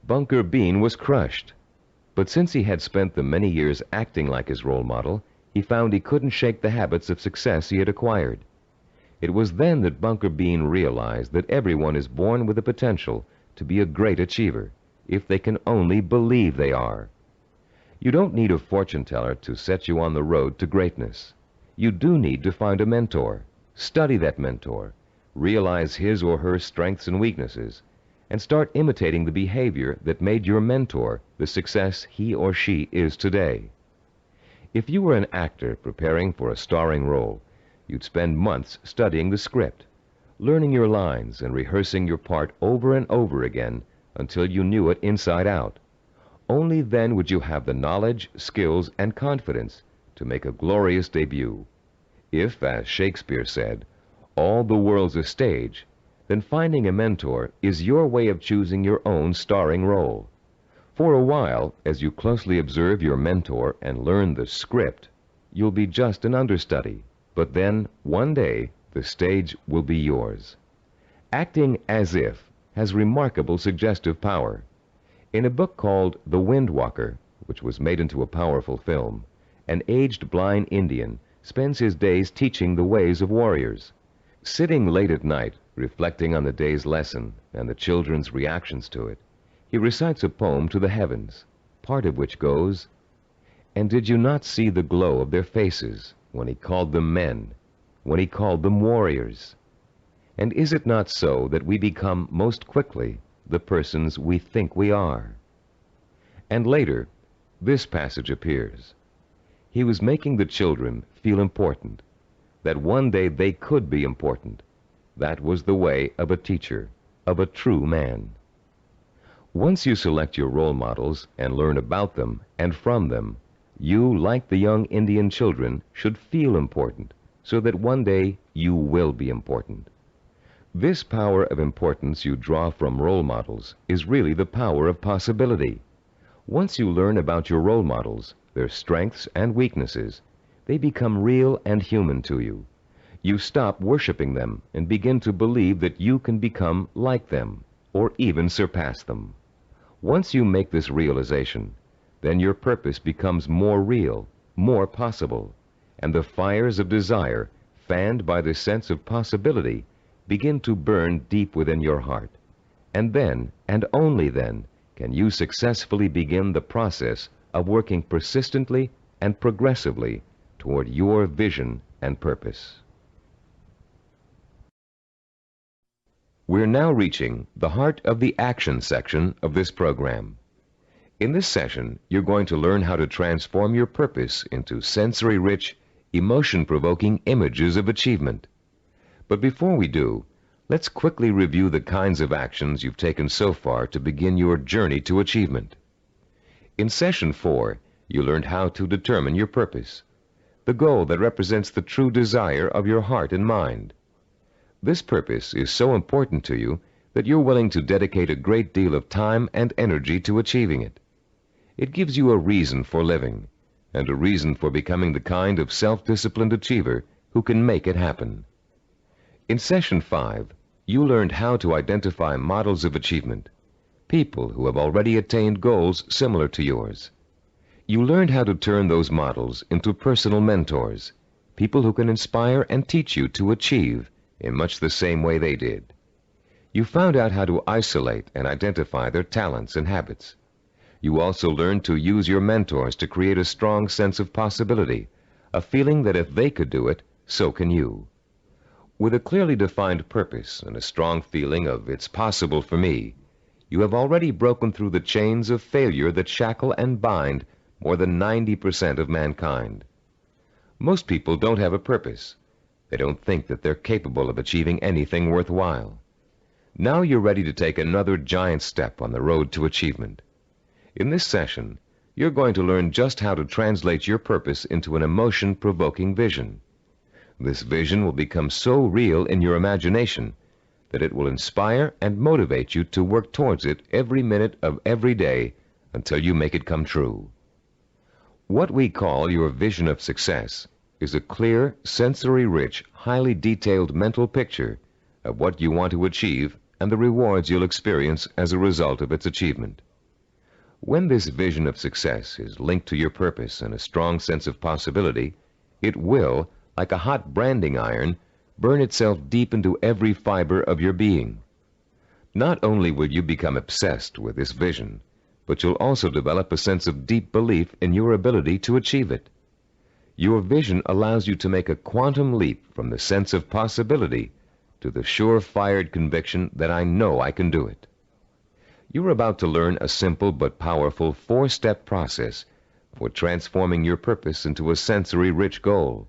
Bunker Bean was crushed. But since he had spent the many years acting like his role model, he found he couldn't shake the habits of success he had acquired. It was then that Bunker Bean realized that everyone is born with the potential to be a great achiever, if they can only believe they are. You don't need a fortune teller to set you on the road to greatness. You do need to find a mentor, study that mentor, realize his or her strengths and weaknesses, and start imitating the behavior that made your mentor the success he or she is today. If you were an actor preparing for a starring role, you'd spend months studying the script, learning your lines and rehearsing your part over and over again until you knew it inside out. Only then would you have the knowledge, skills, and confidence to make a glorious debut. If, as Shakespeare said, all the world's a stage, then finding a mentor is your way of choosing your own starring role. For a while, as you closely observe your mentor and learn the script, you'll be just an understudy. But then, one day, the stage will be yours. Acting as if has remarkable suggestive power. In a book called The Wind Walker, which was made into a powerful film, an aged blind Indian spends his days teaching the ways of warriors. Sitting late at night, reflecting on the day's lesson and the children's reactions to it, he recites a poem to the heavens, part of which goes, "And did you not see the glow of their faces when he called them men, when he called them warriors? And is it not so that we become most quickly the persons we think we are?" And later, this passage appears. He was making the children feel important, that one day they could be important. That was the way of a teacher, of a true man. Once you select your role models and learn about them and from them, you, like the young Indian children, should feel important, so that one day you will be important. This power of importance you draw from role models is really the power of possibility. Once you learn about your role models, their strengths and weaknesses, they become real and human to you. You stop worshiping them and begin to believe that you can become like them, or even surpass them. Once you make this realization, then your purpose becomes more real, more possible, and the fires of desire, fanned by the sense of possibility, begin to burn deep within your heart. And then, and only then, can you successfully begin the process of working persistently and progressively toward your vision and purpose. We're now reaching the heart of the action section of this program. In this session, you're going to learn how to transform your purpose into sensory-rich, emotion-provoking images of achievement. But before we do, let's quickly review the kinds of actions you've taken so far to begin your journey to achievement. In Session 4, you learned how to determine your purpose, the goal that represents the true desire of your heart and mind. This purpose is so important to you that you're willing to dedicate a great deal of time and energy to achieving it. It gives you a reason for living, and a reason for becoming the kind of self-disciplined achiever who can make it happen. In Session 5, you learned how to identify models of achievement, people who have already attained goals similar to yours. You learned how to turn those models into personal mentors, people who can inspire and teach you to achieve in much the same way they did. You found out how to isolate and identify their talents and habits. You also learned to use your mentors to create a strong sense of possibility, a feeling that if they could do it, so can you. With a clearly defined purpose and a strong feeling of "it's possible for me," you have already broken through the chains of failure that shackle and bind more than 90% of mankind. Most people don't have a purpose. They don't think that they're capable of achieving anything worthwhile. Now you're ready to take another giant step on the road to achievement. In this session, you're going to learn just how to translate your purpose into an emotion-provoking vision. This vision will become so real in your imagination that it will inspire and motivate you to work towards it every minute of every day until you make it come true. What we call your vision of success is a clear, sensory-rich, highly detailed mental picture of what you want to achieve and the rewards you'll experience as a result of its achievement. When this vision of success is linked to your purpose and a strong sense of possibility, it will, like a hot branding iron, burn itself deep into every fiber of your being. Not only will you become obsessed with this vision, but you'll also develop a sense of deep belief in your ability to achieve it. Your vision allows you to make a quantum leap from the sense of possibility to the sure-fired conviction that I know I can do it. You're about to learn a simple but powerful 4-step process for transforming your purpose into a sensory-rich goal.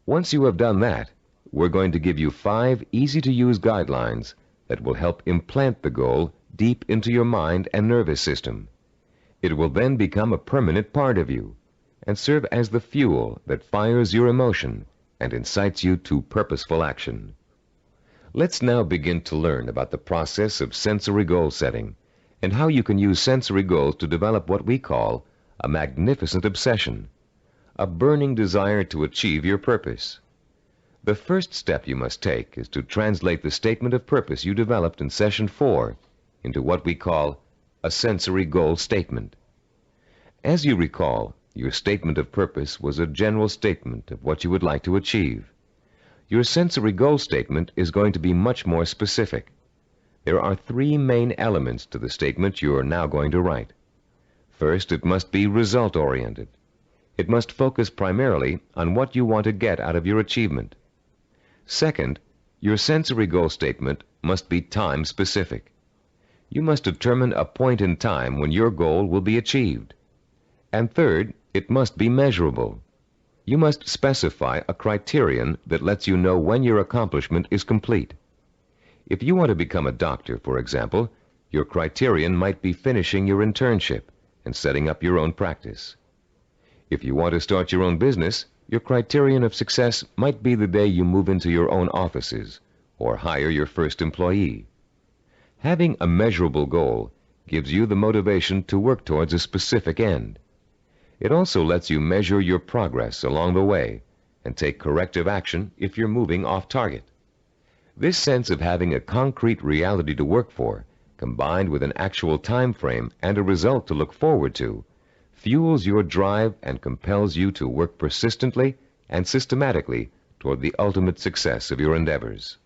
Once you have done that, we're going to give you 5 easy-to-use guidelines that will help implant the goal deep into your mind and nervous system. It will then become a permanent part of you, and serve as the fuel that fires your emotion and incites you to purposeful action. Let's now begin to learn about the process of sensory goal setting and how you can use sensory goals to develop what we call a magnificent obsession, a burning desire to achieve your purpose. The first step you must take is to translate the statement of purpose you developed in Session 4 into what we call a sensory goal statement. As you recall, your statement of purpose was a general statement of what you would like to achieve. Your sensory goal statement is going to be much more specific. There are three main elements to the statement you are now going to write. First, it must be result-oriented. It must focus primarily on what you want to get out of your achievement. Second, your sensory goal statement must be time-specific. You must determine a point in time when your goal will be achieved. And third, it must be measurable. You must specify a criterion that lets you know when your accomplishment is complete. If you want to become a doctor, for example, your criterion might be finishing your internship and setting up your own practice. If you want to start your own business, your criterion of success might be the day you move into your own offices or hire your first employee. Having a measurable goal gives you the motivation to work towards a specific end. It also lets you measure your progress along the way and take corrective action if you're moving off target. This sense of having a concrete reality to work for, combined with an actual time frame and a result to look forward to, fuels your drive and compels you to work persistently and systematically toward the ultimate success of your endeavors.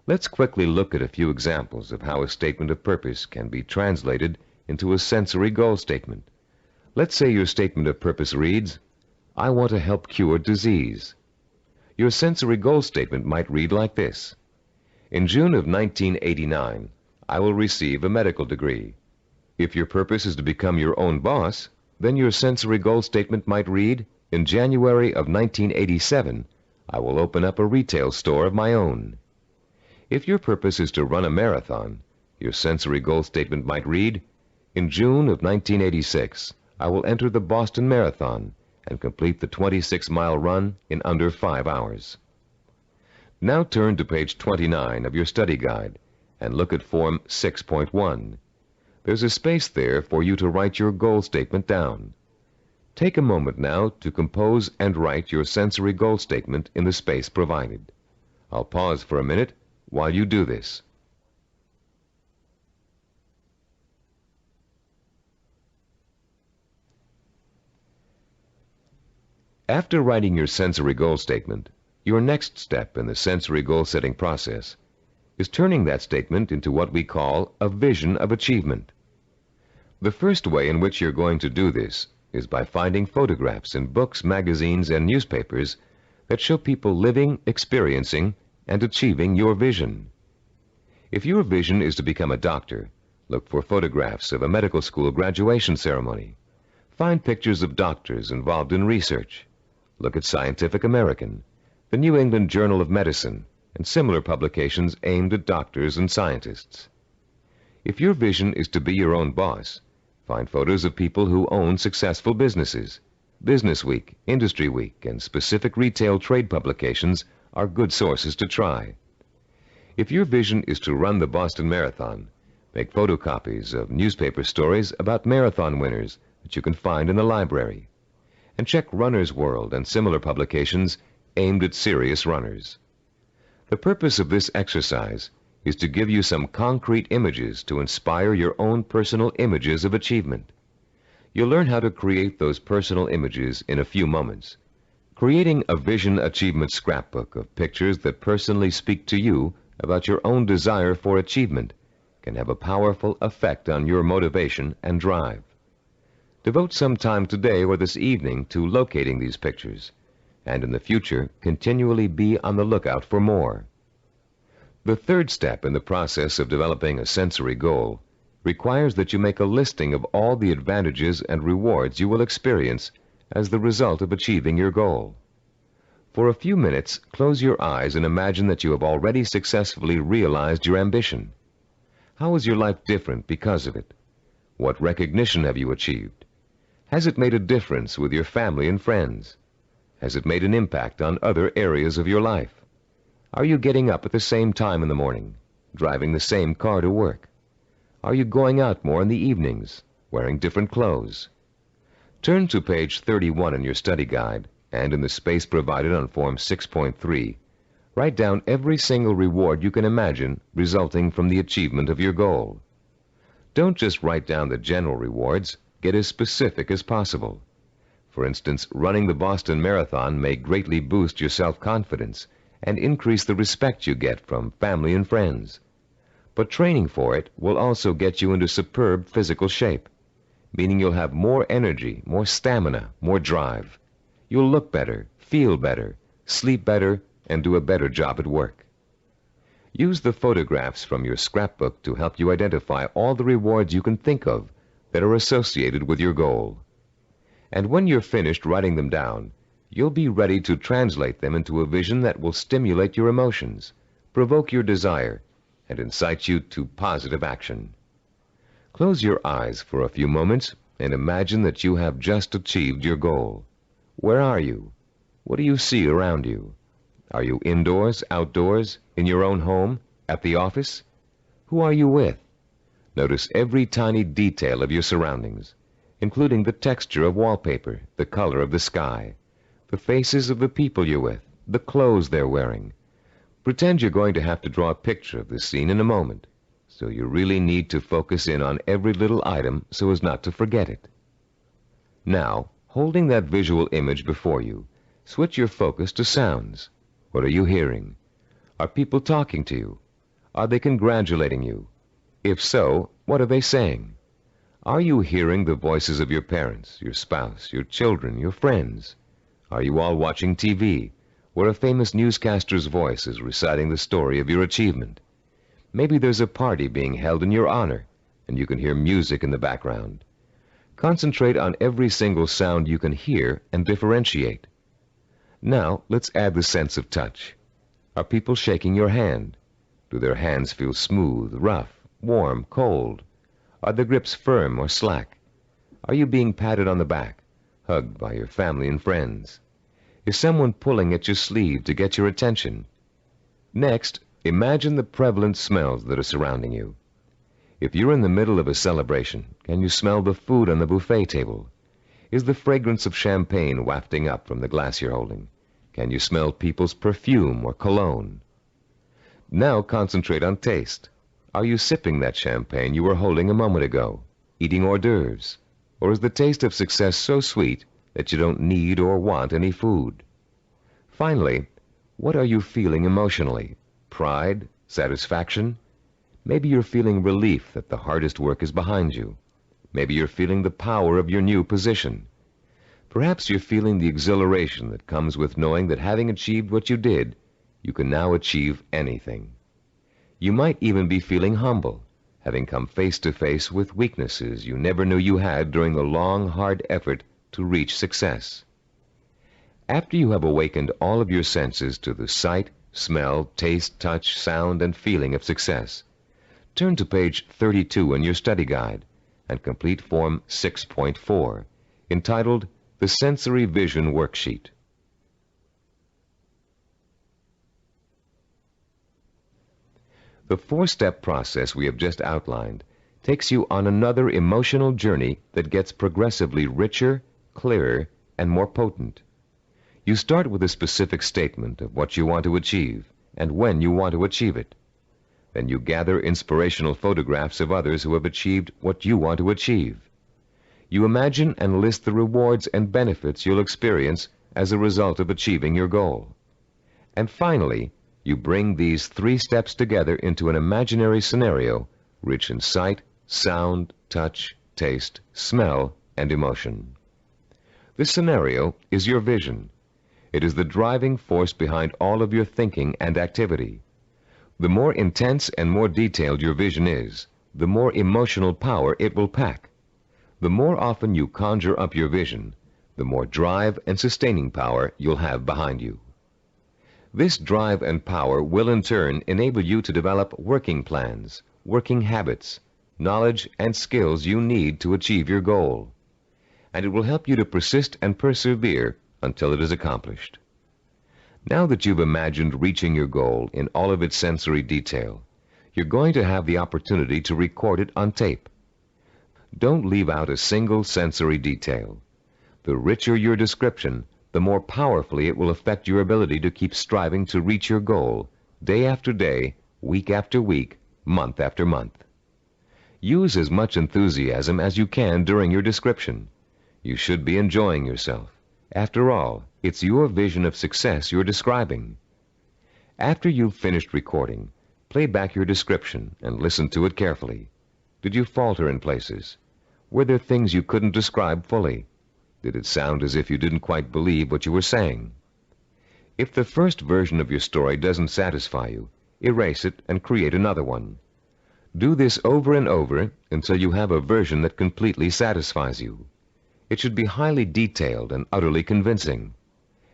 Let's quickly look at a few examples of how a statement of purpose can be translated into a sensory goal statement. Let's say your statement of purpose reads, "I want to help cure disease." Your sensory goal statement might read like this: "In June of 1989, I will receive a medical degree." If your purpose is to become your own boss, then your sensory goal statement might read, "In January of 1987, I will open up a retail store of my own." If your purpose is to run a marathon, your sensory goal statement might read, "In June of 1986, I will enter the Boston Marathon and complete the 26-mile run in under 5 hours." Now turn to page 29 of your study guide and look at Form 6.1. There's a space there for you to write your goal statement down. Take a moment now to compose and write your sensory goal statement in the space provided. I'll pause for a minute while you do this. After writing your sensory goal statement, your next step in the sensory goal setting process is turning that statement into what we call a vision of achievement. The first way in which you're going to do this is by finding photographs in books, magazines, and newspapers that show people living, experiencing, and achieving your vision. If your vision is to become a doctor, look for photographs of a medical school graduation ceremony. Find pictures of doctors involved in research. Look at Scientific American, the New England Journal of Medicine, and similar publications aimed at doctors and scientists. If your vision is to be your own boss, find photos of people who own successful businesses. Business Week, Industry Week, and specific retail trade publications are good sources to try. If your vision is to run the Boston Marathon, make photocopies of newspaper stories about marathon winners that you can find in the library. And check Runner's World and similar publications aimed at serious runners. The purpose of this exercise is to give you some concrete images to inspire your own personal images of achievement. You'll learn how to create those personal images in a few moments. Creating a vision achievement scrapbook of pictures that personally speak to you about your own desire for achievement can have a powerful effect on your motivation and drive. Devote some time today or this evening to locating these pictures, and in the future continually be on the lookout for more. The third step in the process of developing a sensory goal requires that you make a listing of all the advantages and rewards you will experience as the result of achieving your goal. For a few minutes, close your eyes and imagine that you have already successfully realized your ambition. How is your life different because of it? What recognition have you achieved? Has it made a difference with your family and friends? Has it made an impact on other areas of your life? Are you getting up at the same time in the morning, driving the same car to work? Are you going out more in the evenings, wearing different clothes? Turn to page 31 in your study guide, and in the space provided on Form 6.3, write down every single reward you can imagine resulting from the achievement of your goal. Don't just write down the general rewards, get as specific as possible. For instance, running the Boston Marathon may greatly boost your self-confidence and increase the respect you get from family and friends. But training for it will also get you into superb physical shape, meaning you'll have more energy, more stamina, more drive. You'll look better, feel better, sleep better, and do a better job at work. Use the photographs from your scrapbook to help you identify all the rewards you can think of that are associated with your goal. And when you're finished writing them down, you'll be ready to translate them into a vision that will stimulate your emotions, provoke your desire, and incite you to positive action. Close your eyes for a few moments and imagine that you have just achieved your goal. Where are you? What do you see around you? Are you indoors, outdoors, in your own home, at the office? Who are you with? Notice every tiny detail of your surroundings, including the texture of wallpaper, the color of the sky, the faces of the people you're with, the clothes they're wearing. Pretend you're going to have to draw a picture of this scene in a moment, so you really need to focus in on every little item so as not to forget it. Now, holding that visual image before you, switch your focus to sounds. What are you hearing? Are people talking to you? Are they congratulating you? If so, what are they saying? Are you hearing the voices of your parents, your spouse, your children, your friends? Are you all watching TV, where a famous newscaster's voice is reciting the story of your achievement? Maybe there's a party being held in your honor, and you can hear music in the background. Concentrate on every single sound you can hear and differentiate. Now, let's add the sense of touch. Are people shaking your hand? Do their hands feel smooth, rough, warm, cold? Are the grips firm or slack? Are you being patted on the back, hugged by your family and friends? Is someone pulling at your sleeve to get your attention? Next, imagine the prevalent smells that are surrounding you. If you're in the middle of a celebration, can you smell the food on the buffet table? Is the fragrance of champagne wafting up from the glass you're holding? Can you smell people's perfume or cologne? Now concentrate on taste. Are you sipping that champagne you were holding a moment ago, eating hors d'oeuvres? Or is the taste of success so sweet that you don't need or want any food? Finally, what are you feeling emotionally? Pride? Satisfaction? Maybe you're feeling relief that the hardest work is behind you. Maybe you're feeling the power of your new position. Perhaps you're feeling the exhilaration that comes with knowing that having achieved what you did, you can now achieve anything. You might even be feeling humble, having come face to face with weaknesses you never knew you had during the long, hard effort to reach success. After you have awakened all of your senses to the sight, smell, taste, touch, sound, and feeling of success, turn to page 32 in your study guide and complete Form 6.4, entitled The Sensory Vision Worksheet. The four-step process we have just outlined takes you on another emotional journey that gets progressively richer, clearer, and more potent. You start with a specific statement of what you want to achieve and when you want to achieve it. Then you gather inspirational photographs of others who have achieved what you want to achieve. You imagine and list the rewards and benefits you'll experience as a result of achieving your goal. And finally, you bring these three steps together into an imaginary scenario rich in sight, sound, touch, taste, smell, and emotion. This scenario is your vision. It is the driving force behind all of your thinking and activity. The more intense and more detailed your vision is, the more emotional power it will pack. The more often you conjure up your vision, the more drive and sustaining power you'll have behind you. This drive and power will in turn enable you to develop working plans, working habits, knowledge, and skills you need to achieve your goal. and it will help you to persist and persevere until it is accomplished. Now that you've imagined reaching your goal in all of its sensory detail, you're going to have the opportunity to record it on tape. Don't leave out a single sensory detail. The richer your description, the more powerfully it will affect your ability to keep striving to reach your goal, day after day, week after week, month after month. Use as much enthusiasm as you can during your description. You should be enjoying yourself. After all, it's your vision of success you're describing. After you've finished recording, play back your description and listen to it carefully. Did you falter in places? Were there things you couldn't describe fully? Did it sound as if you didn't quite believe what you were saying? If the first version of your story doesn't satisfy you, erase it and create another one. Do this over and over until you have a version that completely satisfies you. It should be highly detailed and utterly convincing.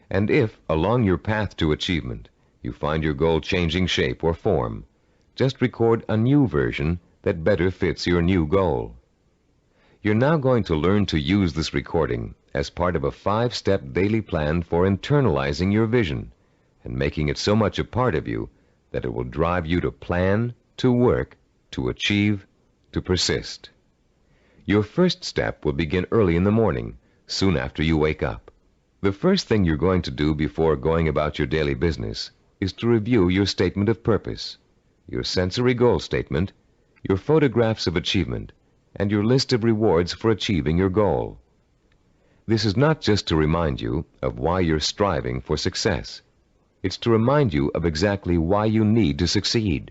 And if, along your path to achievement, you find your goal changing shape or form, just record a new version that better fits your new goal. You're now going to learn to use this recording as part of a 5-step daily plan for internalizing your vision and making it so much a part of you that it will drive you to plan, to work, to achieve, to persist. Your first step will begin early in the morning, soon after you wake up. The first thing you're going to do before going about your daily business is to review your statement of purpose, your sensory goal statement, your photographs of achievement, and your list of rewards for achieving your goal. This is not just to remind you of why you're striving for success. It's to remind you of exactly why you need to succeed.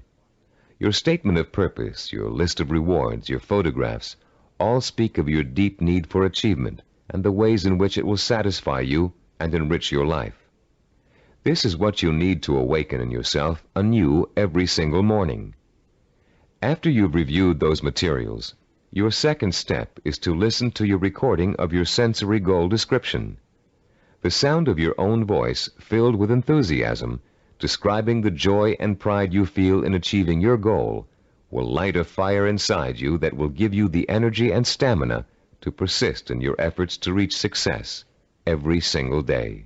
Your statement of purpose, your list of rewards, your photographs, all speak of your deep need for achievement and the ways in which it will satisfy you and enrich your life. This is what you need to awaken in yourself anew every single morning. After you've reviewed those materials, your second step is to listen to your recording of your sensory goal description. The sound of your own voice, filled with enthusiasm, describing the joy and pride you feel in achieving your goal, will light a fire inside you that will give you the energy and stamina to persist in your efforts to reach success every single day.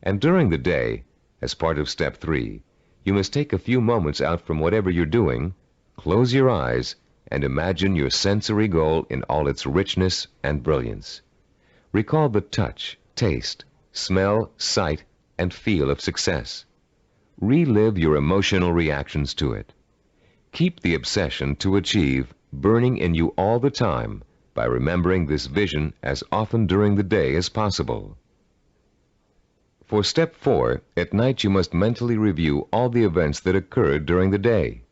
And during the day, as part of step 3, you must take a few moments out from whatever you're doing, close your eyes, and imagine your sensory goal in all its richness and brilliance. Recall the touch, taste, smell, sight, and feel of success. Relive your emotional reactions to it. Keep the obsession to achieve burning in you all the time by remembering this vision as often during the day as possible. For step 4, at night you must mentally review all the events that occurred during the day.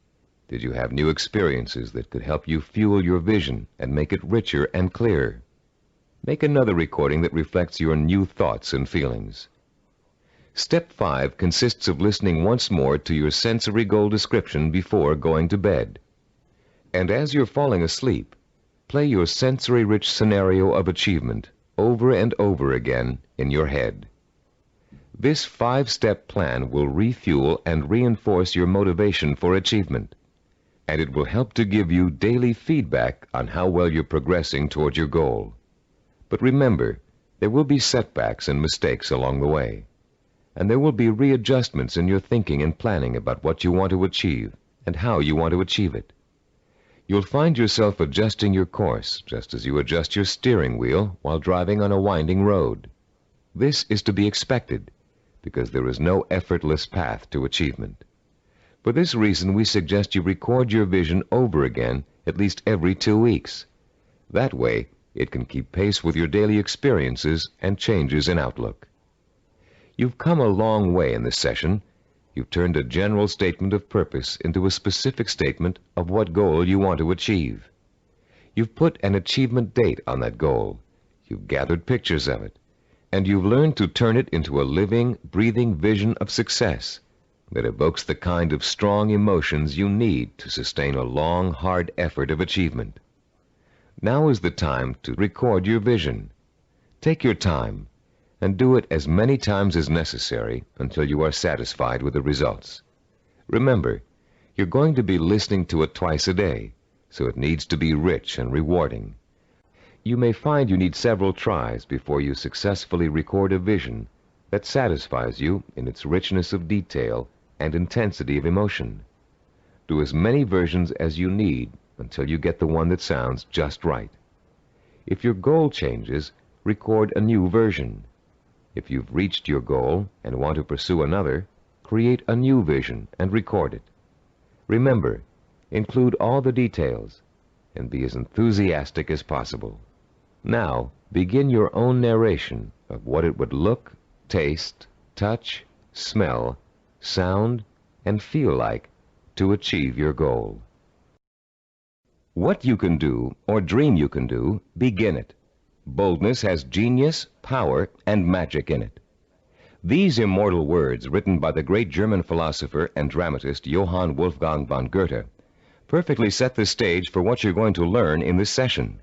Did you have new experiences that could help you fuel your vision and make it richer and clearer? Make another recording that reflects your new thoughts and feelings. Step 5 consists of listening once more to your sensory goal description before going to bed. And as you're falling asleep, play your sensory-rich scenario of achievement over and over again in your head. This 5-step plan will refuel and reinforce your motivation for achievement, and it will help to give you daily feedback on how well you're progressing toward your goal. But remember, there will be setbacks and mistakes along the way, and there will be readjustments in your thinking and planning about what you want to achieve and how you want to achieve it. You'll find yourself adjusting your course just as you adjust your steering wheel while driving on a winding road. This is to be expected because there is no effortless path to achievement. For this reason, we suggest you record your vision over again at least every 2 weeks. That way, it can keep pace with your daily experiences and changes in outlook. You've come a long way in this session. You've turned a general statement of purpose into a specific statement of what goal you want to achieve. You've put an achievement date on that goal. You've gathered pictures of it. And you've learned to turn it into a living, breathing vision of success that evokes the kind of strong emotions you need to sustain a long, hard effort of achievement. Now is the time to record your vision. Take your time and do it as many times as necessary until you are satisfied with the results. Remember, you're going to be listening to it twice a day, so it needs to be rich and rewarding. You may find you need several tries before you successfully record a vision that satisfies you in its richness of detail and intensity of emotion. Do as many versions as you need until you get the one that sounds just right. If your goal changes, record a new version. If you've reached your goal and want to pursue another, create a new vision and record it. Remember, include all the details and be as enthusiastic as possible. Now, begin your own narration of what it would look, taste, touch, smell, sound, and feel like to achieve your goal. What you can do, or dream you can do, begin it. Boldness has genius, power, and magic in it. These immortal words, written by the great German philosopher and dramatist Johann Wolfgang von Goethe, perfectly set the stage for what you're going to learn in this session.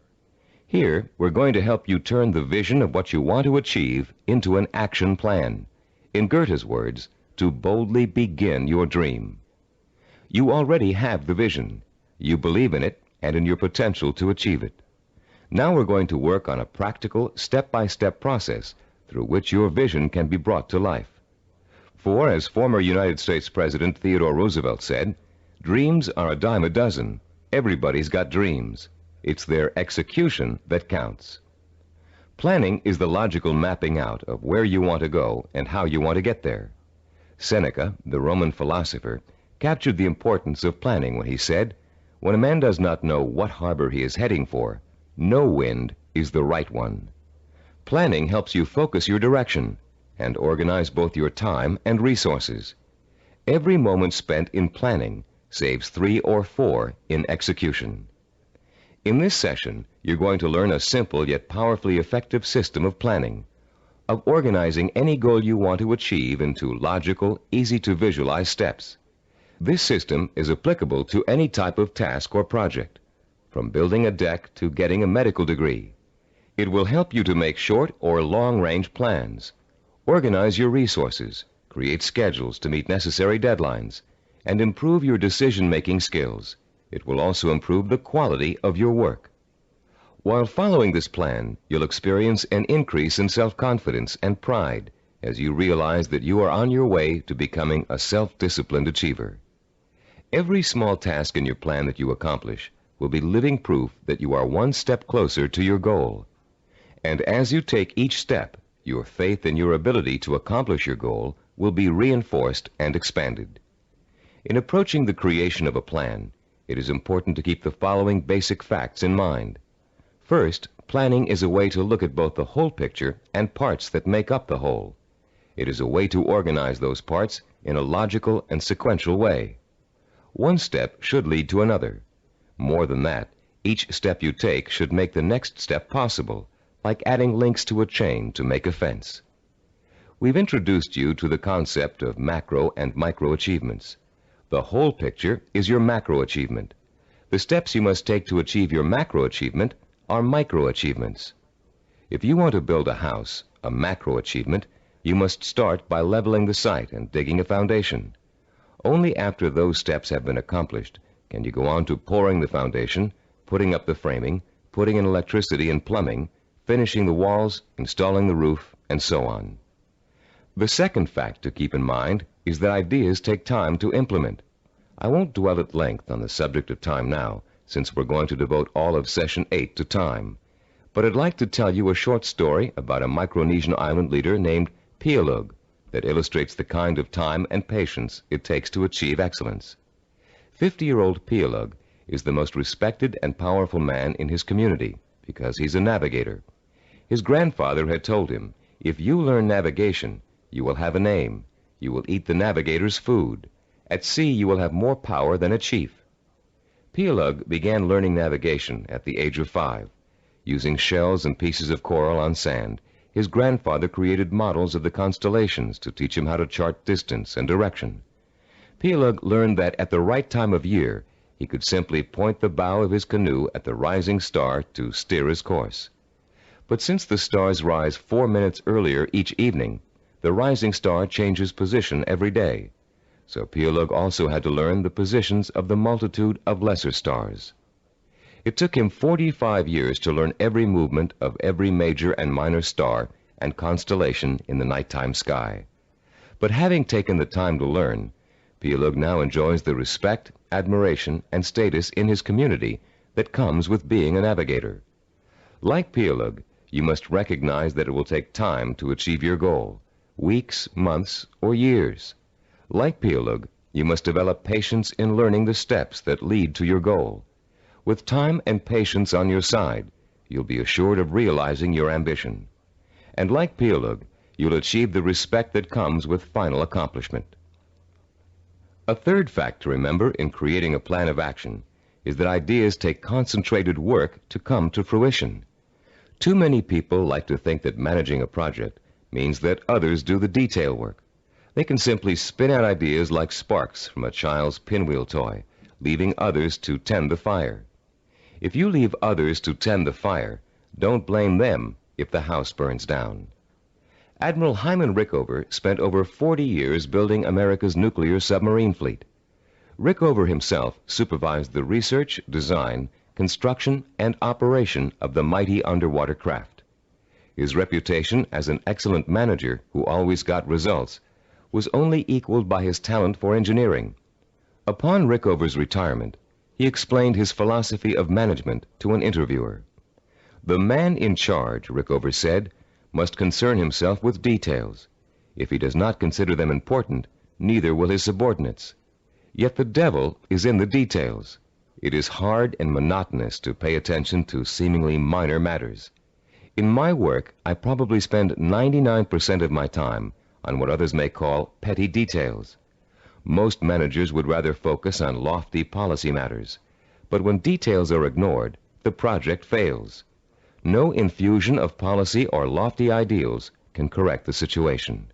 Here, we're going to help you turn the vision of what you want to achieve into an action plan. In Goethe's words, to boldly begin your dream. You already have the vision. You believe in it and in your potential to achieve it. Now we're going to work on a practical, step-by-step process through which your vision can be brought to life. For, as former United States President Theodore Roosevelt said, dreams are a dime a dozen. Everybody's got dreams. It's their execution that counts. Planning is the logical mapping out of where you want to go and how you want to get there. Seneca, the Roman philosopher, captured the importance of planning when he said, "When a man does not know what harbor he is heading for, no wind is the right one." Planning helps you focus your direction and organize both your time and resources. Every moment spent in planning saves 3 or 4 in execution. In this session, you're going to learn a simple yet powerfully effective system of planning, of organizing any goal you want to achieve into logical, easy-to-visualize steps. This system is applicable to any type of task or project, from building a deck to getting a medical degree. It will help you to make short or long-range plans, organize your resources, create schedules to meet necessary deadlines, and improve your decision-making skills. It will also improve the quality of your work. While following this plan, you'll experience an increase in self-confidence and pride as you realize that you are on your way to becoming a self-disciplined achiever. Every small task in your plan that you accomplish will be living proof that you are one step closer to your goal. And as you take each step, your faith in your ability to accomplish your goal will be reinforced and expanded. In approaching the creation of a plan, it is important to keep the following basic facts in mind. First, planning is a way to look at both the whole picture and parts that make up the whole. It is a way to organize those parts in a logical and sequential way. One step should lead to another. More than that, each step you take should make the next step possible, like adding links to a chain to make a fence. We've introduced you to the concept of macro and micro achievements. The whole picture is your macro achievement. The steps you must take to achieve your macro achievement are micro achievements. If you want to build a house, a macro achievement, you must start by leveling the site and digging a foundation. Only after those steps have been accomplished can you go on to pouring the foundation, putting up the framing, putting in electricity and plumbing, finishing the walls, installing the roof, and so on. The second fact to keep in mind is that ideas take time to implement. I won't dwell at length on the subject of time now, since we're going to devote all of Session 8 to time. But I'd like to tell you a short story about a Micronesian island leader named Pialug that illustrates the kind of time and patience it takes to achieve excellence. 50-year-old Pialug is the most respected and powerful man in his community because he's a navigator. His grandfather had told him, "If you learn navigation, you will have a name. You will eat the navigator's food. At sea, you will have more power than a chief." Pialug began learning navigation at the age of 5. Using shells and pieces of coral on sand, his grandfather created models of the constellations to teach him how to chart distance and direction. Pialug learned that at the right time of year, he could simply point the bow of his canoe at the rising star to steer his course. But since the stars rise 4 minutes earlier each evening, the rising star changes position every day. So Pialug also had to learn the positions of the multitude of lesser stars. It took him 45 years to learn every movement of every major and minor star and constellation in the nighttime sky. But having taken the time to learn, Pielug now enjoys the respect, admiration, and status in his community that comes with being a navigator. Like Pielug, you must recognize that it will take time to achieve your goal, weeks, months, or years. Like Pielug, you must develop patience in learning the steps that lead to your goal. With time and patience on your side, you'll be assured of realizing your ambition. And like Pielug, you'll achieve the respect that comes with final accomplishment. A third fact to remember in creating a plan of action is that ideas take concentrated work to come to fruition. Too many people like to think that managing a project means that others do the detail work. They can simply spin out ideas like sparks from a child's pinwheel toy, leaving others to tend the fire. If you leave others to tend the fire, don't blame them if the house burns down. Admiral Hyman Rickover spent over 40 years building America's nuclear submarine fleet. Rickover himself supervised the research, design, construction, and operation of the mighty underwater craft. His reputation as an excellent manager who always got results was only equaled by his talent for engineering. Upon Rickover's retirement, he explained his philosophy of management to an interviewer. "The man in charge," Rickover said, "must concern himself with details. If he does not consider them important, neither will his subordinates. Yet the devil is in the details. It is hard and monotonous to pay attention to seemingly minor matters. In my work, I probably spend 99% of my time on what others may call petty details. Most managers would rather focus on lofty policy matters, but when details are ignored, the project fails. No infusion of policy or lofty ideals can correct the situation."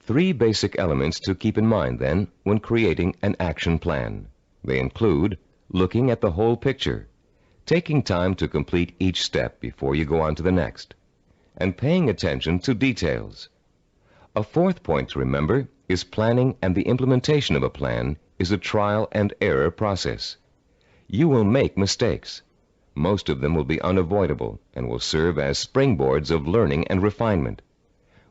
3 basic elements to keep in mind, then, when creating an action plan. They include looking at the whole picture, taking time to complete each step before you go on to the next, and paying attention to details. A fourth point to remember is planning, and the implementation of a plan is a trial and error process. You will make mistakes. Most of them will be unavoidable and will serve as springboards of learning and refinement.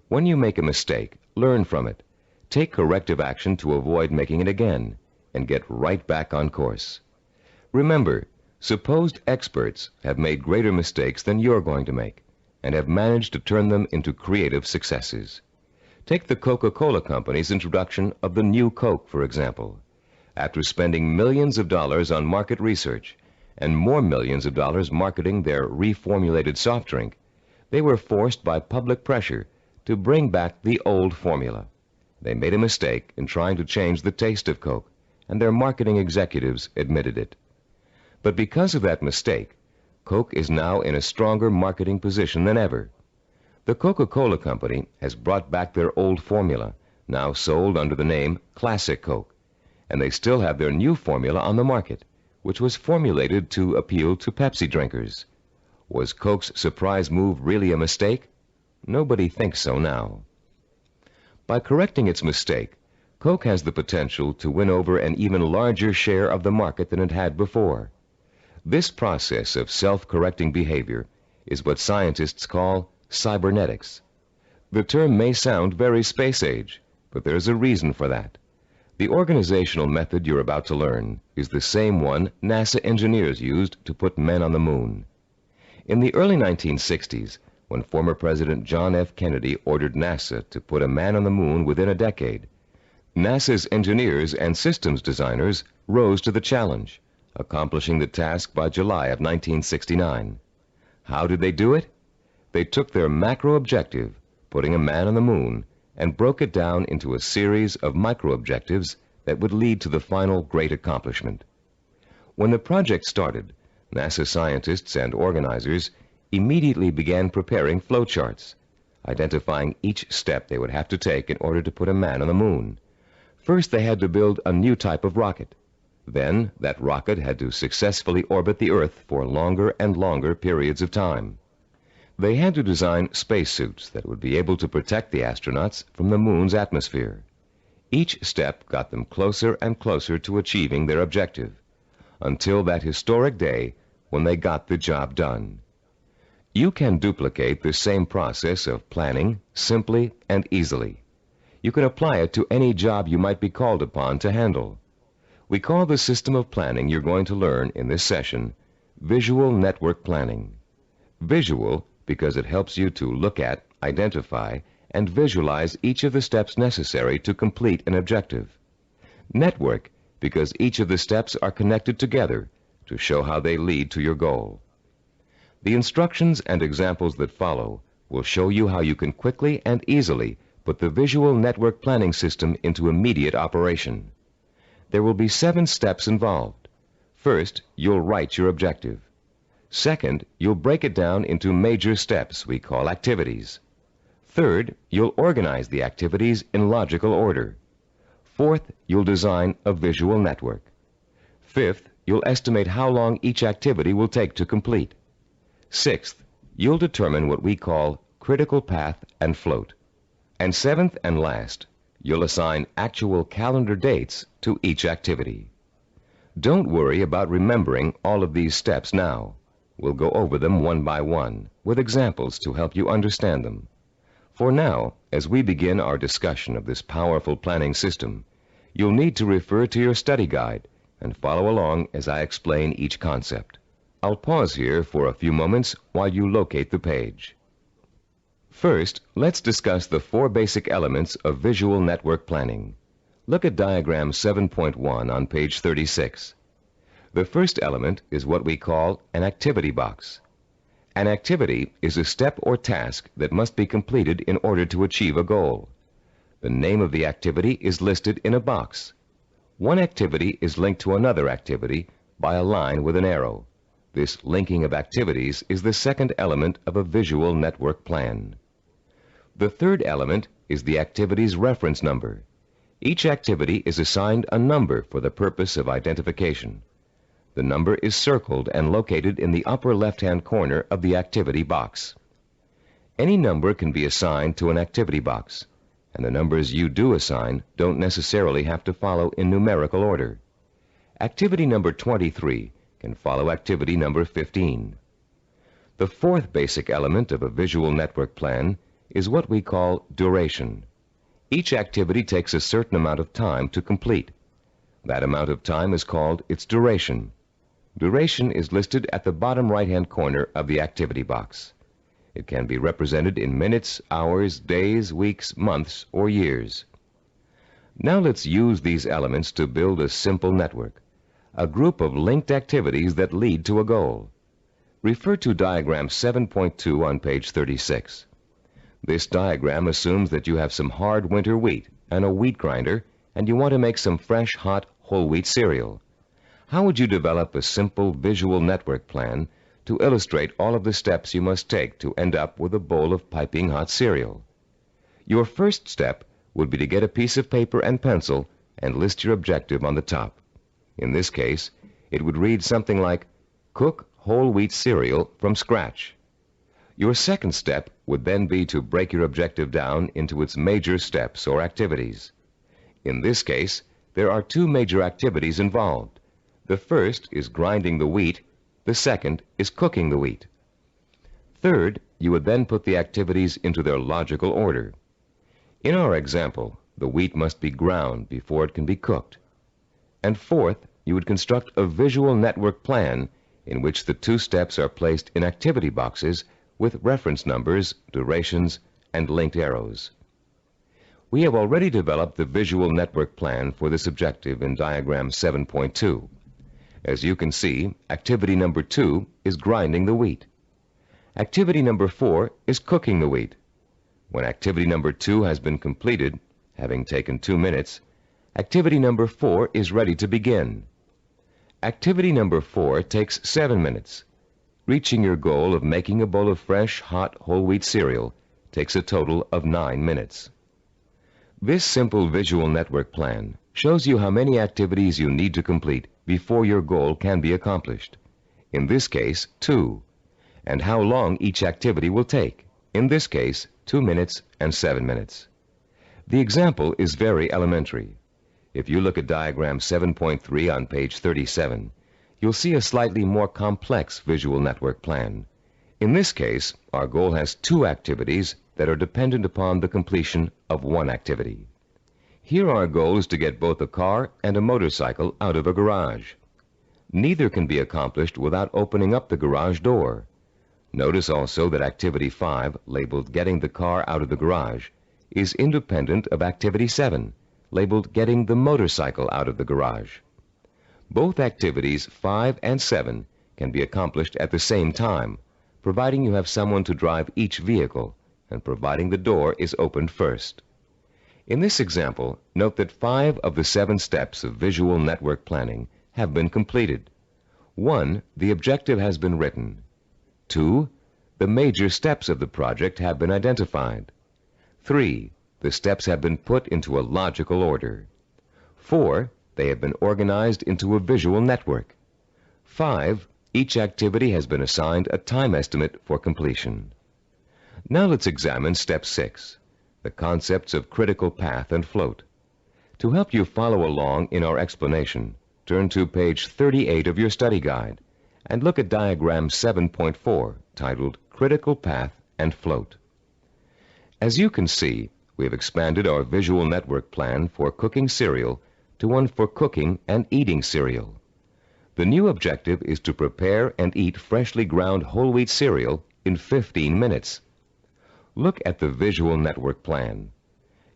When you make a mistake, learn from it. Take corrective action to avoid making it again, and get right back on course. Remember, supposed experts have made greater mistakes than you're going to make, and have managed to turn them into creative successes. Take the Coca-Cola Company's introduction of the new Coke, for example. After spending millions of dollars on market research, and more millions of dollars marketing their reformulated soft drink, they were forced by public pressure to bring back the old formula. They made a mistake in trying to change the taste of Coke, and their marketing executives admitted it. But because of that mistake, Coke is now in a stronger marketing position than ever. The Coca-Cola Company has brought back their old formula, now sold under the name Classic Coke, and they still have their new formula on the market, which was formulated to appeal to Pepsi drinkers. Was Coke's surprise move really a mistake? Nobody thinks so now. By correcting its mistake, Coke has the potential to win over an even larger share of the market than it had before. This process of self-correcting behavior is what scientists call cybernetics. The term may sound very space age, but there's a reason for that. The organizational method you're about to learn is the same one NASA engineers used to put men on the moon. In the early 1960s, when former President John F. Kennedy ordered NASA to put a man on the moon within a decade, NASA's engineers and systems designers rose to the challenge, accomplishing the task by July of 1969. How did they do it? They took their macro objective, putting a man on the moon, and broke it down into a series of micro objectives that would lead to the final great accomplishment. When the project started, NASA scientists and organizers immediately began preparing flowcharts, identifying each step they would have to take in order to put a man on the moon. First, they had to build a new type of rocket. Then, that rocket had to successfully orbit the Earth for longer and longer periods of time. They had to design spacesuits that would be able to protect the astronauts from the moon's atmosphere. Each step got them closer and closer to achieving their objective, until that historic day when they got the job done. You can duplicate the same process of planning simply and easily. You can apply it to any job you might be called upon to handle. We call the system of planning you're going to learn in this session visual network planning. Visual because it helps you to look at, identify, and visualize each of the steps necessary to complete an objective. Network because each of the steps are connected together to show how they lead to your goal. The instructions and examples that follow will show you how you can quickly and easily put the visual network planning system into immediate operation. There will be 7 steps involved. First, you'll write your objective. Second, you'll break it down into major steps we call activities. Third, you'll organize the activities in logical order. Fourth, you'll design a visual network. Fifth, you'll estimate how long each activity will take to complete. Sixth, you'll determine what we call critical path and float. And seventh and last, you'll assign actual calendar dates to each activity. Don't worry about remembering all of these steps now. We'll go over them one by one with examples to help you understand them. For now, as we begin our discussion of this powerful planning system, you'll need to refer to your study guide and follow along as I explain each concept. I'll pause here for a few moments while you locate the page. First, let's discuss the 4 basic elements of visual network planning. Look at diagram 7.1 on page 36. The first element is what we call an activity box. An activity is a step or task that must be completed in order to achieve a goal. The name of the activity is listed in a box. One activity is linked to another activity by a line with an arrow. This linking of activities is the second element of a visual network plan. The third element is the activity's reference number. Each activity is assigned a number for the purpose of identification. The number is circled and located in the upper left-hand corner of the activity box. Any number can be assigned to an activity box, and the numbers you do assign don't necessarily have to follow in numerical order. Activity number 23 can follow activity number 15. The fourth basic element of a visual network plan is what we call duration. Each activity takes a certain amount of time to complete. That amount of time is called its duration. Duration is listed at the bottom right-hand corner of the activity box. It can be represented in minutes, hours, days, weeks, months, or years. Now let's use these elements to build a simple network, a group of linked activities that lead to a goal. Refer to diagram 7.2 on page 36. This diagram assumes that you have some hard winter wheat and a wheat grinder, and you want to make some fresh, hot, whole wheat cereal. How would you develop a simple visual network plan to illustrate all of the steps you must take to end up with a bowl of piping hot cereal? Your first step would be to get a piece of paper and pencil and list your objective on the top. In this case, it would read something like, cook whole wheat cereal from scratch. Your second step would then be to break your objective down into its major steps or activities. In this case, there are 2 major activities involved. The first is grinding the wheat. The second is cooking the wheat. Third, you would then put the activities into their logical order. In our example, the wheat must be ground before it can be cooked. And fourth, you would construct a visual network plan in which the 2 steps are placed in activity boxes with reference numbers, durations, and linked arrows. We have already developed the visual network plan for this objective in diagram 7.2. As you can see, activity number 2 is grinding the wheat. Activity number 4 is cooking the wheat. When activity number 2 has been completed, having taken 2 minutes, activity number 4 is ready to begin. Activity number 4 takes 7 minutes. Reaching your goal of making a bowl of fresh, hot, whole wheat cereal takes a total of 9 minutes. This simple visual network plan shows you how many activities you need to complete before your goal can be accomplished. In this case, 2. And how long each activity will take. In this case, 2 minutes and 7 minutes. The example is very elementary. If you look at diagram 7.3 on page 37, you'll see a slightly more complex visual network plan. In this case, our goal has two activities that are dependent upon the completion of one activity. Here our goal is to get both a car and a motorcycle out of a garage. Neither can be accomplished without opening up the garage door. Notice also that Activity 5, labeled Getting the Car Out of the Garage, is independent of Activity 7, labeled Getting the Motorcycle Out of the Garage. Both activities 5 and 7 can be accomplished at the same time, providing you have someone to drive each vehicle and providing the door is opened first. In this example, note that 5 of the 7 steps of visual network planning have been completed. 1, the objective has been written. 2, the major steps of the project have been identified. 3, the steps have been put into a logical order. 4, they have been organized into a visual network. 5, each activity has been assigned a time estimate for completion. Now let's examine Step 6, the concepts of critical path and float. To help you follow along in our explanation, turn to page 38 of your study guide and look at diagram 7.4, titled Critical Path and Float. As you can see, we have expanded our visual network plan for cooking cereal to one for cooking and eating cereal. The new objective is to prepare and eat freshly ground whole wheat cereal in 15 minutes. Look at the visual network plan.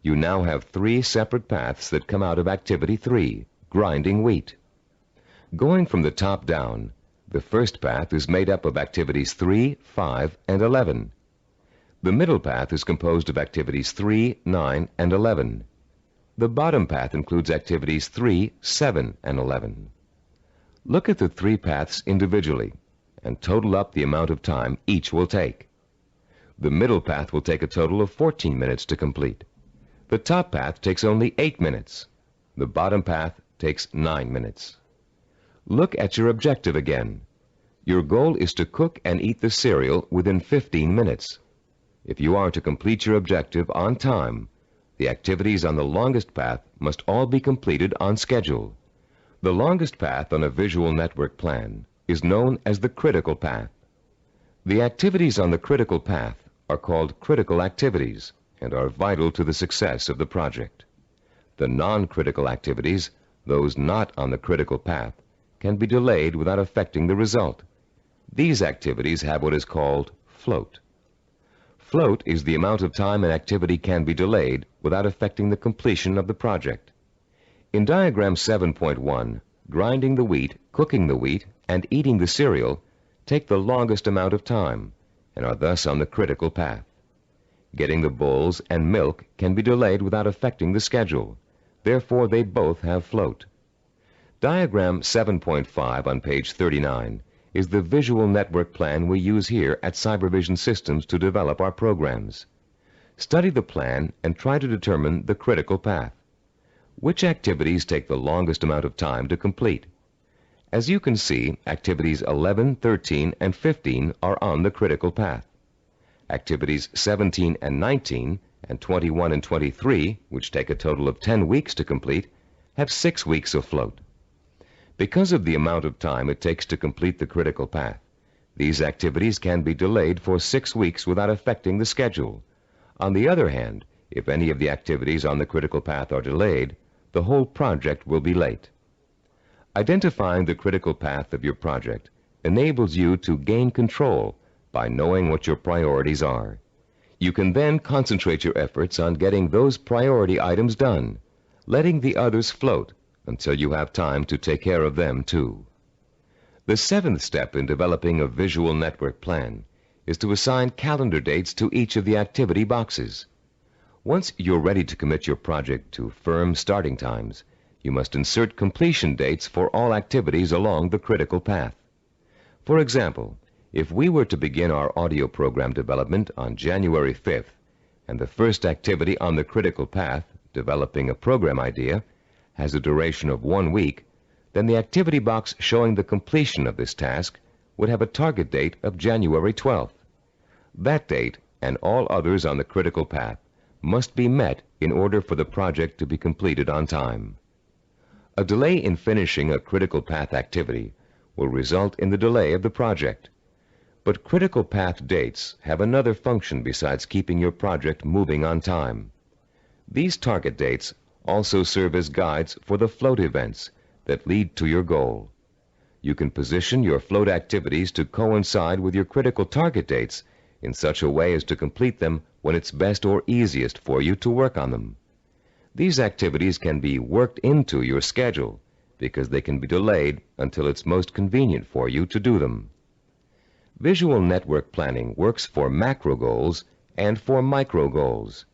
You now have 3 separate paths that come out of Activity 3, grinding wheat. Going from the top down, the first path is made up of Activities 3, 5, and 11. The middle path is composed of Activities 3, 9, and 11. The bottom path includes Activities 3, 7, and 11. Look at the 3 paths individually and total up the amount of time each will take. The middle path will take a total of 14 minutes to complete. The top path takes only 8 minutes. The bottom path takes 9 minutes. Look at your objective again. Your goal is to cook and eat the cereal within 15 minutes. If you are to complete your objective on time, the activities on the longest path must all be completed on schedule. The longest path on a visual network plan is known as the critical path. The activities on the critical path are called critical activities and are vital to the success of the project. The non-critical activities, those not on the critical path, can be delayed without affecting the result. These activities have what is called float. Float is the amount of time an activity can be delayed without affecting the completion of the project. In diagram 7.1, grinding the wheat, cooking the wheat, and eating the cereal take the longest amount of time and are thus on the critical path. Getting the bowls and milk can be delayed without affecting the schedule. Therefore, they both have float. Diagram 7.5 on page 39 is the visual network plan we use here at Cybervision Systems to develop our programs. Study the plan and try to determine the critical path. Which activities take the longest amount of time to complete? As you can see, activities 11, 13, and 15 are on the critical path. Activities 17 and 19, and 21 and 23, which take a total of 10 weeks to complete, have 6 weeks of float. Because of the amount of time it takes to complete the critical path, these activities can be delayed for 6 weeks without affecting the schedule. On the other hand, if any of the activities on the critical path are delayed, the whole project will be late. Identifying the critical path of your project enables you to gain control by knowing what your priorities are. You can then concentrate your efforts on getting those priority items done, letting the others float until you have time to take care of them too. The 7th step in developing a visual network plan is to assign calendar dates to each of the activity boxes. Once you're ready to commit your project to firm starting times, you must insert completion dates for all activities along the critical path. For example, if we were to begin our audio program development on January 5th, and the first activity on the critical path, developing a program idea, has a duration of 1 week, then the activity box showing the completion of this task would have a target date of January 12th. That date, and all others on the critical path, must be met in order for the project to be completed on time. A delay in finishing a critical path activity will result in the delay of the project. But critical path dates have another function besides keeping your project moving on time. These target dates also serve as guides for the float events that lead to your goal. You can position your float activities to coincide with your critical target dates in such a way as to complete them when it's best or easiest for you to work on them. These activities can be worked into your schedule because they can be delayed until it's most convenient for you to do them. Visual network planning works for macro goals and for micro goals.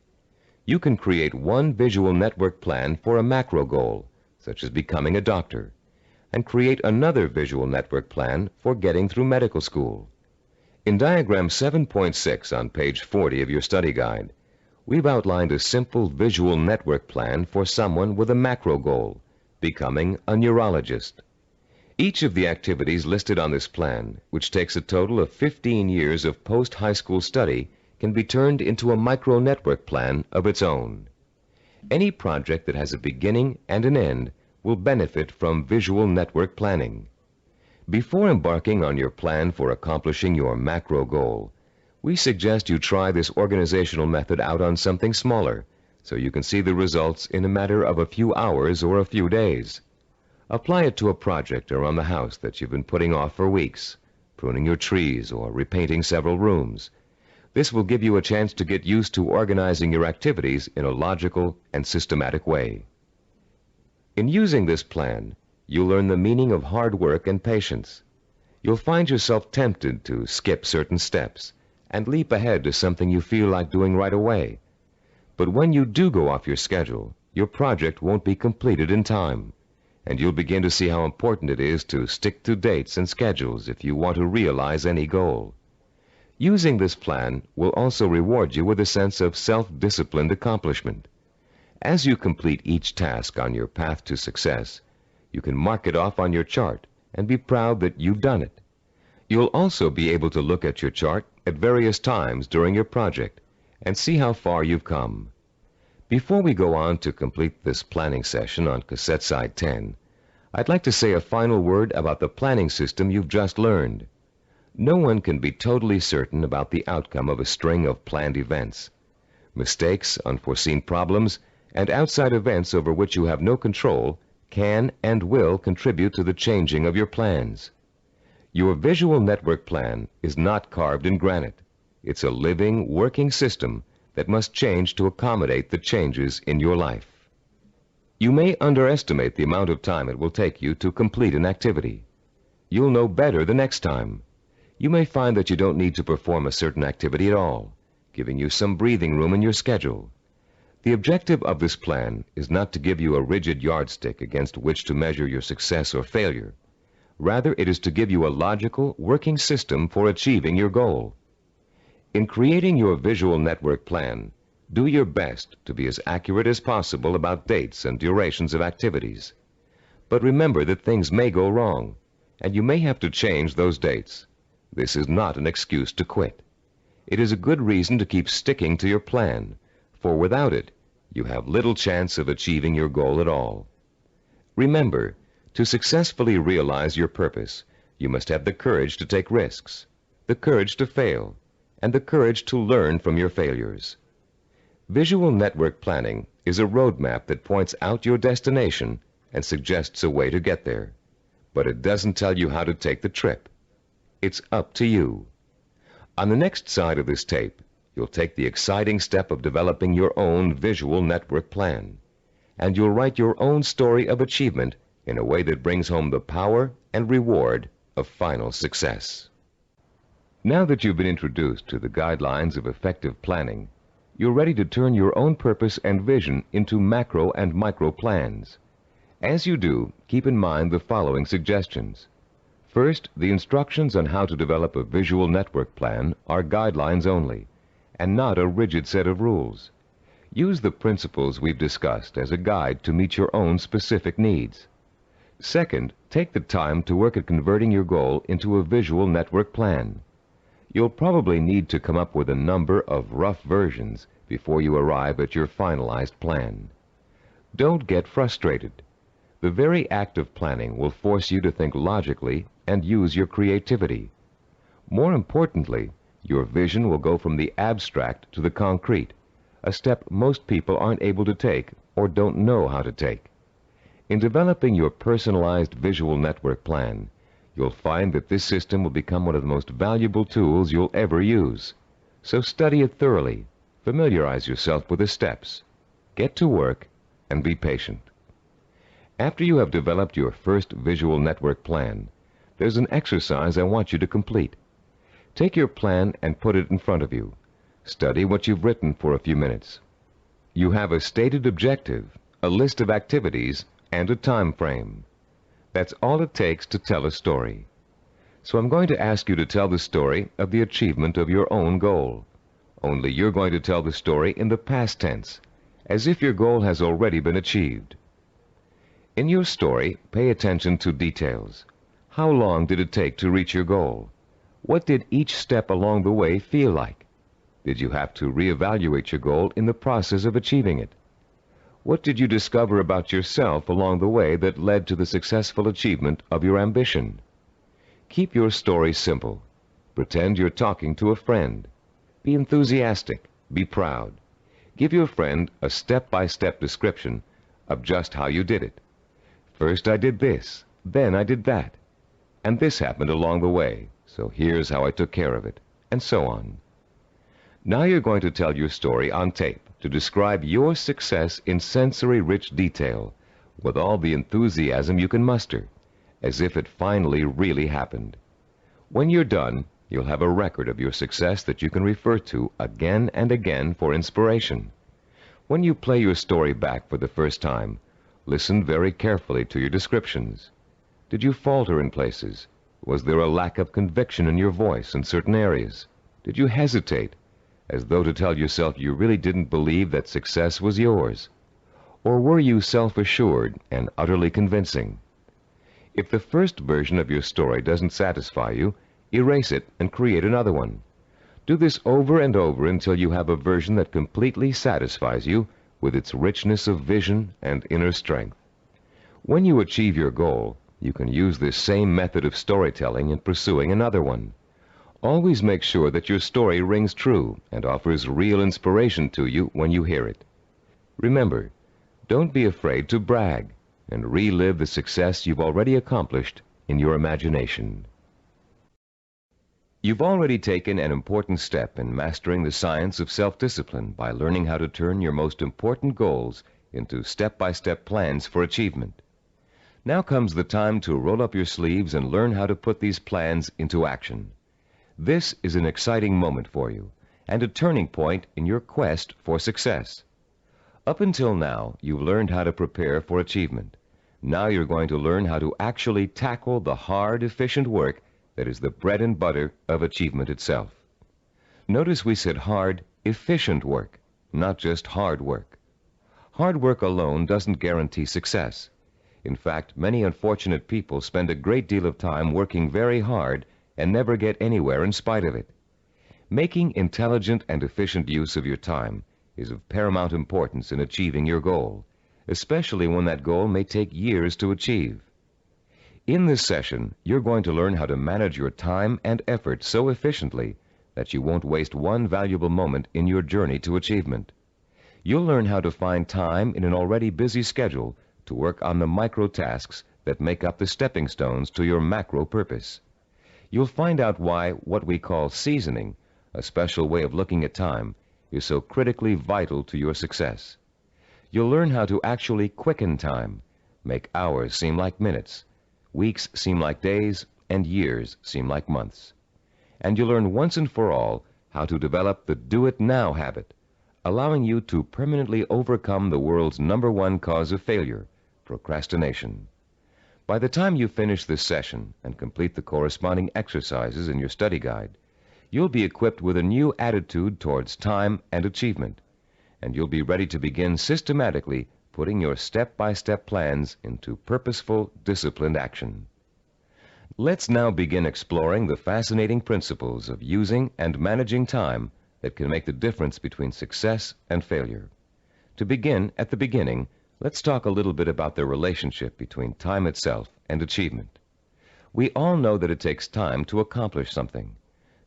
You can create one visual network plan for a macro goal, such as becoming a doctor, and create another visual network plan for getting through medical school. In diagram 7.6 on page 40 of your study guide, we've outlined a simple visual network plan for someone with a macro goal, becoming a neurologist. Each of the activities listed on this plan, which takes a total of 15 years of post-high school study, can be turned into a micro-network plan of its own. Any project that has a beginning and an end will benefit from visual network planning. Before embarking on your plan for accomplishing your macro goal, we suggest you try this organizational method out on something smaller, so you can see the results in a matter of a few hours or a few days. Apply it to a project around the house that you've been putting off for weeks, pruning your trees or repainting several rooms. This will give you a chance to get used to organizing your activities in a logical and systematic way. In using this plan, you'll learn the meaning of hard work and patience. You'll find yourself tempted to skip certain steps and leap ahead to something you feel like doing right away. But when you do go off your schedule, your project won't be completed in time, and you'll begin to see how important it is to stick to dates and schedules if you want to realize any goal. Using this plan will also reward you with a sense of self-disciplined accomplishment. As you complete each task on your path to success, you can mark it off on your chart and be proud that you've done it. You'll also be able to look at your chart at various times during your project and see how far you've come. Before we go on to complete this planning session on cassette side 10, I'd like to say a final word about the planning system you've just learned. No one can be totally certain about the outcome of a string of planned events. Mistakes, unforeseen problems, and outside events over which you have no control can and will contribute to the changing of your plans. Your visual network plan is not carved in granite. It's a living, working system that must change to accommodate the changes in your life. You may underestimate the amount of time it will take you to complete an activity. You'll know better the next time. You may find that you don't need to perform a certain activity at all, giving you some breathing room in your schedule. The objective of this plan is not to give you a rigid yardstick against which to measure your success or failure. Rather, it is to give you a logical, working system for achieving your goal. In creating your visual network plan, do your best to be as accurate as possible about dates and durations of activities. But remember that things may go wrong, and you may have to change those dates. This is not an excuse to quit. It is a good reason to keep sticking to your plan, for without it, you have little chance of achieving your goal at all. Remember, to successfully realize your purpose, you must have the courage to take risks, the courage to fail, and the courage to learn from your failures. Visual network planning is a roadmap that points out your destination and suggests a way to get there. But it doesn't tell you how to take the trip. It's up to you. On the next side of this tape, you'll take the exciting step of developing your own visual network plan, and you'll write your own story of achievement in a way that brings home the power and reward of final success. Now that you've been introduced to the guidelines of effective planning, you're ready to turn your own purpose and vision into macro and micro plans. As you do, keep in mind the following suggestions. First, the instructions on how to develop a visual network plan are guidelines only, and not a rigid set of rules. Use the principles we've discussed as a guide to meet your own specific needs. Second, take the time to work at converting your goal into a visual network plan. You'll probably need to come up with a number of rough versions before you arrive at your finalized plan. Don't get frustrated. The very act of planning will force you to think logically and use your creativity. More importantly, your vision will go from the abstract to the concrete, a step most people aren't able to take or don't know how to take. In developing your personalized visual network plan, you'll find that this system will become one of the most valuable tools you'll ever use. So study it thoroughly, familiarize yourself with the steps, get to work, and be patient. After you have developed your first visual network plan, there's an exercise I want you to complete. Take your plan and put it in front of you. Study what you've written for a few minutes. You have a stated objective, a list of activities, and a time frame. That's all it takes to tell a story. So I'm going to ask you to tell the story of the achievement of your own goal. Only you're going to tell the story in the past tense, as if your goal has already been achieved. In your story, pay attention to details. How long did it take to reach your goal? What did each step along the way feel like? Did you have to reevaluate your goal in the process of achieving it? What did you discover about yourself along the way that led to the successful achievement of your ambition? Keep your story simple. Pretend you're talking to a friend. Be enthusiastic. Be proud. Give your friend a step-by-step description of just how you did it. First I did this, then I did that, and this happened along the way, so here's how I took care of it, and so on. Now you're going to tell your story on tape to describe your success in sensory-rich detail, with all the enthusiasm you can muster, as if it finally really happened. When you're done, you'll have a record of your success that you can refer to again and again for inspiration. When you play your story back for the first time, listen very carefully to your descriptions. Did you falter in places? Was there a lack of conviction in your voice in certain areas? Did you hesitate, as though to tell yourself you really didn't believe that success was yours? Or were you self-assured and utterly convincing? If the first version of your story doesn't satisfy you, erase it and create another one. Do this over and over until you have a version that completely satisfies you with its richness of vision and inner strength. When you achieve your goal, you can use this same method of storytelling in pursuing another one. Always make sure that your story rings true and offers real inspiration to you when you hear it. Remember, don't be afraid to brag and relive the success you've already accomplished in your imagination. You've already taken an important step in mastering the science of self-discipline by learning how to turn your most important goals into step-by-step plans for achievement. Now comes the time to roll up your sleeves and learn how to put these plans into action. This is an exciting moment for you and a turning point in your quest for success. Up until now, you've learned how to prepare for achievement. Now you're going to learn how to actually tackle the hard, efficient work that is the bread and butter of achievement itself. Notice we said hard, efficient work, not just hard work. Hard work alone doesn't guarantee success. In fact, many unfortunate people spend a great deal of time working very hard and never get anywhere in spite of it. Making intelligent and efficient use of your time is of paramount importance in achieving your goal, especially when that goal may take years to achieve. In this session, you're going to learn how to manage your time and effort so efficiently that you won't waste one valuable moment in your journey to achievement. You'll learn how to find time in an already busy schedule to work on the micro tasks that make up the stepping stones to your macro purpose. You'll find out why what we call seasoning, a special way of looking at time, is so critically vital to your success. You'll learn how to actually quicken time, make hours seem like minutes, weeks seem like days, and years seem like months. And you'll learn once and for all how to develop the do-it-now habit, allowing you to permanently overcome the world's #1 cause of failure, procrastination. By the time you finish this session and complete the corresponding exercises in your study guide, you'll be equipped with a new attitude towards time and achievement, and you'll be ready to begin systematically putting your step-by-step plans into purposeful, disciplined action. Let's now begin exploring the fascinating principles of using and managing time that can make the difference between success and failure. To begin at the beginning, let's talk a little bit about the relationship between time itself and achievement. We all know that it takes time to accomplish something.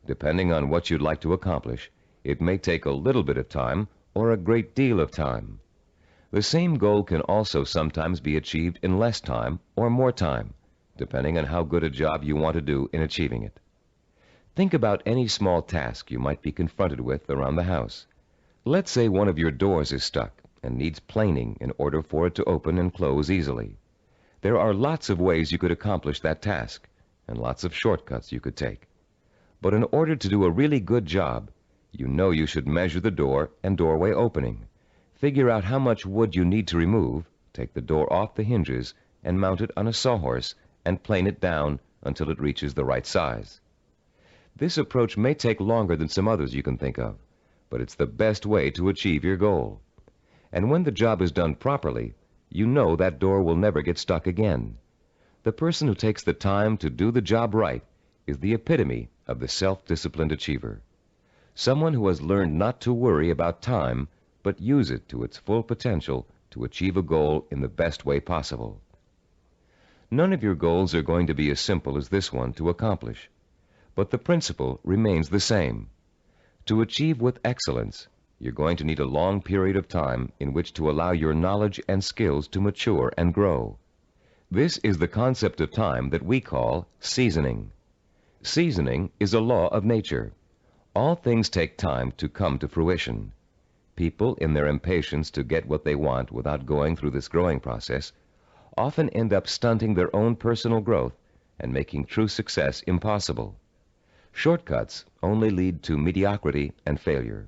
Depending on what you'd like to accomplish, it may take a little bit of time or a great deal of time. The same goal can also sometimes be achieved in less time or more time, depending on how good a job you want to do in achieving it. Think about any small task you might be confronted with around the house. Let's say one of your doors is stuck and needs planing in order for it to open and close easily. There are lots of ways you could accomplish that task, and lots of shortcuts you could take. But in order to do a really good job, you know you should measure the door and doorway opening, figure out how much wood you need to remove, take the door off the hinges, and mount it on a sawhorse, and plane it down until it reaches the right size. This approach may take longer than some others you can think of, but it's the best way to achieve your goal. And when the job is done properly, you know that door will never get stuck again. The person who takes the time to do the job right is the epitome of the self-disciplined achiever. Someone who has learned not to worry about time, but use it to its full potential to achieve a goal in the best way possible. None of your goals are going to be as simple as this one to accomplish, but the principle remains the same. To achieve with excellence, you're going to need a long period of time in which to allow your knowledge and skills to mature and grow. This is the concept of time that we call seasoning. Seasoning is a law of nature. All things take time to come to fruition. People, in their impatience to get what they want without going through this growing process, often end up stunting their own personal growth and making true success impossible. Shortcuts only lead to mediocrity and failure.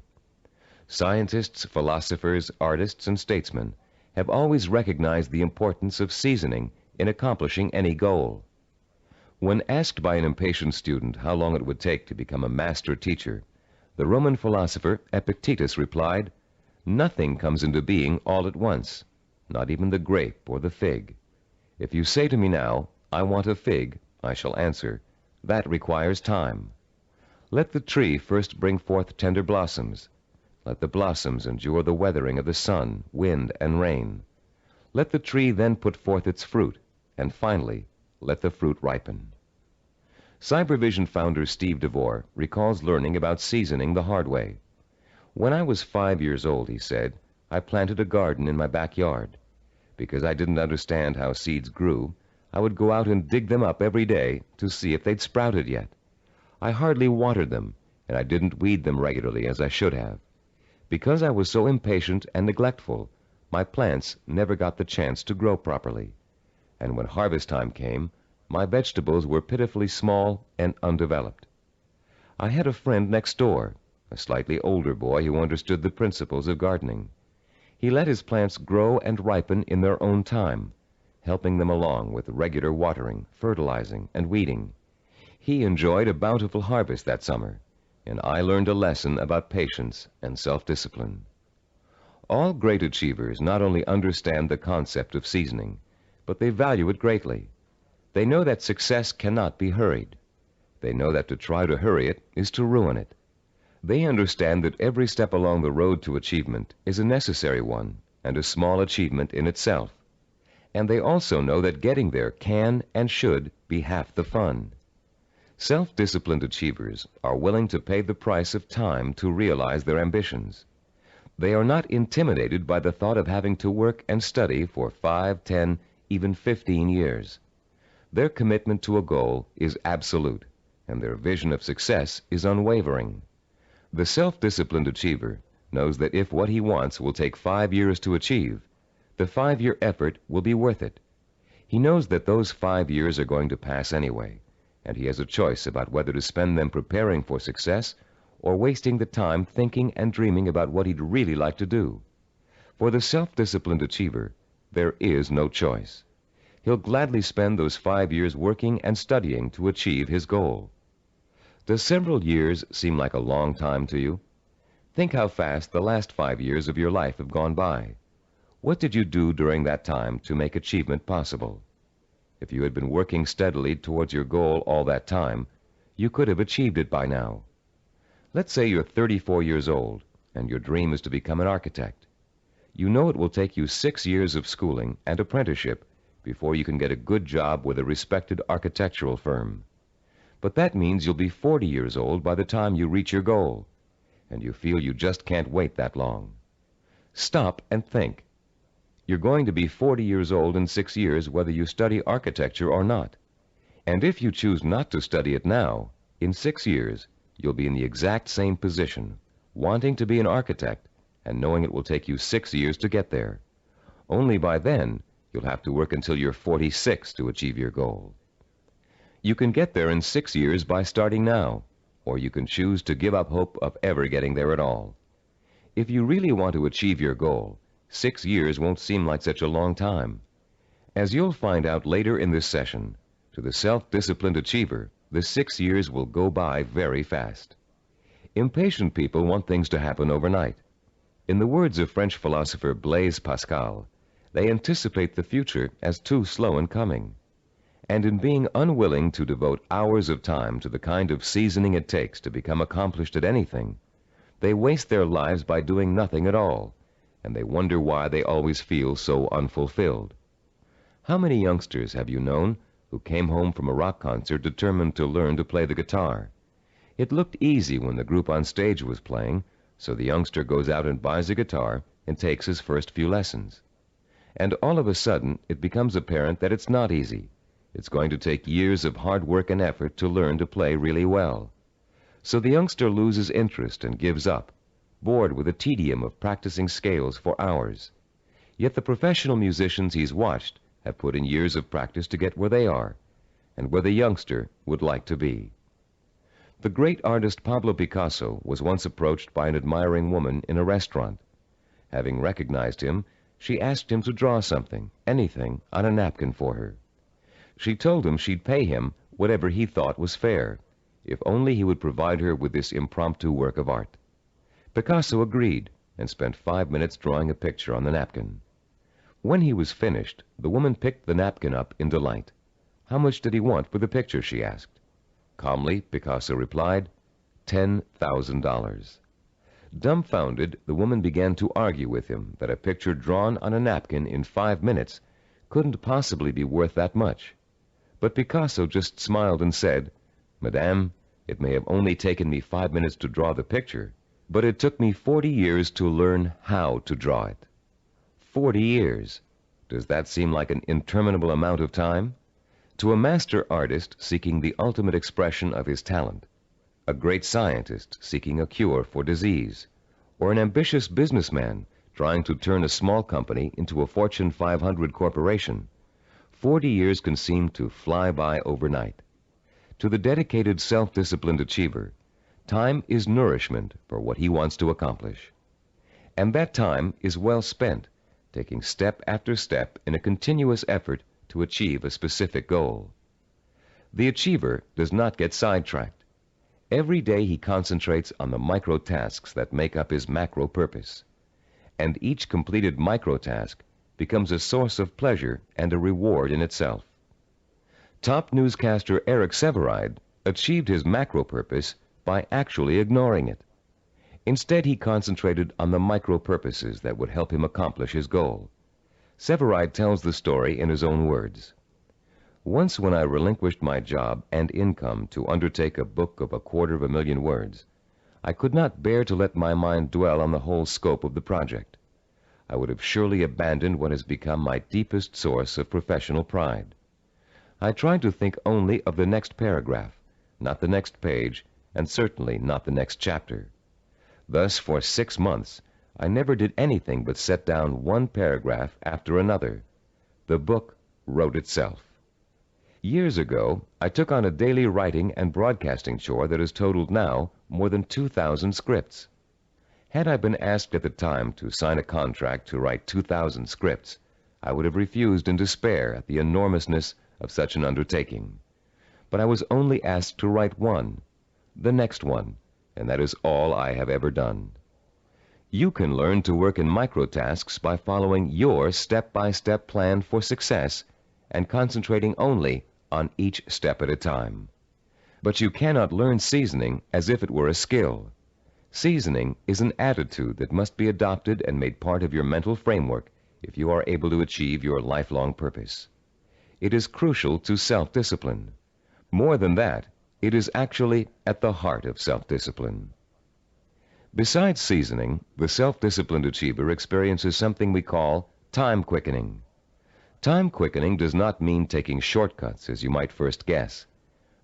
Scientists, philosophers, artists, and statesmen have always recognized the importance of seasoning in accomplishing any goal. When asked by an impatient student how long it would take to become a master teacher, the Roman philosopher Epictetus replied, "Nothing comes into being all at once, not even the grape or the fig. If you say to me now, 'I want a fig,' I shall answer, 'That requires time.' Let the tree first bring forth tender blossoms. Let the blossoms endure the weathering of the sun, wind, and rain. Let the tree then put forth its fruit, and finally, let the fruit ripen." Cybervision founder Steve DeVore recalls learning about seasoning the hard way. "When I was 5 years old," he said, "I planted a garden in my backyard. Because I didn't understand how seeds grew, I would go out and dig them up every day to see if they'd sprouted yet. I hardly watered them, and I didn't weed them regularly as I should have. Because I was so impatient and neglectful, my plants never got the chance to grow properly. And when harvest time came, my vegetables were pitifully small and undeveloped. I had a friend next door, a slightly older boy who understood the principles of gardening. He let his plants grow and ripen in their own time, helping them along with regular watering, fertilizing, and weeding. He enjoyed a bountiful harvest that summer, and I learned a lesson about patience and self-discipline." All great achievers not only understand the concept of seasoning, but they value it greatly. They know that success cannot be hurried. They know that to try to hurry it is to ruin it. They understand that every step along the road to achievement is a necessary one and a small achievement in itself. And they also know that getting there can and should be half the fun. Self-disciplined achievers are willing to pay the price of time to realize their ambitions. They are not intimidated by the thought of having to work and study for 5, 10, even 15 years. Their commitment to a goal is absolute, and their vision of success is unwavering. The self-disciplined achiever knows that if what he wants will take 5 years to achieve, the 5-year effort will be worth it. He knows that those 5 years are going to pass anyway, and he has a choice about whether to spend them preparing for success or wasting the time thinking and dreaming about what he'd really like to do. For the self-disciplined achiever, there is no choice. He'll gladly spend those 5 years working and studying to achieve his goal. Does several years seem like a long time to you? Think how fast the last 5 years of your life have gone by. What did you do during that time to make achievement possible? If you had been working steadily towards your goal all that time, you could have achieved it by now. Let's say you're 34 years old, and your dream is to become an architect. You know it will take you 6 years of schooling and apprenticeship before you can get a good job with a respected architectural firm. But that means you'll be 40 years old by the time you reach your goal, and you feel you just can't wait that long. Stop and think. You're going to be 40 years old in 6 years whether you study architecture or not. And if you choose not to study it now, in 6 years, you'll be in the exact same position, wanting to be an architect and knowing it will take you 6 years to get there. Only by then, you'll have to work until you're 46 to achieve your goal. You can get there in 6 years by starting now, or you can choose to give up hope of ever getting there at all. If you really want to achieve your goal, 6 years won't seem like such a long time. As you'll find out later in this session, to the self-disciplined achiever, the 6 years will go by very fast. Impatient people want things to happen overnight. In the words of French philosopher Blaise Pascal, they anticipate the future as too slow in coming. And in being unwilling to devote hours of time to the kind of seasoning it takes to become accomplished at anything, they waste their lives by doing nothing at all, and they wonder why they always feel so unfulfilled. How many youngsters have you known who came home from a rock concert determined to learn to play the guitar? It looked easy when the group on stage was playing, so the youngster goes out and buys a guitar and takes his first few lessons. And all of a sudden, it becomes apparent that it's not easy. It's going to take years of hard work and effort to learn to play really well. So the youngster loses interest and gives up, bored with the tedium of practicing scales for hours. Yet the professional musicians he's watched have put in years of practice to get where they are, and where the youngster would like to be. The great artist Pablo Picasso was once approached by an admiring woman in a restaurant. Having recognized him, she asked him to draw something, anything, on a napkin for her. She told him she'd pay him whatever he thought was fair, if only he would provide her with this impromptu work of art. Picasso agreed and spent 5 minutes drawing a picture on the napkin. When he was finished, the woman picked the napkin up in delight. How much did he want for the picture, she asked. Calmly, Picasso replied, $10,000. Dumbfounded, the woman began to argue with him that a picture drawn on a napkin in 5 minutes couldn't possibly be worth that much. But Picasso just smiled and said, Madame, it may have only taken me 5 minutes to draw the picture, but it took me 40 years to learn how to draw it. 40 years. Does that seem like an interminable amount of time? To a master artist seeking the ultimate expression of his talent, a great scientist seeking a cure for disease, or an ambitious businessman trying to turn a small company into a Fortune 500 corporation, 40 years can seem to fly by overnight. To the dedicated self-disciplined achiever, time is nourishment for what he wants to accomplish. And that time is well spent, taking step after step in a continuous effort to achieve a specific goal. The achiever does not get sidetracked. Every day he concentrates on the micro tasks that make up his macro purpose. And each completed micro task becomes a source of pleasure and a reward in itself. Top newscaster Eric Sevareid achieved his macro purpose by actually ignoring it. Instead, he concentrated on the micro purposes that would help him accomplish his goal. Sevareid tells the story in his own words. Once when I relinquished my job and income to undertake a book of 250,000 words, I could not bear to let my mind dwell on the whole scope of the project. I would have surely abandoned what has become my deepest source of professional pride. I tried to think only of the next paragraph, not the next page, and certainly not the next chapter. Thus, for 6 months, I never did anything but set down one paragraph after another. The book wrote itself. Years ago, I took on a daily writing and broadcasting chore that has totaled now more than 2,000 scripts. Had I been asked at the time to sign a contract to write 2,000 scripts, I would have refused in despair at the enormousness of such an undertaking. But I was only asked to write one, the next one, and that is all I have ever done. You can learn to work in microtasks by following your step-by-step plan for success and concentrating only on each step at a time. But you cannot learn seasoning as if it were a skill. Seasoning is an attitude that must be adopted and made part of your mental framework if you are able to achieve your lifelong purpose. it is crucial to self-discipline. More than that, it is actually at the heart of self-discipline. Besides seasoning, the self-disciplined achiever experiences something we call time quickening. Time quickening does not mean taking shortcuts, as you might first guess.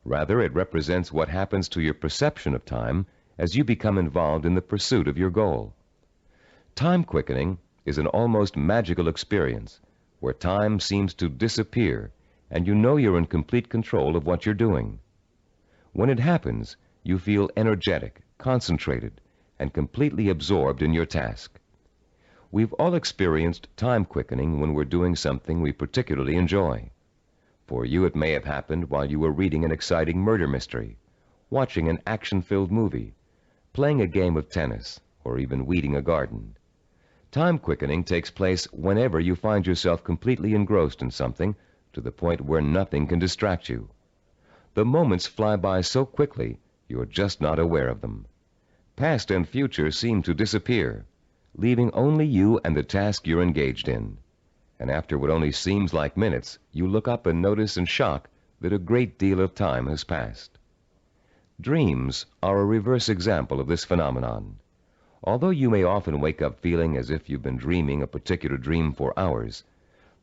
Rather, it represents what happens to your perception of time as you become involved in the pursuit of your goal. Time quickening is an almost magical experience where time seems to disappear and you know you're in complete control of what you're doing. When it happens, you feel energetic, concentrated, and completely absorbed in your task. We've all experienced time quickening when we're doing something we particularly enjoy. For you, it may have happened while you were reading an exciting murder mystery, watching an action-filled movie, playing a game of tennis, or even weeding a garden. Time quickening takes place whenever you find yourself completely engrossed in something to the point where nothing can distract you. The moments fly by so quickly, you're just not aware of them. Past and future seem to disappear, leaving only you and the task you're engaged in. And after what only seems like minutes, you look up and notice in shock that a great deal of time has passed. Dreams are a reverse example of this phenomenon. Although you may often wake up feeling as if you've been dreaming a particular dream for hours,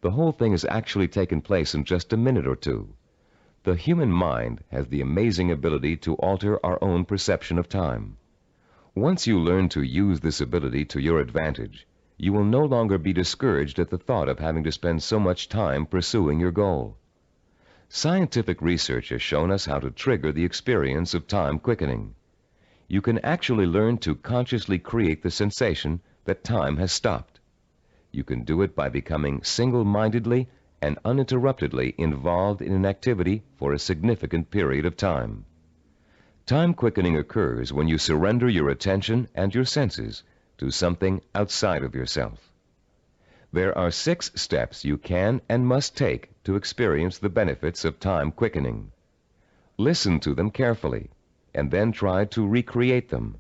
the whole thing has actually taken place in just a minute or two. The human mind has the amazing ability to alter our own perception of time. Once you learn to use this ability to your advantage, you will no longer be discouraged at the thought of having to spend so much time pursuing your goal. Scientific research has shown us how to trigger the experience of time quickening. You can actually learn to consciously create the sensation that time has stopped. You can do it by becoming single-mindedly and uninterruptedly involved in an activity for a significant period of time. Time quickening occurs when you surrender your attention and your senses to something outside of yourself. There are 6 steps you can and must take to experience the benefits of time quickening. Listen to them carefully, and then try to recreate them,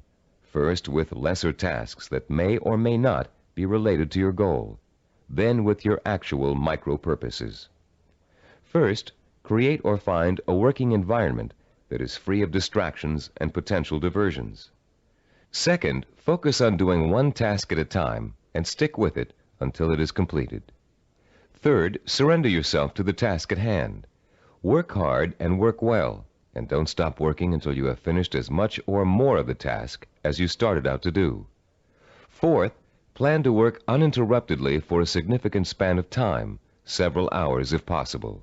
first with lesser tasks that may or may not be related to your goal, then with your actual micro-purposes. First, create or find a working environment that is free of distractions and potential diversions. Second, focus on doing one task at a time and stick with it until it is completed. Third, surrender yourself to the task at hand. Work hard and work well, and don't stop working until you have finished as much or more of the task as you started out to do. Fourth, plan to work uninterruptedly for a significant span of time, several hours if possible.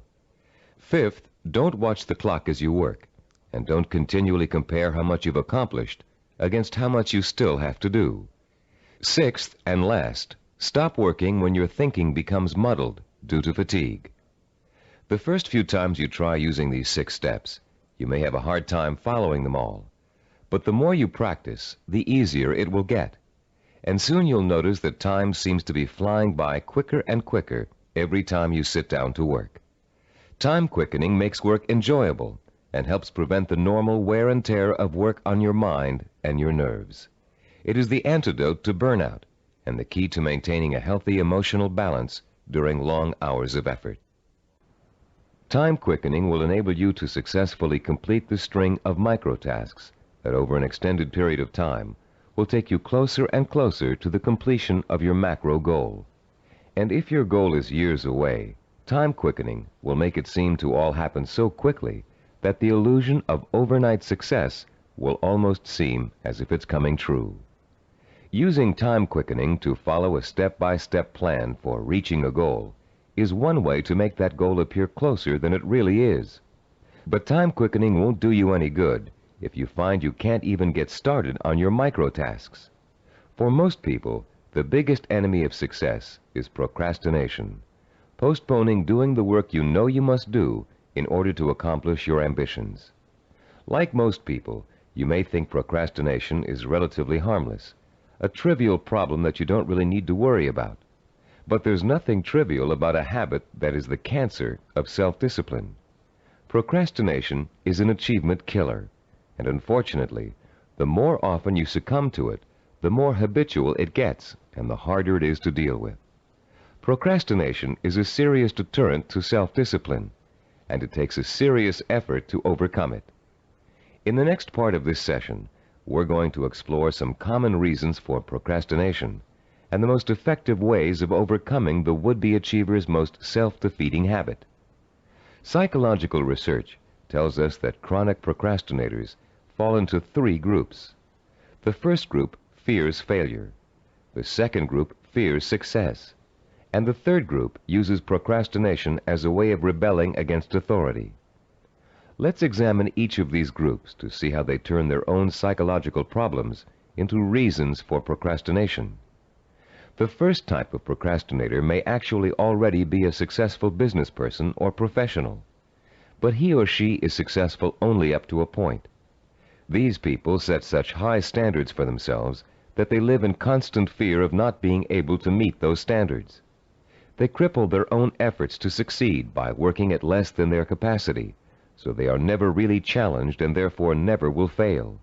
Fifth, don't watch the clock as you work, and don't continually compare how much you've accomplished against how much you still have to do. Sixth and last, stop working when your thinking becomes muddled due to fatigue. The first few times you try using these 6 steps, you may have a hard time following them all. But the more you practice, the easier it will get. And soon you'll notice that time seems to be flying by quicker and quicker every time you sit down to work. Time quickening makes work enjoyable and helps prevent the normal wear and tear of work on your mind and your nerves. It is the antidote to burnout and the key to maintaining a healthy emotional balance during long hours of effort. Time quickening will enable you to successfully complete the string of microtasks that over an extended period of time will take you closer and closer to the completion of your macro goal. And if your goal is years away, time quickening will make it seem to all happen so quickly that the illusion of overnight success will almost seem as if it's coming true. Using time quickening to follow a step-by-step plan for reaching a goal is one way to make that goal appear closer than it really is. But time quickening won't do you any good if you find you can't even get started on your micro-tasks. For most people, the biggest enemy of success is procrastination, postponing doing the work you know you must do in order to accomplish your ambitions. Like most people, you may think procrastination is relatively harmless, a trivial problem that you don't really need to worry about. But there's nothing trivial about a habit that is the cancer of self-discipline. Procrastination is an achievement killer, and unfortunately, the more often you succumb to it, the more habitual it gets and the harder it is to deal with. Procrastination is a serious deterrent to self-discipline, and it takes a serious effort to overcome it. In the next part of this session, we're going to explore some common reasons for procrastination and the most effective ways of overcoming the would-be achiever's most self-defeating habit. Psychological research tells us that chronic procrastinators fall into three groups. The first group fears failure. The second group fears success. And the third group uses procrastination as a way of rebelling against authority. Let's examine each of these groups to see how they turn their own psychological problems into reasons for procrastination. The first type of procrastinator may actually already be a successful business person or professional, but he or she is successful only up to a point. These people set such high standards for themselves that they live in constant fear of not being able to meet those standards. They cripple their own efforts to succeed by working at less than their capacity, so they are never really challenged and therefore never will fail.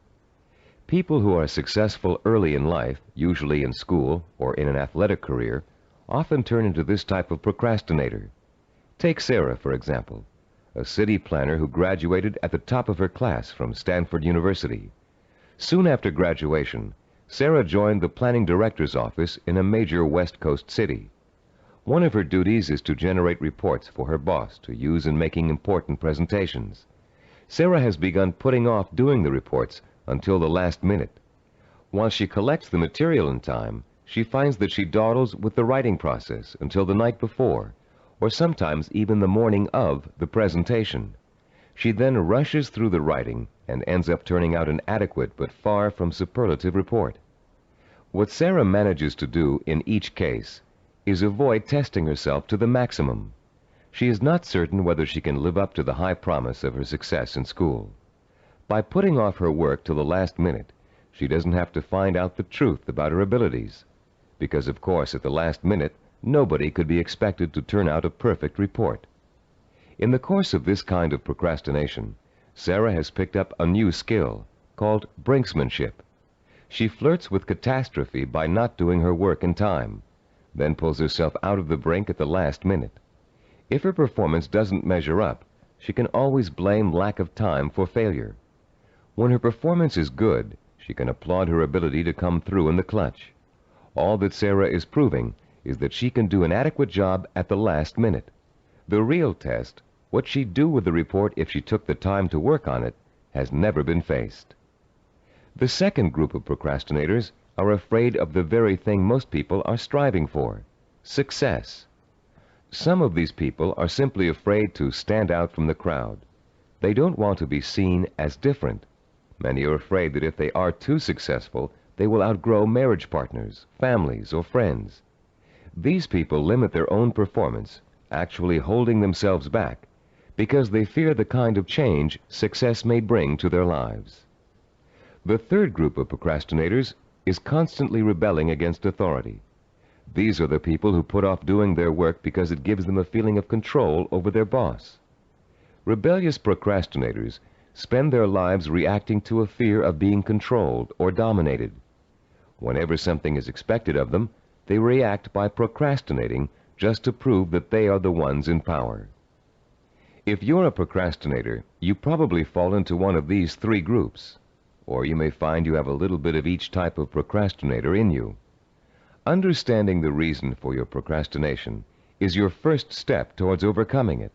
People who are successful early in life, usually in school or in an athletic career, often turn into this type of procrastinator. Take Sarah, for example, a city planner who graduated at the top of her class from Stanford University. Soon after graduation, Sarah joined the planning director's office in a major West Coast city. One of her duties is to generate reports for her boss to use in making important presentations. Sarah has begun putting off doing the reports until the last minute. While she collects the material in time, she finds that she dawdles with the writing process until the night before, or sometimes even the morning of the presentation. She then rushes through the writing and ends up turning out an adequate but far from superlative report. What Sarah manages to do in each case is avoid testing herself to the maximum. She is not certain whether she can live up to the high promise of her success in school. By putting off her work till the last minute, she doesn't have to find out the truth about her abilities, because of course at the last minute nobody could be expected to turn out a perfect report. In the course of this kind of procrastination, Sarah has picked up a new skill called brinksmanship. She flirts with catastrophe by not doing her work in time, then pulls herself out of the brink at the last minute. If her performance doesn't measure up, she can always blame lack of time for failure. When her performance is good, she can applaud her ability to come through in the clutch. All that Sarah is proving is that she can do an adequate job at the last minute. The real test, what she'd do with the report if she took the time to work on it, has never been faced. The second group of procrastinators are afraid of the very thing most people are striving for, success. Some of these people are simply afraid to stand out from the crowd. They don't want to be seen as different. Many are afraid that if they are too successful, they will outgrow marriage partners, families, or friends. These people limit their own performance, actually holding themselves back, because they fear the kind of change success may bring to their lives. The third group of procrastinators is constantly rebelling against authority. These are the people who put off doing their work because it gives them a feeling of control over their boss. Rebellious procrastinators spend their lives reacting to a fear of being controlled or dominated. Whenever something is expected of them, they react by procrastinating just to prove that they are the ones in power. If you're a procrastinator, you probably fall into one of these three groups, or you may find you have a little bit of each type of procrastinator in you. Understanding the reason for your procrastination is your first step towards overcoming it.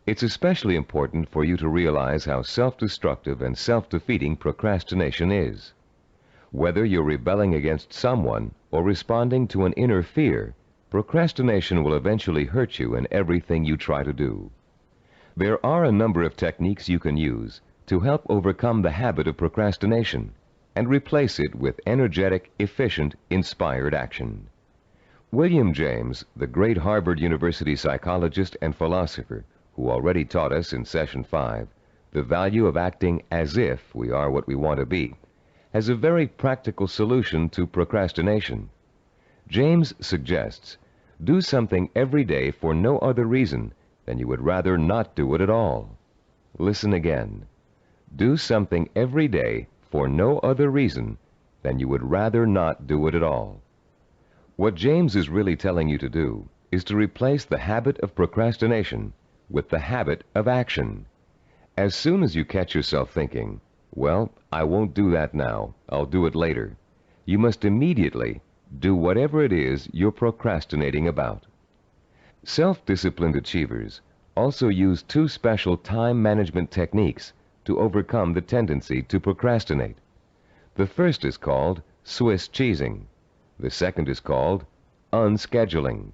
It's especially important for you to realize how self-destructive and self-defeating procrastination is. Whether you're rebelling against someone or responding to an inner fear, procrastination will eventually hurt you in everything you try to do. There are a number of techniques you can use to help overcome the habit of procrastination and replace it with energetic, efficient, inspired action. William James, the great Harvard University psychologist and philosopher, who already taught us in Session 5 the value of acting as if we are what we want to be, has a very practical solution to procrastination. James suggests, do something every day for no other reason than you would rather not do it at all. Listen again. Do something every day for no other reason than you would rather not do it at all. What James is really telling you to do is to replace the habit of procrastination with the habit of action. As soon as you catch yourself thinking, well, I won't do that now, I'll do it later, you must immediately do whatever it is you're procrastinating about. Self-disciplined achievers also use two special time management techniques to overcome the tendency to procrastinate. The first is called Swiss cheesing. The second is called unscheduling.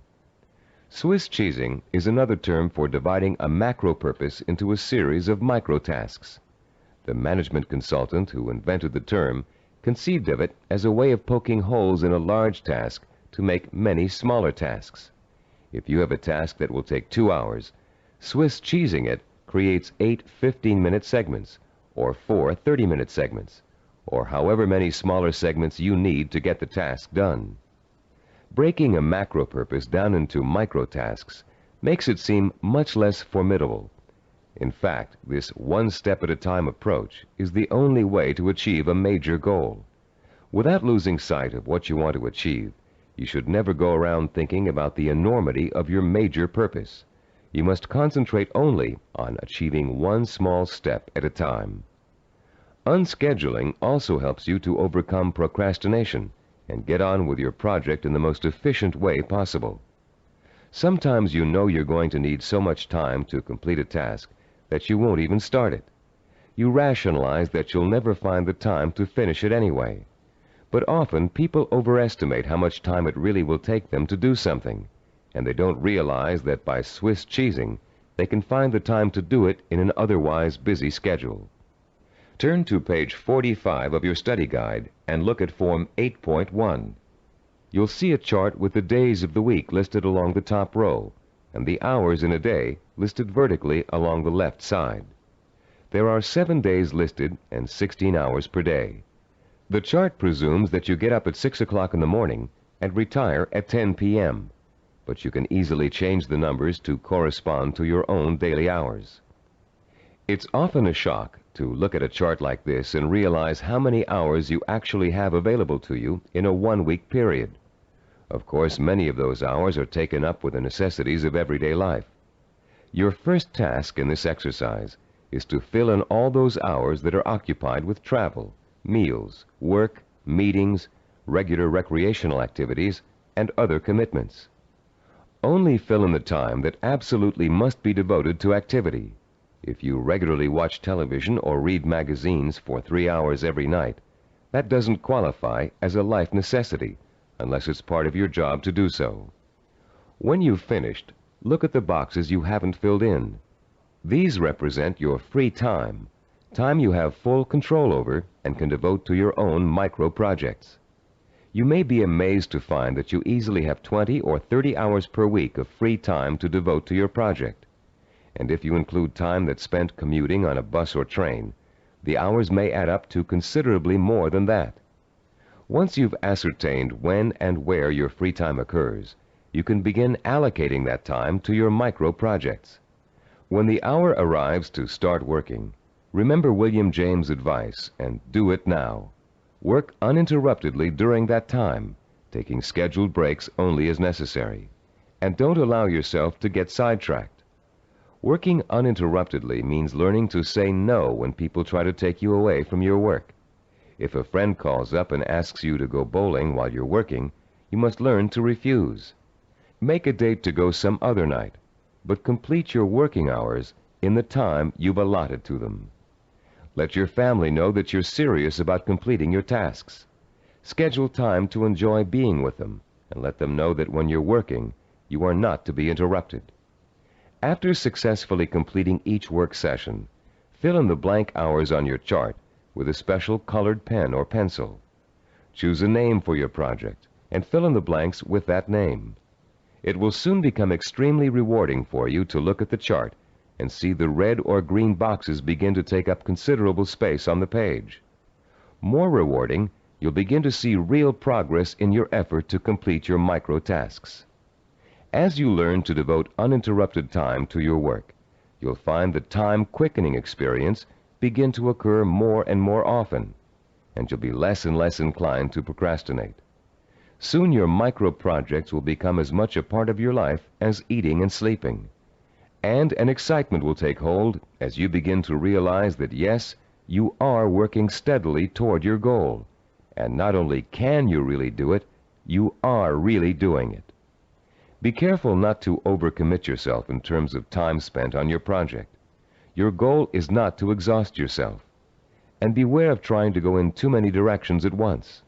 Swiss cheesing is another term for dividing a macro purpose into a series of micro tasks. The management consultant who invented the term conceived of it as a way of poking holes in a large task to make many smaller tasks. If you have a task that will take 2 hours, Swiss cheesing it creates 8 15-minute segments, or 4 30-minute segments, or however many smaller segments you need to get the task done. Breaking a macro purpose down into micro tasks makes it seem much less formidable. In fact, this one-step-at-a-time approach is the only way to achieve a major goal. Without losing sight of what you want to achieve, you should never go around thinking about the enormity of your major purpose. You must concentrate only on achieving one small step at a time. Unscheduling also helps you to overcome procrastination and get on with your project in the most efficient way possible. Sometimes you know you're going to need so much time to complete a task that you won't even start it. You rationalize that you'll never find the time to finish it anyway. But often people overestimate how much time it really will take them to do something, and they don't realize that by Swiss cheesing, they can find the time to do it in an otherwise busy schedule. Turn to page 45 of your study guide and look at Form 8.1. You'll see a chart with the days of the week listed along the top row, and the hours in a day listed vertically along the left side. There are 7 days listed and 16 hours per day. The chart presumes that you get up at 6 o'clock in the morning and retire at 10 p.m., but you can easily change the numbers to correspond to your own daily hours. It's often a shock to look at a chart like this and realize how many hours you actually have available to you in a one-week period. Of course, many of those hours are taken up with the necessities of everyday life. Your first task in this exercise is to fill in all those hours that are occupied with travel, meals, work, meetings, regular recreational activities, and other commitments. Only fill in the time that absolutely must be devoted to activity. If you regularly watch television or read magazines for 3 hours every night, that doesn't qualify as a life necessity unless it's part of your job to do so. When you've finished, look at the boxes you haven't filled in. These represent your free time, time you have full control over and can devote to your own micro projects. You may be amazed to find that you easily have 20 or 30 hours per week of free time to devote to your project. And if you include time that's spent commuting on a bus or train, the hours may add up to considerably more than that. Once you've ascertained when and where your free time occurs, you can begin allocating that time to your micro projects. When the hour arrives to start working, remember William James' advice and do it now. Work uninterruptedly during that time, taking scheduled breaks only as necessary. And don't allow yourself to get sidetracked. Working uninterruptedly means learning to say no when people try to take you away from your work. If a friend calls up and asks you to go bowling while you're working, you must learn to refuse. Make a date to go some other night, but complete your working hours in the time you've allotted to them. Let your family know that you're serious about completing your tasks. Schedule time to enjoy being with them, and let them know that when you're working, you are not to be interrupted. After successfully completing each work session, fill in the blank hours on your chart with a special colored pen or pencil. Choose a name for your project and fill in the blanks with that name. It will soon become extremely rewarding for you to look at the chart and see the red or green boxes begin to take up considerable space on the page. More rewarding, you'll begin to see real progress in your effort to complete your micro tasks. As you learn to devote uninterrupted time to your work, you'll find the time-quickening experience begin to occur more and more often, and you'll be less and less inclined to procrastinate. Soon your micro-projects will become as much a part of your life as eating and sleeping. And an excitement will take hold as you begin to realize that yes, you are working steadily toward your goal. And not only can you really do it, you are really doing it. Be careful not to overcommit yourself in terms of time spent on your project. Your goal is not to exhaust yourself. And beware of trying to go in too many directions at once.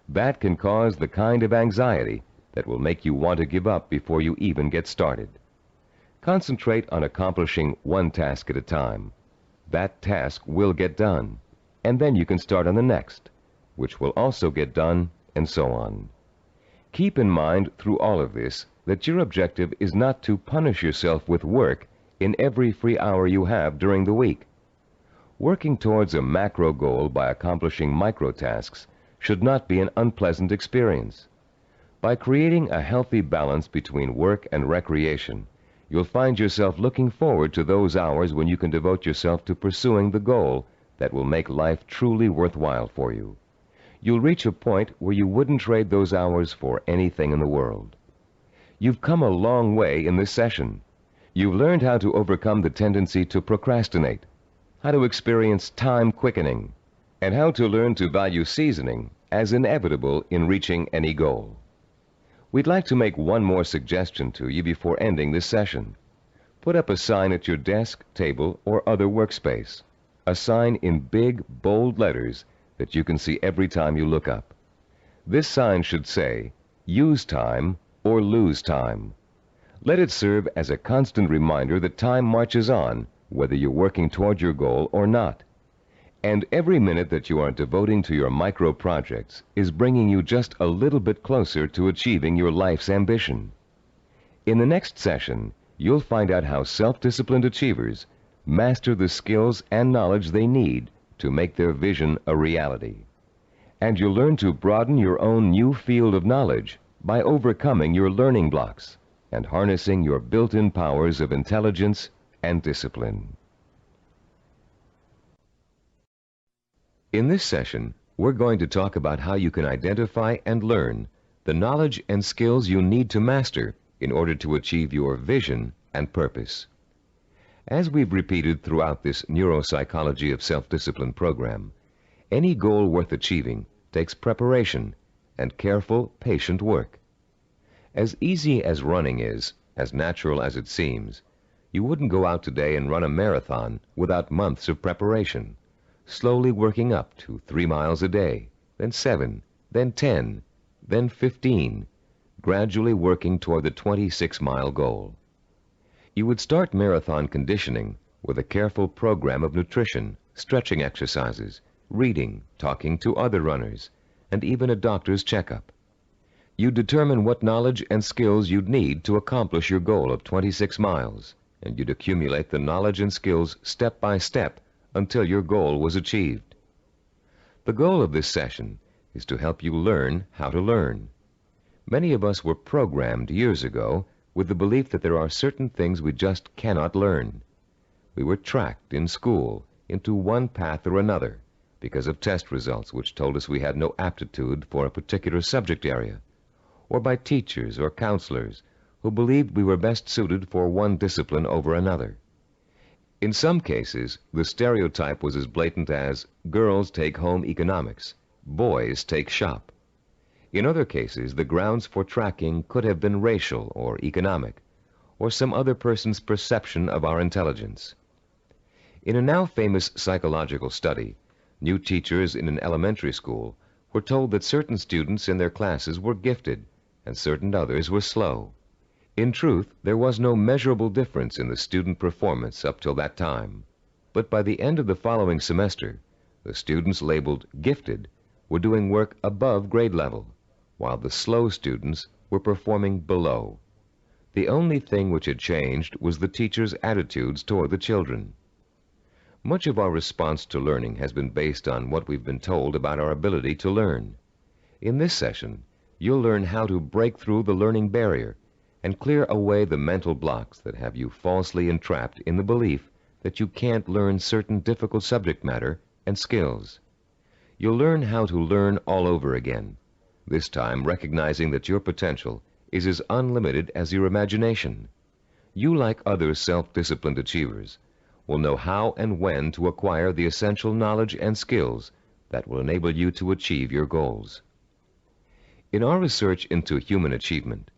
That can cause the kind of anxiety that will make you want to give up before you even get started. Concentrate on accomplishing one task at a time. That task will get done, and then you can start on the next, which will also get done, and so on. Keep in mind through all of this that your objective is not to punish yourself with work in every free hour you have during the week. Working towards a macro goal by accomplishing micro tasks should not be an unpleasant experience. By creating a healthy balance between work and recreation, you'll find yourself looking forward to those hours when you can devote yourself to pursuing the goal that will make life truly worthwhile for you. You'll reach a point where you wouldn't trade those hours for anything in the world. You've come a long way in this session. You've learned how to overcome the tendency to procrastinate, how to experience time quickening, and how to learn to value seasoning as inevitable in reaching any goal. We'd like to make one more suggestion to you before ending this session. Put up a sign at your desk, table, or other workspace. A sign in big, bold letters that you can see every time you look up. This sign should say, "Use time or lose time." Let it serve as a constant reminder that time marches on, whether you're working toward your goal or not. And every minute that you are devoting to your micro projects is bringing you just a little bit closer to achieving your life's ambition. In the next session, you'll find out how self-disciplined achievers master the skills and knowledge they need to make their vision a reality. And you'll learn to broaden your own new field of knowledge by overcoming your learning blocks and harnessing your built-in powers of intelligence and discipline. In this session, we're going to talk about how you can identify and learn the knowledge and skills you need to master in order to achieve your vision and purpose. As we've repeated throughout this Neuropsychology of Self-Discipline program, any goal worth achieving takes preparation and careful, patient work. As easy as running is, as natural as it seems, you wouldn't go out today and run a marathon without months of preparation, slowly working up to 3 miles a day, then 7, then 10, then 15, gradually working toward the 26-mile goal. You would start marathon conditioning with a careful program of nutrition, stretching exercises, reading, talking to other runners, and even a doctor's checkup. You'd determine what knowledge and skills you'd need to accomplish your goal of 26 miles, and you'd accumulate the knowledge and skills step by step until your goal was achieved. The goal of this session is to help you learn how to learn. Many of us were programmed years ago with the belief that there are certain things we just cannot learn. We were tracked in school into one path or another because of test results which told us we had no aptitude for a particular subject area, or by teachers or counselors who believed we were best suited for one discipline over another. In some cases, the stereotype was as blatant as girls take home economics, boys take shop. In other cases, the grounds for tracking could have been racial or economic, or some other person's perception of our intelligence. In a now famous psychological study, new teachers in an elementary school were told that certain students in their classes were gifted and certain others were slow. In truth, there was no measurable difference in the student performance up till that time. But by the end of the following semester, the students labeled gifted were doing work above grade level, while the slow students were performing below. The only thing which had changed was the teachers' attitudes toward the children. Much of our response to learning has been based on what we've been told about our ability to learn. In this session, you'll learn how to break through the learning barrier and clear away the mental blocks that have you falsely entrapped in the belief that you can't learn certain difficult subject matter and skills. You'll learn how to learn all over again, this time recognizing that your potential is as unlimited as your imagination. You, like other self-disciplined achievers, will know how and when to acquire the essential knowledge and skills that will enable you to achieve your goals. In our research into human achievement,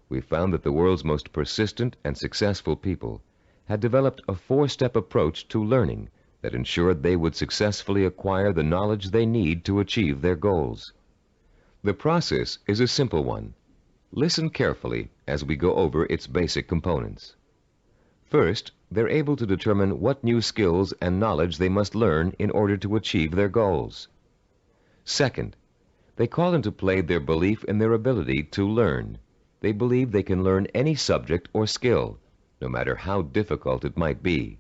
we found that the world's most persistent and successful people had developed a four-step approach to learning that ensured they would successfully acquire the knowledge they need to achieve their goals. The process is a simple one. Listen carefully as we go over its basic components. First, they're able to determine what new skills and knowledge they must learn in order to achieve their goals. Second, they call into play their belief in their ability to learn. They believe they can learn any subject or skill, no matter how difficult it might be.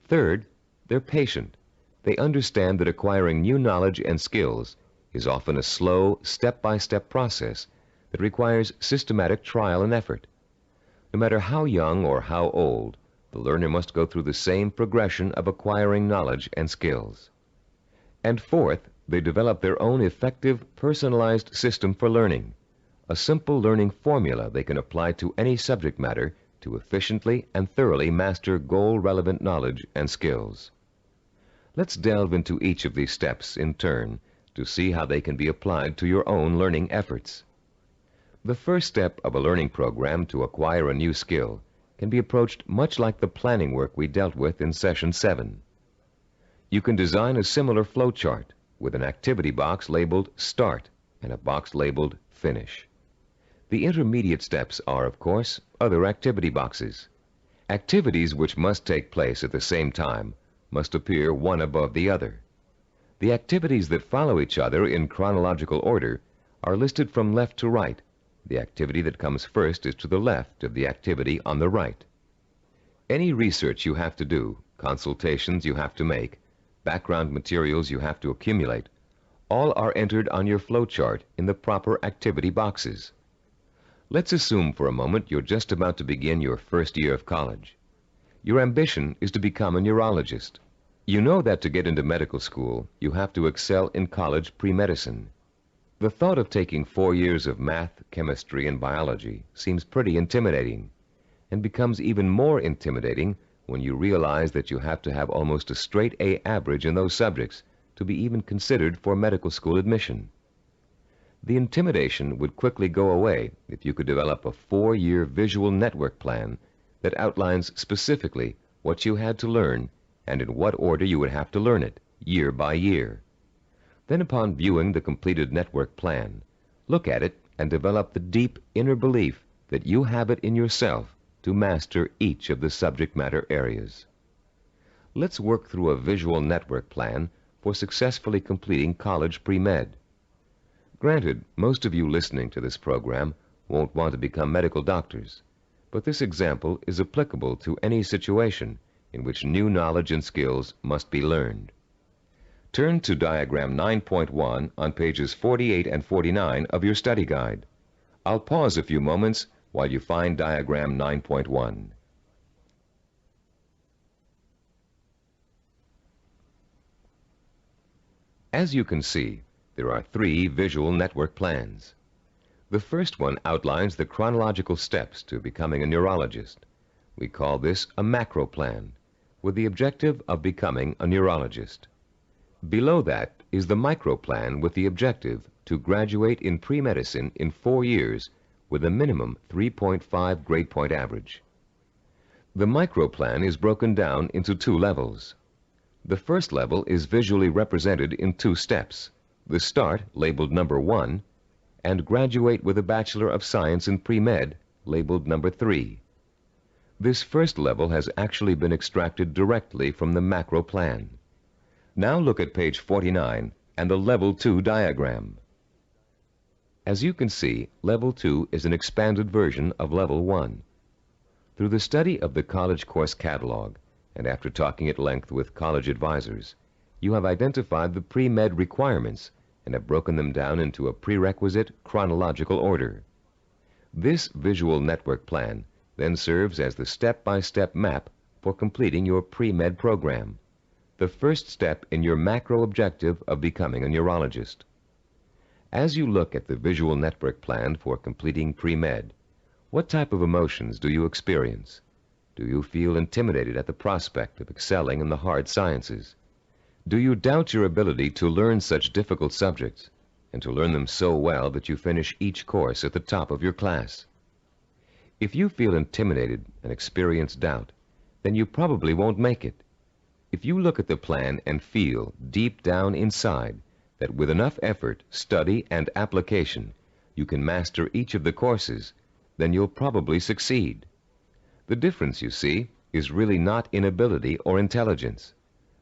Third, they're patient. They understand that acquiring new knowledge and skills is often a slow, step-by-step process that requires systematic trial and effort. No matter how young or how old, the learner must go through the same progression of acquiring knowledge and skills. And fourth, they develop their own effective, personalized system for learning, a simple learning formula they can apply to any subject matter to efficiently and thoroughly master goal-relevant knowledge and skills. Let's delve into each of these steps in turn to see how they can be applied to your own learning efforts. The first step of a learning program to acquire a new skill can be approached much like the planning work we dealt with in Session 7. You can design a similar flow chart with an activity box labeled Start and a box labeled Finish. The intermediate steps are, of course, other activity boxes. Activities which must take place at the same time must appear one above the other. The activities that follow each other in chronological order are listed from left to right. The activity that comes first is to the left of the activity on the right. Any research you have to do, consultations you have to make, background materials you have to accumulate, all are entered on your flowchart in the proper activity boxes. Let's assume for a moment you're just about to begin your first year of college. Your ambition is to become a neurologist. You know that to get into medical school, you have to excel in college pre-medicine. The thought of taking 4 years of math, chemistry, and biology seems pretty intimidating, and becomes even more intimidating when you realize that you have to have almost a straight A average in those subjects to be even considered for medical school admission. The intimidation would quickly go away if you could develop a 4-year visual network plan that outlines specifically what you had to learn and in what order you would have to learn it, year by year. Then, upon viewing the completed network plan, look at it and develop the deep inner belief that you have it in yourself to master each of the subject matter areas. Let's work through a visual network plan for successfully completing college pre-med. Granted, most of you listening to this program won't want to become medical doctors, but this example is applicable to any situation in which new knowledge and skills must be learned. Turn to diagram 9.1 on pages 48 and 49 of your study guide. I'll pause a few moments while you find diagram 9.1. As you can see, there are 3 visual network plans. The first one outlines the chronological steps to becoming a neurologist. We call this a macro plan, with the objective of becoming a neurologist. Below that is the micro plan with the objective to graduate in pre-medicine in 4 years with a minimum 3.5 grade point average. The micro plan is broken down into 2 levels. The first level is visually represented in 2 steps: the Start, labeled number 1, and Graduate with a Bachelor of Science in Pre-Med, labeled number 3. This first level has actually been extracted directly from the macro plan. Now look at page 49 and the Level 2 diagram. As you can see, Level 2 is an expanded version of Level 1. Through the study of the college course catalog, and after talking at length with college advisors, you have identified the pre-med requirements and have broken them down into a prerequisite chronological order. This visual network plan then serves as the step-by-step map for completing your pre-med program, the first step in your macro objective of becoming a neurologist. As you look at the visual network plan for completing pre-med, what type of emotions do you experience? Do you feel intimidated at the prospect of excelling in the hard sciences? Do you doubt your ability to learn such difficult subjects, and to learn them so well that you finish each course at the top of your class? If you feel intimidated and experience doubt, then you probably won't make it. If you look at the plan and feel deep down inside that with enough effort, study, and application, you can master each of the courses, then you'll probably succeed. The difference, you see, is really not in ability or intelligence.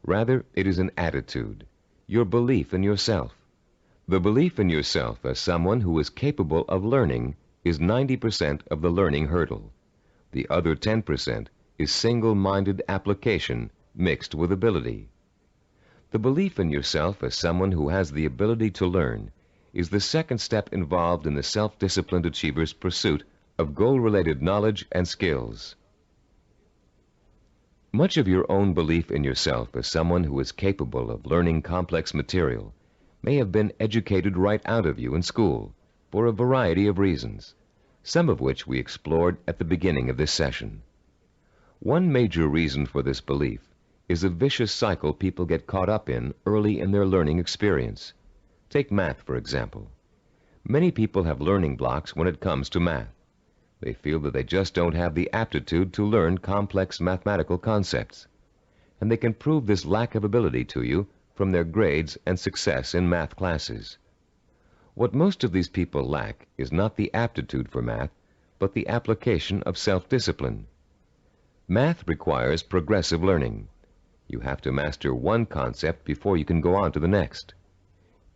Rather, it is an attitude, your belief in yourself. The belief in yourself as someone who is capable of learning is 90% of the learning hurdle. The other 10% is single-minded application mixed with ability. The belief in yourself as someone who has the ability to learn is the second step involved in the self-disciplined achiever's pursuit of goal-related knowledge and skills. Much of your own belief in yourself as someone who is capable of learning complex material may have been educated right out of you in school for a variety of reasons, some of which we explored at the beginning of this session. One major reason for this belief is a vicious cycle people get caught up in early in their learning experience. Take math, for example. Many people have learning blocks when it comes to math. They feel that they just don't have the aptitude to learn complex mathematical concepts. And they can prove this lack of ability to you from their grades and success in math classes. What most of these people lack is not the aptitude for math, but the application of self-discipline. Math requires progressive learning. You have to master one concept before you can go on to the next.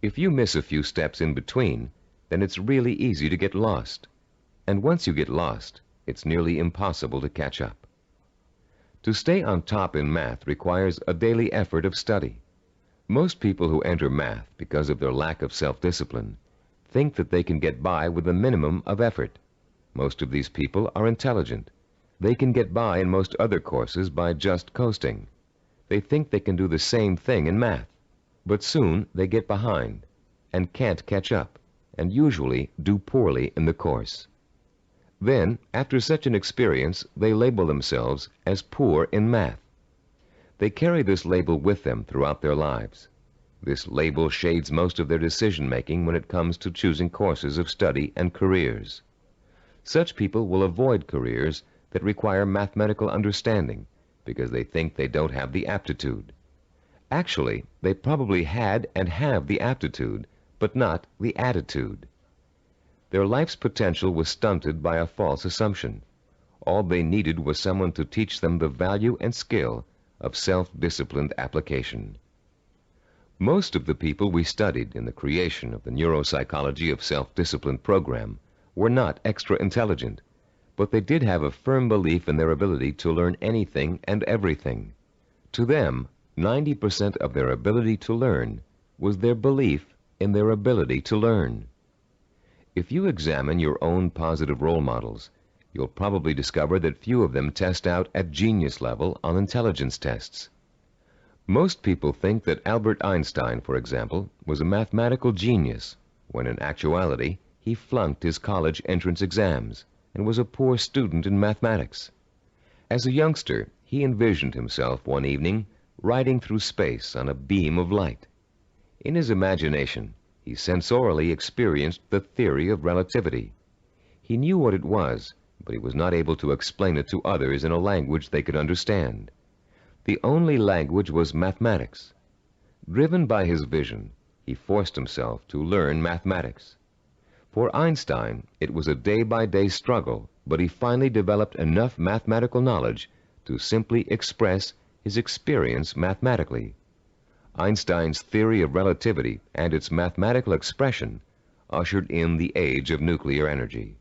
If you miss a few steps in between, then it's really easy to get lost. And once you get lost, it's nearly impossible to catch up. To stay on top in math requires a daily effort of study. Most people who enter math because of their lack of self-discipline think that they can get by with a minimum of effort. Most of these people are intelligent. They can get by in most other courses by just coasting. They think they can do the same thing in math, but soon they get behind and can't catch up, and usually do poorly in the course. Then, after such an experience, they label themselves as poor in math. They carry this label with them throughout their lives. This label shades most of their decision-making when it comes to choosing courses of study and careers. Such people will avoid careers that require mathematical understanding because they think they don't have the aptitude. Actually, they probably had and have the aptitude, but not the attitude. Their life's potential was stunted by a false assumption. All they needed was someone to teach them the value and skill of self-disciplined application. Most of the people we studied in the creation of the Neuropsychology of Self-Discipline program were not extra intelligent, but they did have a firm belief in their ability to learn anything and everything. To them, 90% of their ability to learn was their belief in their ability to learn. If you examine your own positive role models, you'll probably discover that few of them test out at genius level on intelligence tests. Most people think that Albert Einstein, for example, was a mathematical genius, when in actuality he flunked his college entrance exams and was a poor student in mathematics. As a youngster, he envisioned himself one evening riding through space on a beam of light. In his imagination, he sensorially experienced the theory of relativity. He knew what it was, but he was not able to explain it to others in a language they could understand. The only language was mathematics. Driven by his vision, he forced himself to learn mathematics. For Einstein, it was a day-by-day struggle, but he finally developed enough mathematical knowledge to simply express his experience mathematically. Einstein's theory of relativity and its mathematical expression ushered in the age of nuclear energy.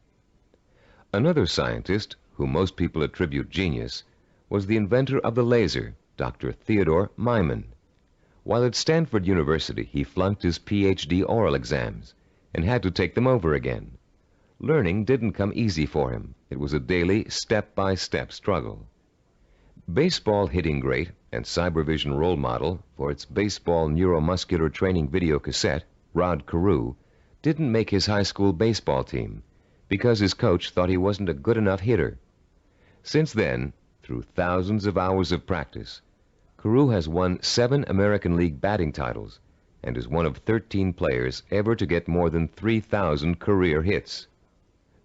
Another scientist, whom most people attribute genius, was the inventor of the laser, Dr. Theodore Maiman. While at Stanford University, he flunked his PhD oral exams and had to take them over again. Learning didn't come easy for him. It was a daily, step-by-step struggle. Baseball hitting great and cybervision role model for its baseball neuromuscular training video cassette, Rod Carew, didn't make his high school baseball team because his coach thought he wasn't a good enough hitter. Since then, through thousands of hours of practice, Karl has won 7 American League batting titles and is one of 13 players ever to get more than 3,000 career hits.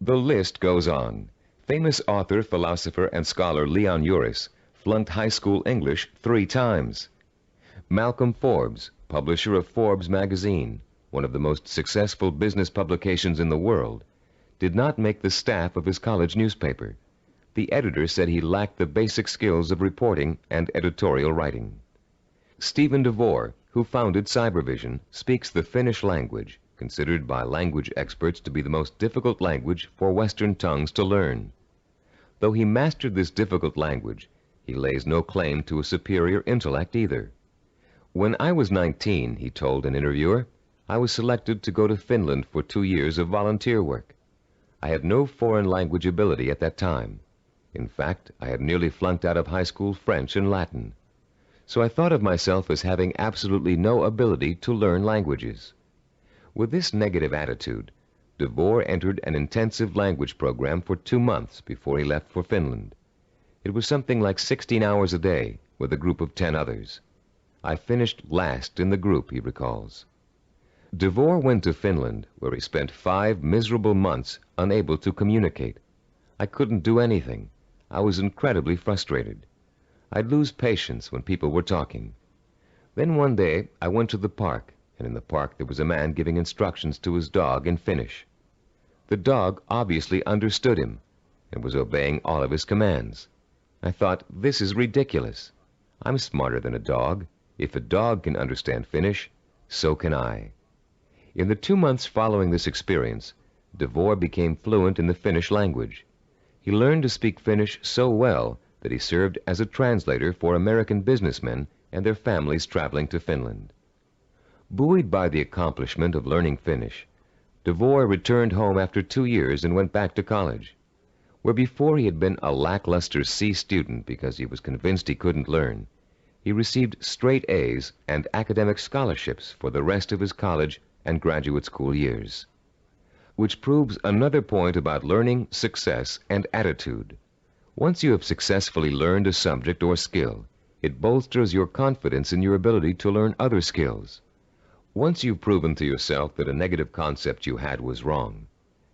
The list goes on. Famous author, philosopher, and scholar Leon Uris flunked high school English 3 times. Malcolm Forbes, publisher of Forbes magazine, one of the most successful business publications in the world, did not make the staff of his college newspaper. The editor said he lacked the basic skills of reporting and editorial writing. Steve DeVore, who founded Cybervision, speaks the Finnish language, considered by language experts to be the most difficult language for Western tongues to learn. Though he mastered this difficult language, he lays no claim to a superior intellect either. When I was 19, he told an interviewer, I was selected to go to Finland for 2 years of volunteer work. I had no foreign language ability at that time. In fact, I had nearly flunked out of high school French and Latin. So I thought of myself as having absolutely no ability to learn languages. With this negative attitude, DeVore entered an intensive language program for 2 months before he left for Finland. It was something like 16 hours a day with a group of 10 others. I finished last in the group, he recalls. DeVore went to Finland, where he spent 5 miserable months unable to communicate. I couldn't do anything. I was incredibly frustrated. I'd lose patience when people were talking. Then one day I went to the park, and in the park there was a man giving instructions to his dog in Finnish. The dog obviously understood him and was obeying all of his commands. I thought, this is ridiculous. I'm smarter than a dog. If a dog can understand Finnish, so can I. In the 2 months following this experience, DeVore became fluent in the Finnish language. He learned to speak Finnish so well that he served as a translator for American businessmen and their families traveling to Finland. Buoyed by the accomplishment of learning Finnish, DeVore returned home after 2 years and went back to college. Where before he had been a lackluster C student because he was convinced he couldn't learn, he received straight A's and academic scholarships for the rest of his college and graduate school years. Which proves another point about learning, success, and attitude. Once you have successfully learned a subject or skill, it bolsters your confidence in your ability to learn other skills. Once you've proven to yourself that a negative concept you had was wrong,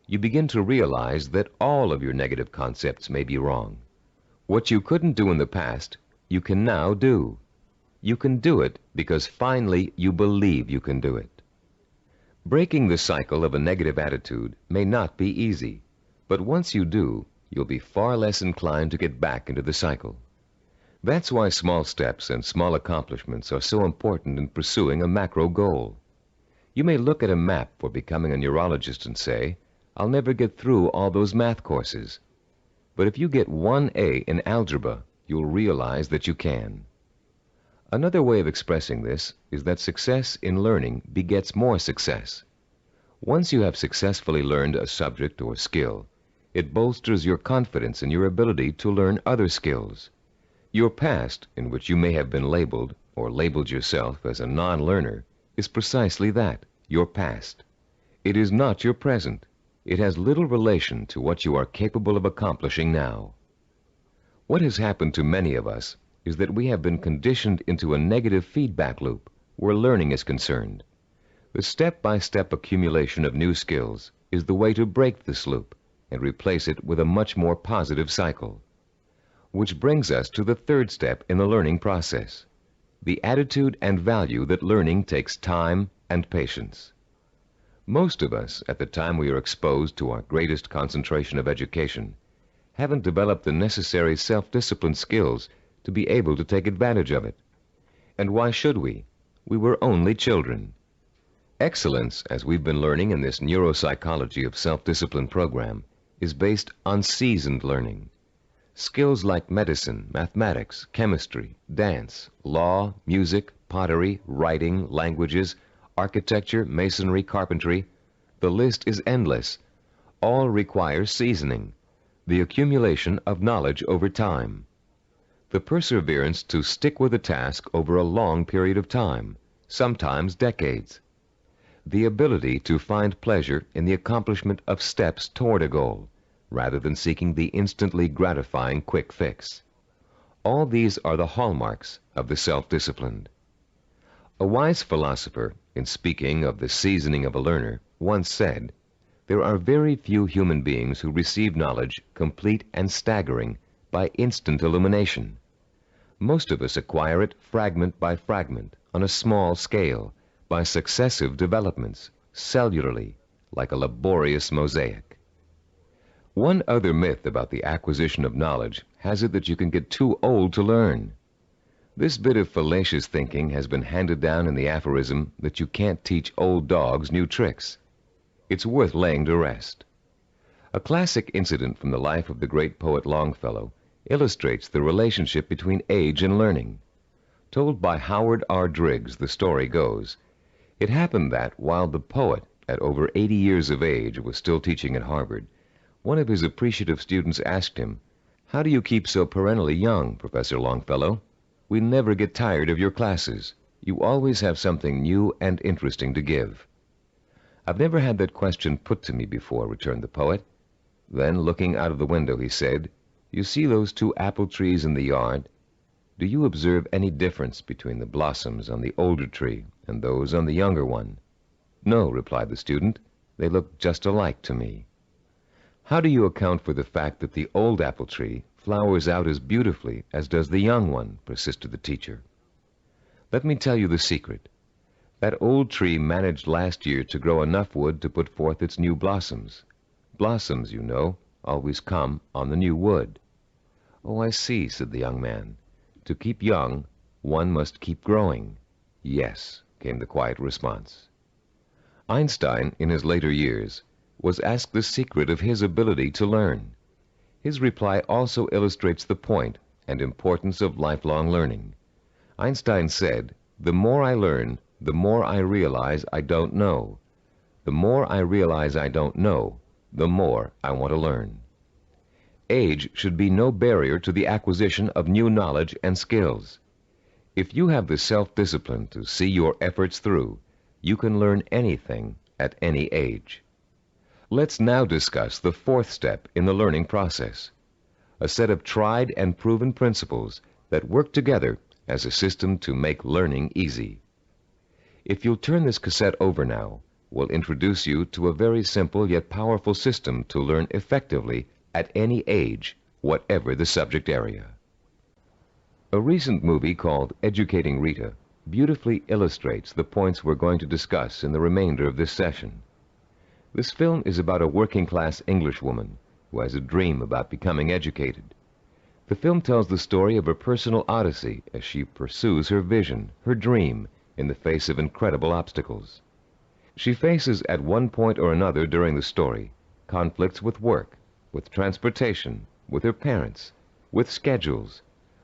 you begin to realize that all of your negative concepts may be wrong. What you couldn't do in the past, you can now do. You can do it because finally you believe you can do it. Breaking the cycle of a negative attitude may not be easy, but once you do, you'll be far less inclined to get back into the cycle. That's why small steps and small accomplishments are so important in pursuing a macro goal. You may look at a map for becoming a neurologist and say, I'll never get through all those math courses. But if you get 1 A in algebra, you'll realize that you can. Another way of expressing this is that success in learning begets more success. Once you have successfully learned a subject or skill, it bolsters your confidence in your ability to learn other skills. Your past, in which you may have been labeled or labeled yourself as a non-learner, is precisely that, your past. It is not your present. It has little relation to what you are capable of accomplishing now. What has happened to many of us is that we have been conditioned into a negative feedback loop where learning is concerned. The step-by-step accumulation of new skills is the way to break this loop and replace it with a much more positive cycle. Which brings us to the 3rd step in the learning process, the attitude and value that learning takes time and patience. Most of us, at the time we are exposed to our greatest concentration of education, haven't developed the necessary self-discipline skills to be able to take advantage of it. And why should we? We were only children. Excellence, as we've been learning in this Neuropsychology of Self-Discipline program, is based on seasoned learning. Skills like medicine, mathematics, chemistry, dance, law, music, pottery, writing, languages, architecture, masonry, carpentry, the list is endless. All require seasoning, the accumulation of knowledge over time. The perseverance to stick with a task over a long period of time, sometimes decades. the ability to find pleasure in the accomplishment of steps toward a goal, rather than seeking the instantly gratifying quick fix. All these are the hallmarks of the self-disciplined. A wise philosopher, in speaking of the seasoning of a learner, once said, "There are very few human beings who receive knowledge complete and staggering by instant illumination. Most of us acquire it fragment by fragment, on a small scale, by successive developments, cellularly, like a laborious mosaic." One other myth about the acquisition of knowledge has it that you can get too old to learn. This bit of fallacious thinking has been handed down in the aphorism that you can't teach old dogs new tricks. It's worth laying to rest. A classic incident from the life of the great poet Longfellow illustrates the relationship between age and learning. Told by Howard R. Driggs, the story goes, it happened that, while the poet, at over 80 years of age, was still teaching at Harvard, one of his appreciative students asked him, "How do you keep so perennially young, Professor Longfellow? We never get tired of your classes. You always have something new and interesting to give." "I've never had that question put to me before," returned the poet. Then, looking out of the window, he said, "You see those 2 apple trees in the yard? Do you observe any difference between the blossoms on the older tree and those on the younger one?" "No," replied the student. "They look just alike to me." "How do you account for the fact that the old apple tree flowers out as beautifully as does the young one?" persisted the teacher. "Let me tell you the secret. That old tree managed last year to grow enough wood to put forth its new blossoms. Blossoms, you know, always come on the new wood." "Oh, I see," said the young man. "To keep young, one must keep growing." "Yes," came the quiet response. Einstein, in his later years, was asked the secret of his ability to learn. His reply also illustrates the point and importance of lifelong learning. Einstein said, "The more I learn, the more I realize I don't know. The more I realize I don't know, the more I want to learn." Age should be no barrier to the acquisition of new knowledge and skills. If you have the self-discipline to see your efforts through, you can learn anything at any age. Let's now discuss the 4th step in the learning process, a set of tried and proven principles that work together as a system to make learning easy. If you'll turn this cassette over now, we'll introduce you to a very simple yet powerful system to learn effectively at any age, whatever the subject area. A recent movie called Educating Rita beautifully illustrates the points we're going to discuss in the remainder of this session. This film is about a working-class Englishwoman who has a dream about becoming educated. The film tells the story of her personal odyssey as she pursues her vision, her dream, in the face of incredible obstacles. She faces at one point or another during the story conflicts with work, with transportation, with her parents, with schedules,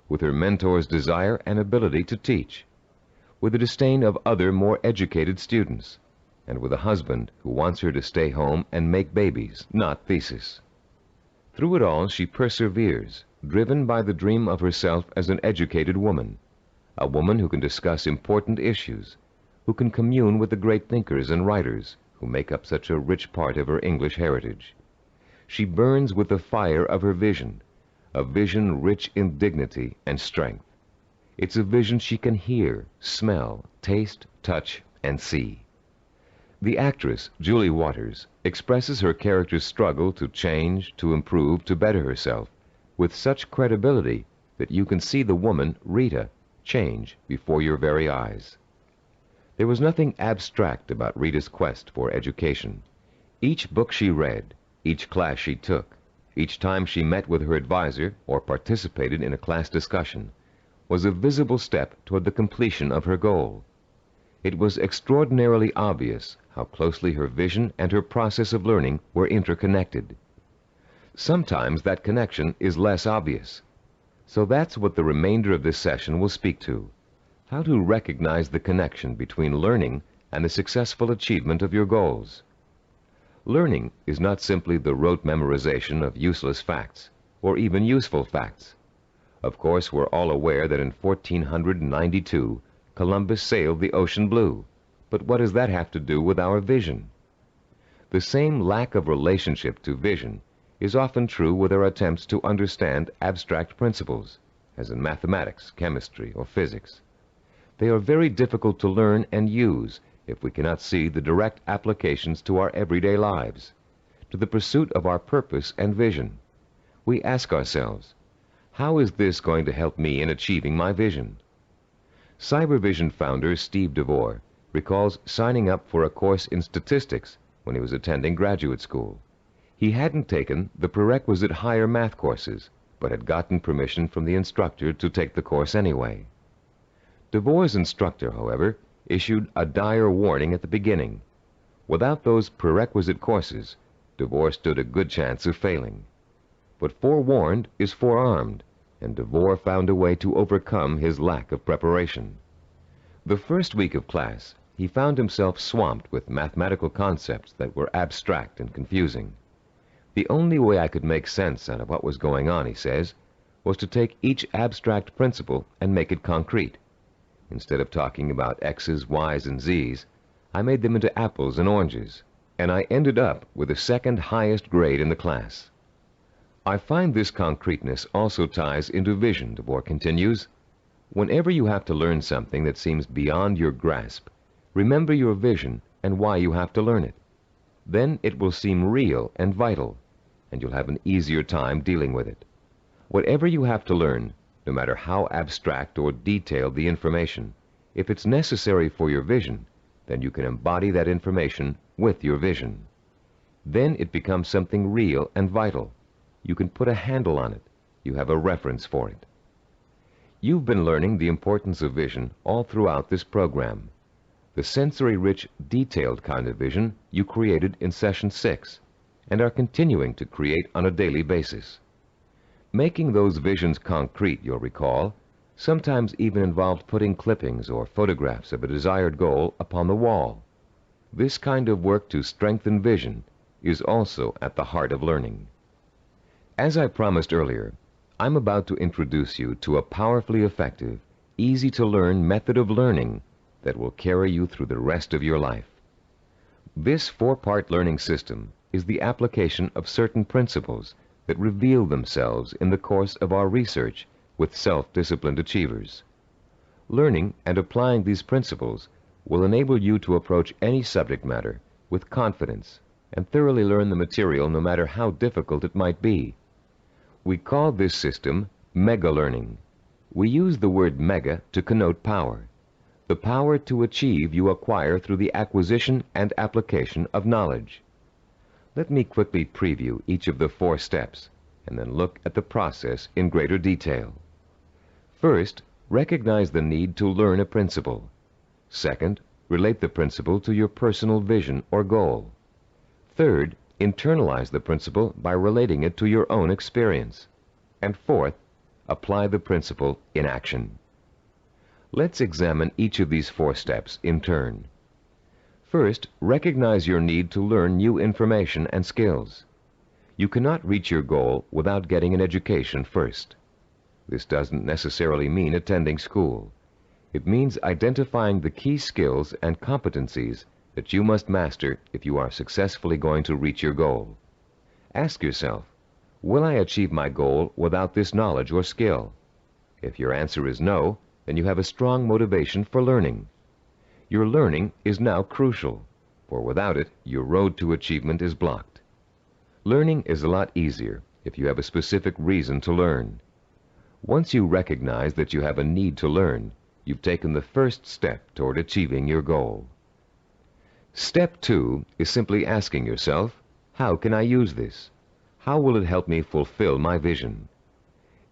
with her mentor's desire and ability to teach, with the disdain of other more educated students, and with a husband who wants her to stay home and make babies, not thesis. Through it all, she perseveres, driven by the dream of herself as an educated woman, a woman who can discuss important issues, who can commune with the great thinkers and writers who make up such a rich part of her English heritage. She burns with the fire of her vision, a vision rich in dignity and strength. It's a vision she can hear, smell, taste, touch, and see. The actress, Julie Waters, expresses her character's struggle to change, to improve, to better herself, with such credibility that you can see the woman, Rita, change before your very eyes. There was nothing abstract about Rita's quest for education. Each book she read, each class she took, each time she met with her advisor or participated in a class discussion, was a visible step toward the completion of her goal. It was extraordinarily obvious how closely her vision and her process of learning were interconnected. Sometimes that connection is less obvious. So that's what the remainder of this session will speak to: how to recognize the connection between learning and the successful achievement of your goals. Learning is not simply the rote memorization of useless facts, or even useful facts. Of course, we're all aware that in 1492, Columbus sailed the ocean blue. But what does that have to do with our vision? The same lack of relationship to vision is often true with our attempts to understand abstract principles, as in mathematics, chemistry, or physics. They are very difficult to learn and use if we cannot see the direct applications to our everyday lives, to the pursuit of our purpose and vision. We ask ourselves, how is this going to help me in achieving my vision? Cybervision founder Steve DeVore recalls signing up for a course in statistics when he was attending graduate school. He hadn't taken the prerequisite higher math courses, but had gotten permission from the instructor to take the course anyway. DeVore's instructor, however, issued a dire warning at the beginning. Without those prerequisite courses, DeVore stood a good chance of failing. But forewarned is forearmed, and DeVore found a way to overcome his lack of preparation. The first week of class, he found himself swamped with mathematical concepts that were abstract and confusing. The only way I could make sense out of what was going on, he says, was to take each abstract principle and make it concrete. Instead of talking about X's, Y's, and Z's, I made them into apples and oranges, and I ended up with the second highest grade in the class. I find this concreteness also ties into vision, DeVore continues. Whenever you have to learn something that seems beyond your grasp, remember your vision and why you have to learn it. Then it will seem real and vital, and you'll have an easier time dealing with it. Whatever you have to learn, no matter how abstract or detailed the information, if it's necessary for your vision, then you can embody that information with your vision. Then it becomes something real and vital. You can put a handle on it. You have a reference for it. You've been learning the importance of vision all throughout this program. The sensory-rich, detailed kind of vision you created in Session 6 and are continuing to create on a daily basis. Making those visions concrete, you'll recall, sometimes even involved putting clippings or photographs of a desired goal upon the wall. This kind of work to strengthen vision is also at the heart of learning. As I promised earlier, I'm about to introduce you to a powerfully effective, easy-to-learn method of learning that will carry you through the rest of your life. This four-part learning system is the application of certain principles that reveal themselves in the course of our research with self-disciplined achievers. Learning and applying these principles will enable you to approach any subject matter with confidence and thoroughly learn the material no matter how difficult it might be. We call this system mega learning. We use the word mega to connote power. The power to achieve you acquire through the acquisition and application of knowledge. Let me quickly preview each of the 4 steps and then look at the process in greater detail. First, recognize the need to learn a principle. Second, relate the principle to your personal vision or goal. Third, internalize the principle by relating it to your own experience. And fourth, apply the principle in action. Let's examine each of these 4 steps in turn. First, recognize your need to learn new information and skills. You cannot reach your goal without getting an education first. This doesn't necessarily mean attending school. It means identifying the key skills and competencies that you must master if you are successfully going to reach your goal. Ask yourself, will I achieve my goal without this knowledge or skill? If your answer is no, then you have a strong motivation for learning. Your learning is now crucial, for without it, your road to achievement is blocked. Learning is a lot easier if you have a specific reason to learn. Once you recognize that you have a need to learn, you've taken the first step toward achieving your goal. Step 2 is simply asking yourself, how can I use this? How will it help me fulfill my vision?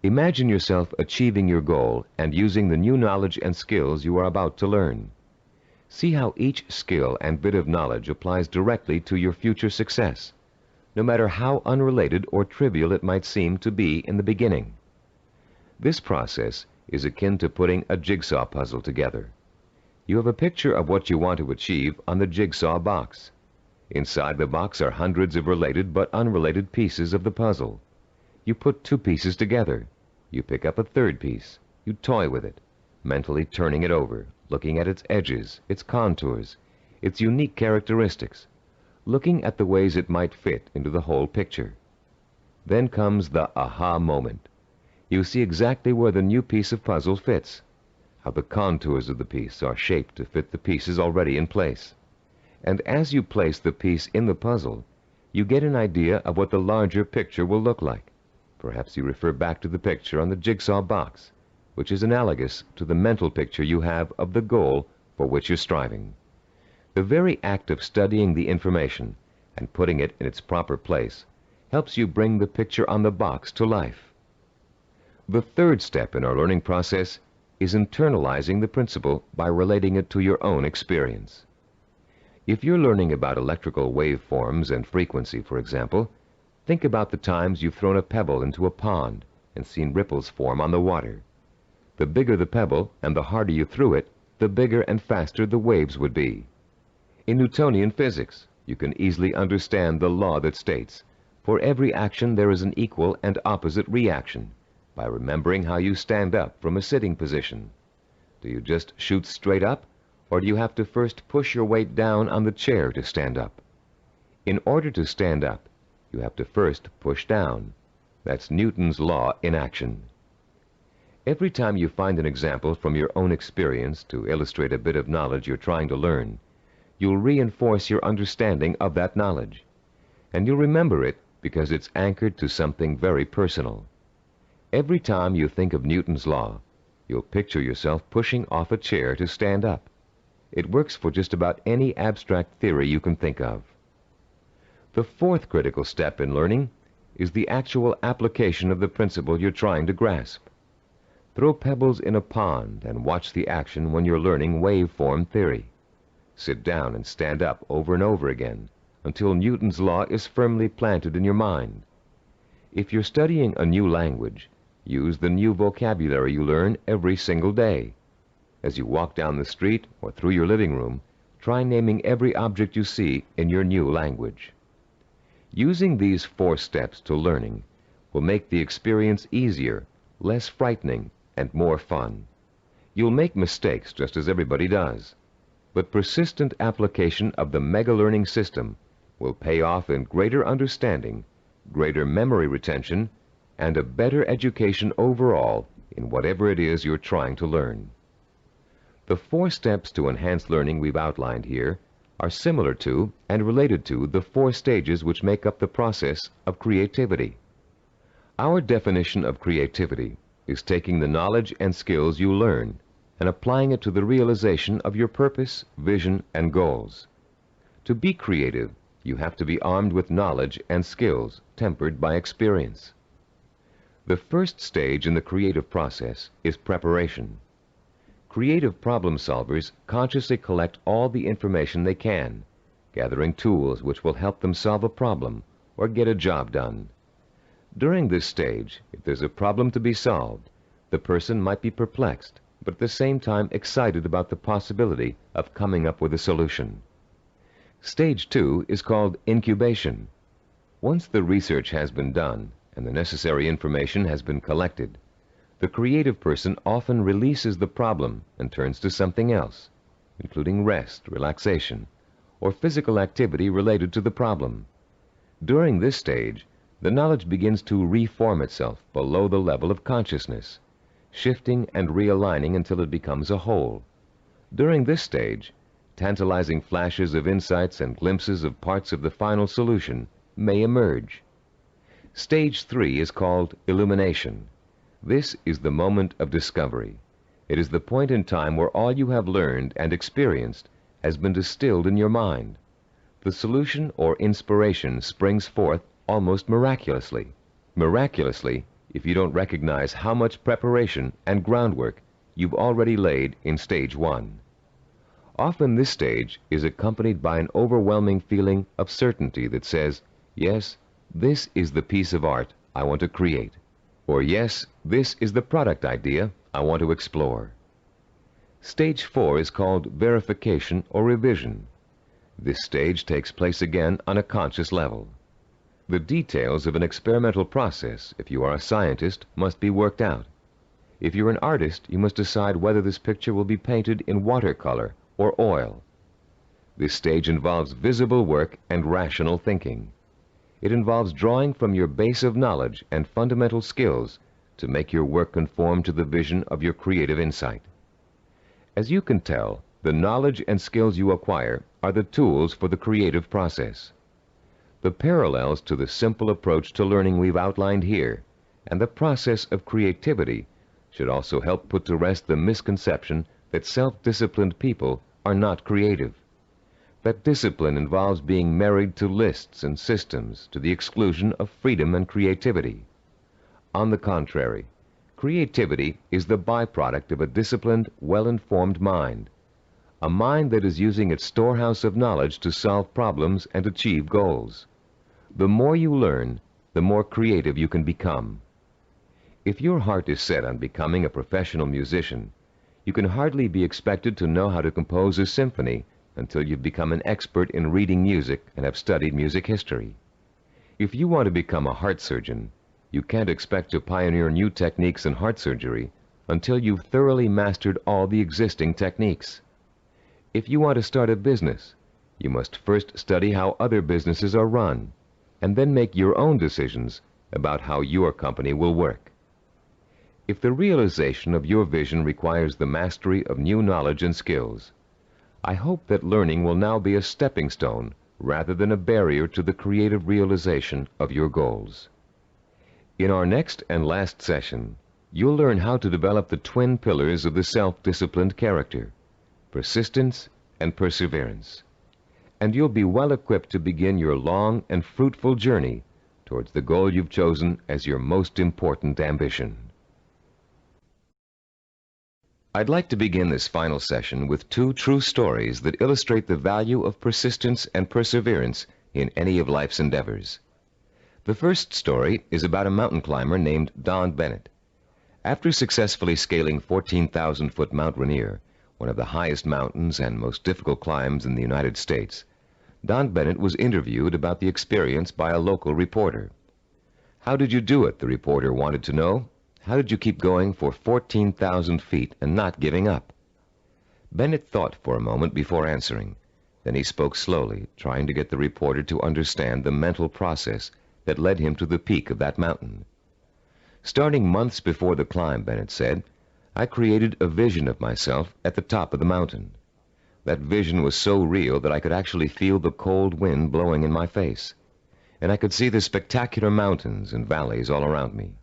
Imagine yourself achieving your goal and using the new knowledge and skills you are about to learn. See how each skill and bit of knowledge applies directly to your future success, no matter how unrelated or trivial it might seem to be in the beginning. This process is akin to putting a jigsaw puzzle together. You have a picture of what you want to achieve on the jigsaw box. Inside the box are hundreds of related but unrelated pieces of the puzzle. You put 2 pieces together. You pick up a 3rd piece. You toy with it, mentally turning it over, looking at its edges, its contours, its unique characteristics, looking at the ways it might fit into the whole picture. Then comes the aha moment. You see exactly where the new piece of puzzle fits, how the contours of the piece are shaped to fit the pieces already in place. And as you place the piece in the puzzle, you get an idea of what the larger picture will look like. Perhaps you refer back to the picture on the jigsaw box, which is analogous to the mental picture you have of the goal for which you're striving. The very act of studying the information and putting it in its proper place helps you bring the picture on the box to life. The third step in our learning process is internalizing the principle by relating it to your own experience. If you're learning about electrical waveforms and frequency, for example, think about the times you've thrown a pebble into a pond and seen ripples form on the water. The bigger the pebble and the harder you threw it, the bigger and faster the waves would be. In Newtonian physics, you can easily understand the law that states, for every action there is an equal and opposite reaction, by remembering how you stand up from a sitting position. Do you just shoot straight up, or do you have to first push your weight down on the chair to stand up? In order to stand up, you have to first push down. That's Newton's law in action. Every time you find an example from your own experience to illustrate a bit of knowledge you're trying to learn, you'll reinforce your understanding of that knowledge. And you'll remember it because it's anchored to something very personal. Every time you think of Newton's law, you'll picture yourself pushing off a chair to stand up. It works for just about any abstract theory you can think of. The fourth critical step in learning is the actual application of the principle you're trying to grasp. Throw pebbles in a pond and watch the action when you're learning waveform theory. Sit down and stand up over and over again until Newton's law is firmly planted in your mind. If you're studying a new language, use the new vocabulary you learn every single day. As you walk down the street or through your living room, try naming every object you see in your new language. Using these 4 steps to learning will make the experience easier, less frightening, and more fun. You'll make mistakes just as everybody does, but persistent application of the mega learning system will pay off in greater understanding, greater memory retention, and a better education overall in whatever it is you're trying to learn. The 4 steps to enhance learning we've outlined here are similar to and related to the 4 stages which make up the process of creativity. Our definition of creativity is taking the knowledge and skills you learn and applying it to the realization of your purpose, vision, and goals. To be creative, you have to be armed with knowledge and skills tempered by experience. The first stage in the creative process is preparation. Creative problem solvers consciously collect all the information they can, gathering tools which will help them solve a problem or get a job done. During this stage, if there's a problem to be solved, the person might be perplexed, but at the same time excited about the possibility of coming up with a solution. Stage 2 is called incubation. Once the research has been done and the necessary information has been collected, the creative person often releases the problem and turns to something else, including rest, relaxation, or physical activity related to the problem. During this stage, the knowledge begins to reform itself below the level of consciousness, shifting and realigning until it becomes a whole. During this stage, tantalizing flashes of insights and glimpses of parts of the final solution may emerge. Stage 3 is called illumination. This is the moment of discovery. It is the point in time where all you have learned and experienced has been distilled in your mind. The solution or inspiration springs forth almost miraculously. Miraculously, if you don't recognize how much preparation and groundwork you've already laid in stage 1. Often this stage is accompanied by an overwhelming feeling of certainty that says, yes, this is the piece of art I want to create. Or yes, this is the product idea I want to explore. Stage 4 is called verification or revision. This stage takes place again on a conscious level. The details of an experimental process, if you are a scientist, must be worked out. If you're an artist, you must decide whether this picture will be painted in watercolor or oil. This stage involves visible work and rational thinking. It involves drawing from your base of knowledge and fundamental skills to make your work conform to the vision of your creative insight. As you can tell, the knowledge and skills you acquire are the tools for the creative process. The parallels to the simple approach to learning we've outlined here and the process of creativity should also help put to rest the misconception that self-disciplined people are not creative. That discipline involves being married to lists and systems to the exclusion of freedom and creativity. On the contrary, creativity is the byproduct of a disciplined, well-informed mind, a mind that is using its storehouse of knowledge to solve problems and achieve goals. The more you learn, the more creative you can become. If your heart is set on becoming a professional musician, you can hardly be expected to know how to compose a symphony until you've become an expert in reading music and have studied music history. If you want to become a heart surgeon, you can't expect to pioneer new techniques in heart surgery until you've thoroughly mastered all the existing techniques. If you want to start a business, you must first study how other businesses are run, and then make your own decisions about how your company will work. If the realization of your vision requires the mastery of new knowledge and skills, I hope that learning will now be a stepping stone rather than a barrier to the creative realization of your goals. In our next and last session, you'll learn how to develop the twin pillars of the self-disciplined character, persistence and perseverance. And you'll be well equipped to begin your long and fruitful journey towards the goal you've chosen as your most important ambition. I'd like to begin this final session with two true stories that illustrate the value of persistence and perseverance in any of life's endeavors. The first story is about a mountain climber named Don Bennett. After successfully scaling 14,000-foot Mount Rainier, one of the highest mountains and most difficult climbs in the United States, Don Bennett was interviewed about the experience by a local reporter. "How did you do it?" the reporter wanted to know. "How did you keep going for 14,000 feet and not giving up?" Bennett thought for a moment before answering. Then he spoke slowly, trying to get the reporter to understand the mental process that led him to the peak of that mountain. "Starting months before the climb," Bennett said, "I created a vision of myself at the top of the mountain. That vision was so real that I could actually feel the cold wind blowing in my face, and I could see the spectacular mountains and valleys all around me.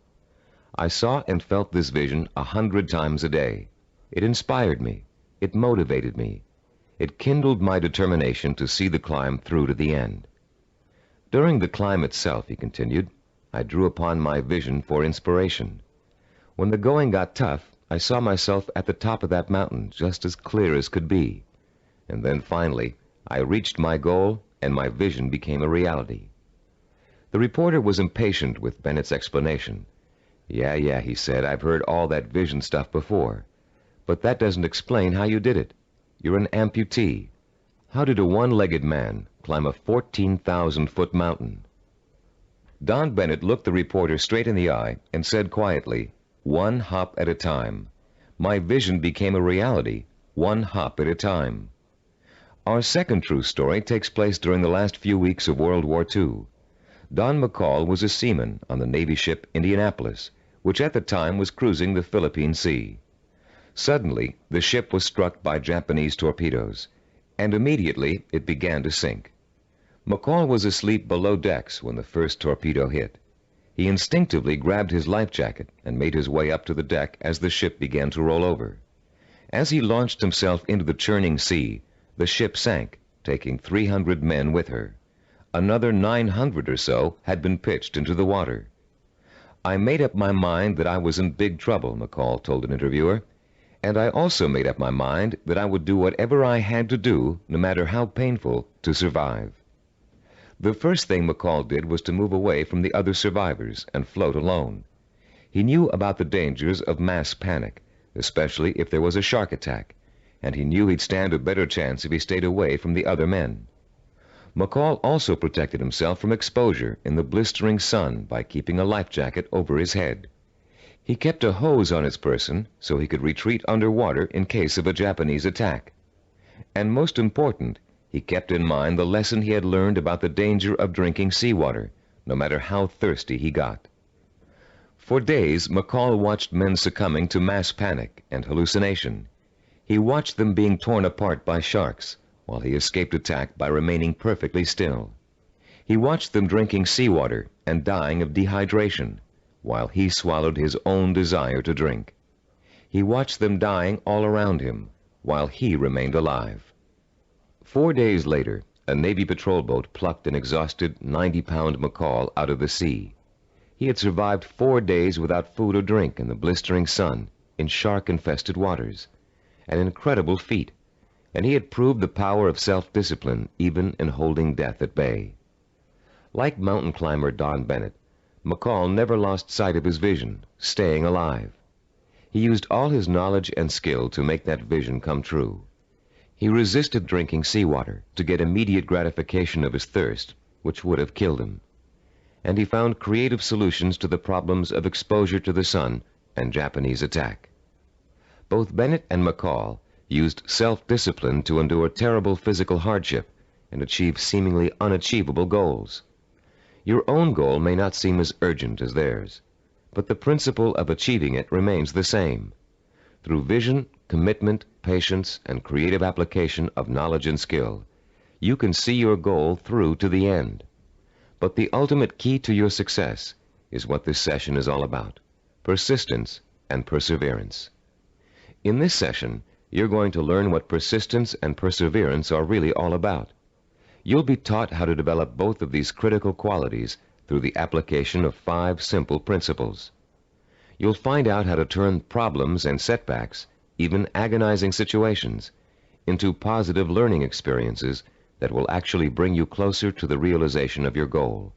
I saw and felt this vision 100 times a day. It inspired me. It motivated me. It kindled my determination to see the climb through to the end. During the climb itself," he continued, "I drew upon my vision for inspiration. When the going got tough, I saw myself at the top of that mountain just as clear as could be. And then finally, I reached my goal and my vision became a reality." The reporter was impatient with Bennett's explanation. Yeah, he said, "I've heard all that vision stuff before. But that doesn't explain how you did it. You're an amputee. How did a one-legged man climb a 14,000-foot mountain?" Don Bennett looked the reporter straight in the eye and said quietly, "One hop at a time. My vision became a reality, one hop at a time." Our second true story takes place during the last few weeks of World War II. Don McCall was a seaman on the Navy ship Indianapolis, which at the time was cruising the Philippine Sea. Suddenly, the ship was struck by Japanese torpedoes, and immediately it began to sink. McCall was asleep below decks when the first torpedo hit. He instinctively grabbed his life jacket and made his way up to the deck as the ship began to roll over. As he launched himself into the churning sea, the ship sank, taking 300 men with her. Another 900 or so had been pitched into the water. "I made up my mind that I was in big trouble," McCall told an interviewer, "and I also made up my mind that I would do whatever I had to do, no matter how painful, to survive." The first thing McCall did was to move away from the other survivors and float alone. He knew about the dangers of mass panic, especially if there was a shark attack, and he knew he'd stand a better chance if he stayed away from the other men. McCall also protected himself from exposure in the blistering sun by keeping a life jacket over his head. He kept a hose on his person so he could retreat underwater in case of a Japanese attack. And most important, He kept in mind the lesson he had learned about the danger of drinking seawater, no matter how thirsty he got. For days, McCall watched men succumbing to mass panic and hallucination. He watched them being torn apart by sharks, while he escaped attack by remaining perfectly still. He watched them drinking seawater and dying of dehydration, while he swallowed his own desire to drink. He watched them dying all around him, while he remained alive. 4 days later, a Navy patrol boat plucked an exhausted 90-pound McCall out of the sea. He had survived 4 days without food or drink in the blistering sun, in shark-infested waters. An incredible feat, and he had proved the power of self-discipline even in holding death at bay. Like mountain climber Don Bennett, McCall never lost sight of his vision, staying alive. He used all his knowledge and skill to make that vision come true. He resisted drinking seawater to get immediate gratification of his thirst, which would have killed him. And he found creative solutions to the problems of exposure to the sun and Japanese attack. Both Bennett and McCall used self-discipline to endure terrible physical hardship and achieve seemingly unachievable goals. Your own goal may not seem as urgent as theirs, but the principle of achieving it remains the same. Through vision, commitment, patience, and creative application of knowledge and skill, you can see your goal through to the end. But the ultimate key to your success is what this session is all about: persistence and perseverance. In this session, you're going to learn what persistence and perseverance are really all about. You'll be taught how to develop both of these critical qualities through the application of 5 simple principles. You'll find out how to turn problems and setbacks, even agonizing situations, into positive learning experiences that will actually bring you closer to the realization of your goal.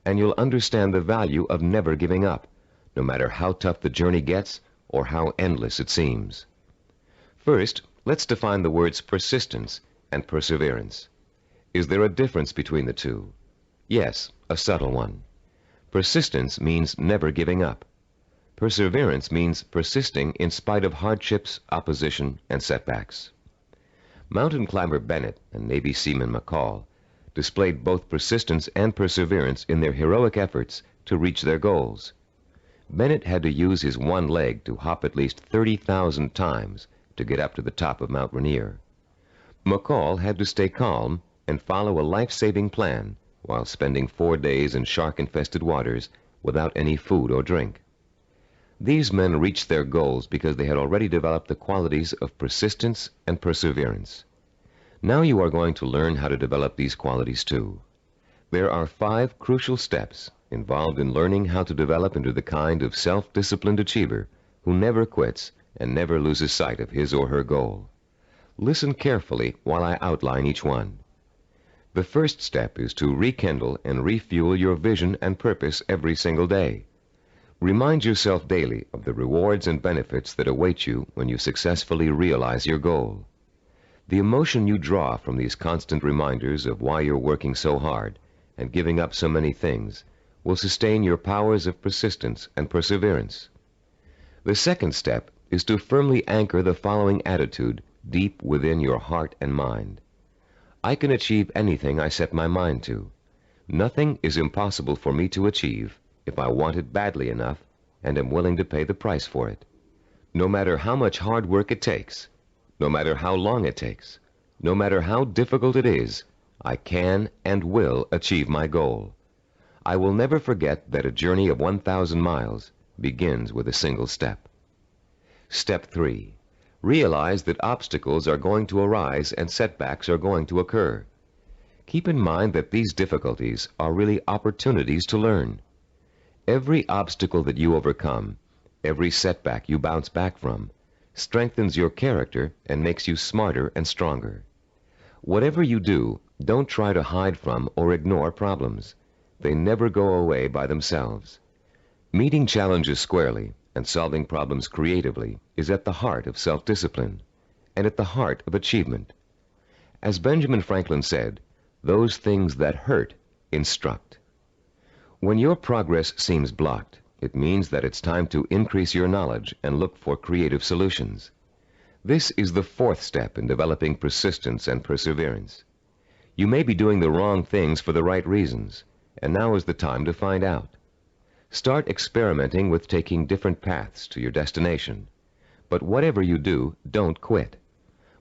And you'll understand the value of never giving up, no matter how tough the journey gets or how endless it seems. First, let's define the words persistence and perseverance. Is there a difference between the two? Yes, a subtle one. Persistence means never giving up. Perseverance means persisting in spite of hardships, opposition, and setbacks. Mountain climber Bennett and Navy seaman McCall displayed both persistence and perseverance in their heroic efforts to reach their goals. Bennett had to use his one leg to hop at least 30,000 times to get up to the top of Mount Rainier. McCall had to stay calm and follow a life-saving plan while spending 4 days in shark-infested waters without any food or drink. These men reached their goals because they had already developed the qualities of persistence and perseverance. Now you are going to learn how to develop these qualities too. There are 5 crucial steps involved in learning how to develop into the kind of self-disciplined achiever who never quits and never loses sight of his or her goal. Listen carefully while I outline each one. The first step is to rekindle and refuel your vision and purpose every single day. Remind yourself daily of the rewards and benefits that await you when you successfully realize your goal. The emotion you draw from these constant reminders of why you're working so hard and giving up so many things will sustain your powers of persistence and perseverance. The second step is to firmly anchor the following attitude deep within your heart and mind. I can achieve anything I set my mind to. Nothing is impossible for me to achieve if I want it badly enough and am willing to pay the price for it. No matter how much hard work it takes, no matter how long it takes, no matter how difficult it is, I can and will achieve my goal. I will never forget that a journey of 1,000 miles begins with a single step. Step 3. Realize that obstacles are going to arise and setbacks are going to occur. Keep in mind that these difficulties are really opportunities to learn. Every obstacle that you overcome, every setback you bounce back from, strengthens your character and makes you smarter and stronger. Whatever you do, don't try to hide from or ignore problems. They never go away by themselves. Meeting challenges squarely and solving problems creatively is at the heart of self-discipline and at the heart of achievement. As Benjamin Franklin said, those things that hurt instruct. When your progress seems blocked, it means that it's time to increase your knowledge and look for creative solutions. This is the 4th step in developing persistence and perseverance. You may be doing the wrong things for the right reasons, and now is the time to find out. Start experimenting with taking different paths to your destination. But whatever you do, don't quit.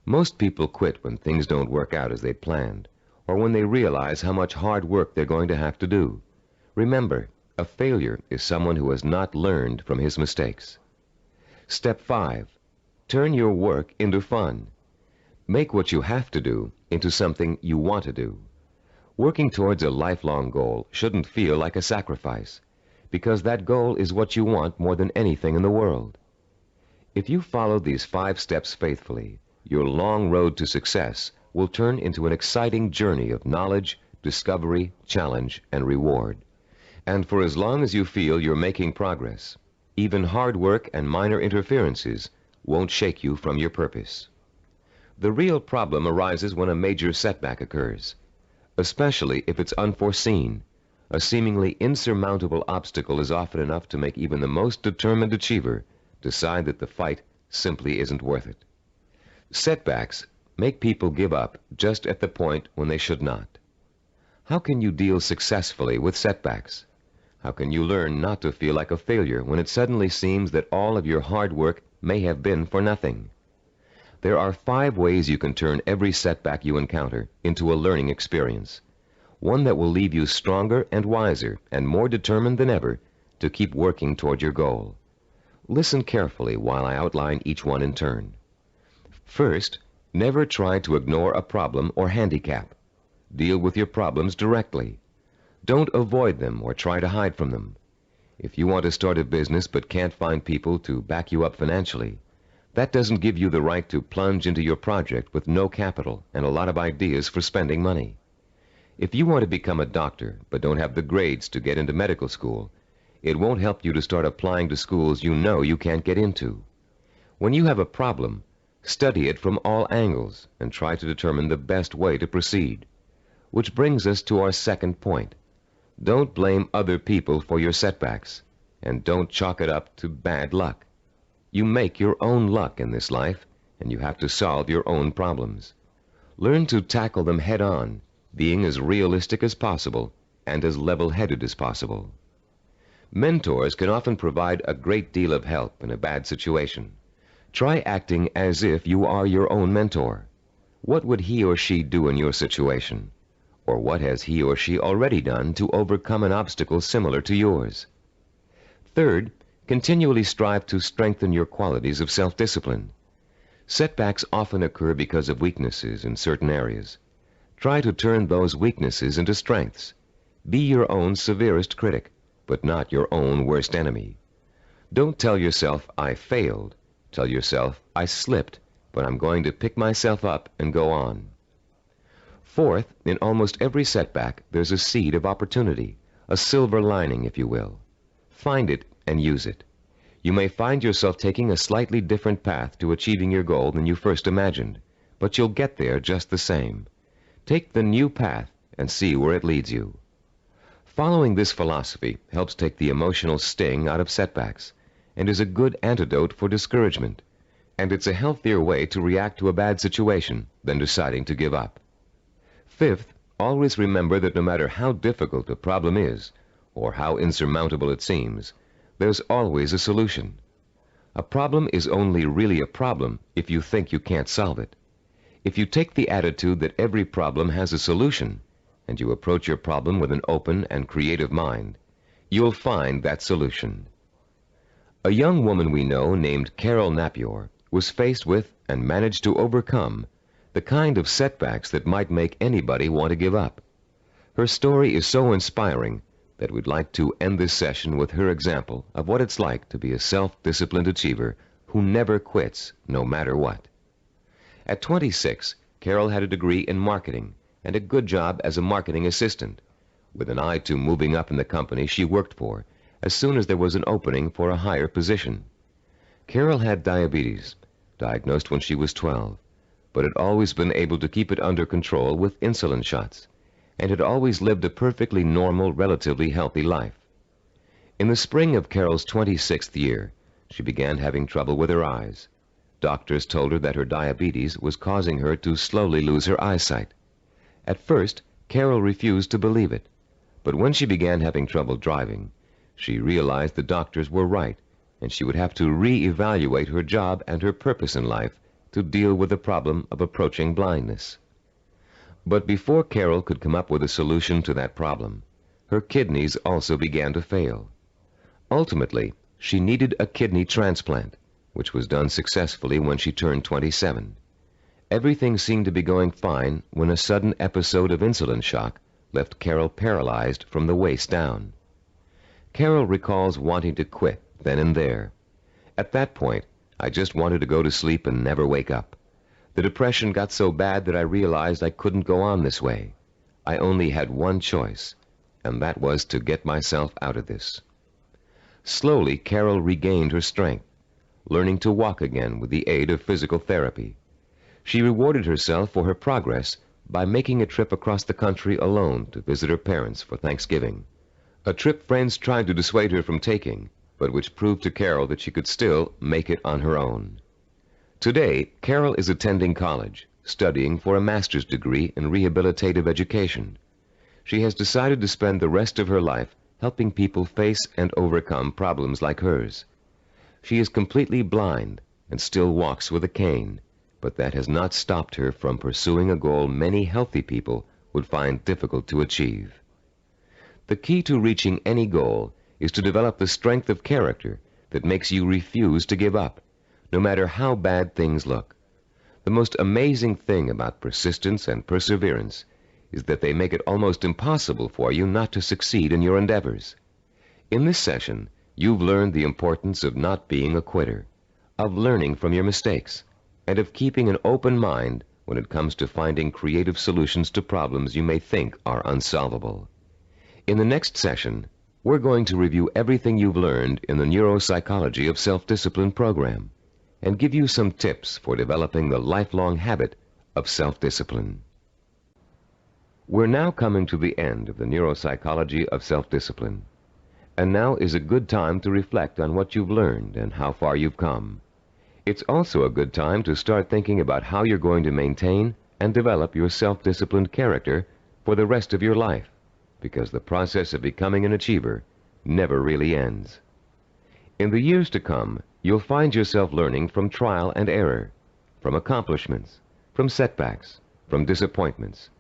Most people quit when things don't work out as they planned, or when they realize how much hard work they're going to have to do. Remember, a failure is someone who has not learned from his mistakes. Step 5. Turn your work into fun. Make what you have to do into something you want to do. Working towards a lifelong goal shouldn't feel like a sacrifice, because that goal is what you want more than anything in the world. If you follow these 5 steps faithfully, your long road to success will turn into an exciting journey of knowledge, discovery, challenge, and reward. And for as long as you feel you're making progress, even hard work and minor interferences won't shake you from your purpose. The real problem arises when a major setback occurs, especially if it's unforeseen. A seemingly insurmountable obstacle is often enough to make even the most determined achiever decide that the fight simply isn't worth it. Setbacks make people give up just at the point when they should not. How can you deal successfully with setbacks? How can you learn not to feel like a failure when it suddenly seems that all of your hard work may have been for nothing? There are 5 ways you can turn every setback you encounter into a learning experience, one that will leave you stronger and wiser and more determined than ever to keep working toward your goal. Listen carefully while I outline each one in turn. First, never try to ignore a problem or handicap. Deal with your problems directly. Don't avoid them or try to hide from them. If you want to start a business but can't find people to back you up financially, that doesn't give you the right to plunge into your project with no capital and a lot of ideas for spending money. If you want to become a doctor but don't have the grades to get into medical school, it won't help you to start applying to schools you know you can't get into. When you have a problem, study it from all angles and try to determine the best way to proceed. Which brings us to our second point. Don't blame other people for your setbacks, and don't chalk it up to bad luck. You make your own luck in this life, and you have to solve your own problems. Learn to tackle them head on, being as realistic as possible and as level-headed as possible. Mentors can often provide a great deal of help in a bad situation. Try acting as if you are your own mentor. What would he or she do in your situation? Or what has he or she already done to overcome an obstacle similar to yours? Third, continually strive to strengthen your qualities of self-discipline. Setbacks often occur because of weaknesses in certain areas. Try to turn those weaknesses into strengths. Be your own severest critic, but not your own worst enemy. Don't tell yourself, I failed. Tell yourself, I slipped, but I'm going to pick myself up and go on. Fourth, in almost every setback, there's a seed of opportunity, a silver lining, if you will. Find it and use it. You may find yourself taking a slightly different path to achieving your goal than you first imagined, but you'll get there just the same. Take the new path and see where it leads you. Following this philosophy helps take the emotional sting out of setbacks and is a good antidote for discouragement, and it's a healthier way to react to a bad situation than deciding to give up. Fifth, always remember that no matter how difficult a problem is, or how insurmountable it seems, there's always a solution. A problem is only really a problem if you think you can't solve it. If you take the attitude that every problem has a solution, and you approach your problem with an open and creative mind, you'll find that solution. A young woman we know named Karl Pribram was faced with and managed to overcome the kind of setbacks that might make anybody want to give up. Her story is so inspiring that we'd like to end this session with her example of what it's like to be a self-disciplined achiever who never quits no matter what. At 26, Karl had a degree in marketing and a good job as a marketing assistant, with an eye to moving up in the company she worked for as soon as there was an opening for a higher position. Karl had diabetes, diagnosed when she was 12, but had always been able to keep it under control with insulin shots, and had always lived a perfectly normal, relatively healthy life. In the spring of Karl's 26th year, she began having trouble with her eyes. Doctors told her that her diabetes was causing her to slowly lose her eyesight. At first, Carol refused to believe it, but when she began having trouble driving, she realized the doctors were right, and she would have to re-evaluate her job and her purpose in life to deal with the problem of approaching blindness. But before Carol could come up with a solution to that problem, her kidneys also began to fail. Ultimately, she needed a kidney transplant, which was done successfully when she turned 27. Everything seemed to be going fine when a sudden episode of insulin shock left Carol paralyzed from the waist down. Carol recalls wanting to quit then and there. At that point, I just wanted to go to sleep and never wake up. The depression got so bad that I realized I couldn't go on this way. I only had one choice, and that was to get myself out of this. Slowly, Carol regained her strength, learning to walk again with the aid of physical therapy. She rewarded herself for her progress by making a trip across the country alone to visit her parents for Thanksgiving, a trip friends tried to dissuade her from taking, but which proved to Carol that she could still make it on her own. Today, Carol is attending college, studying for a master's degree in rehabilitative education. She has decided to spend the rest of her life helping people face and overcome problems like hers. She is completely blind and still walks with a cane, but that has not stopped her from pursuing a goal many healthy people would find difficult to achieve. The key to reaching any goal is to develop the strength of character that makes you refuse to give up, no matter how bad things look. The most amazing thing about persistence and perseverance is that they make it almost impossible for you not to succeed in your endeavors. In this session, you've learned the importance of not being a quitter, of learning from your mistakes, and of keeping an open mind when it comes to finding creative solutions to problems you may think are unsolvable. In the next session, we're going to review everything you've learned in the Neuropsychology of Self-Discipline program and give you some tips for developing the lifelong habit of self-discipline. We're now coming to the end of the Neuropsychology of Self-Discipline, and now is a good time to reflect on what you've learned and how far you've come. It's also a good time to start thinking about how you're going to maintain and develop your self-disciplined character for the rest of your life, because the process of becoming an achiever never really ends. In the years to come, you'll find yourself learning from trial and error, from accomplishments, from setbacks, from disappointments,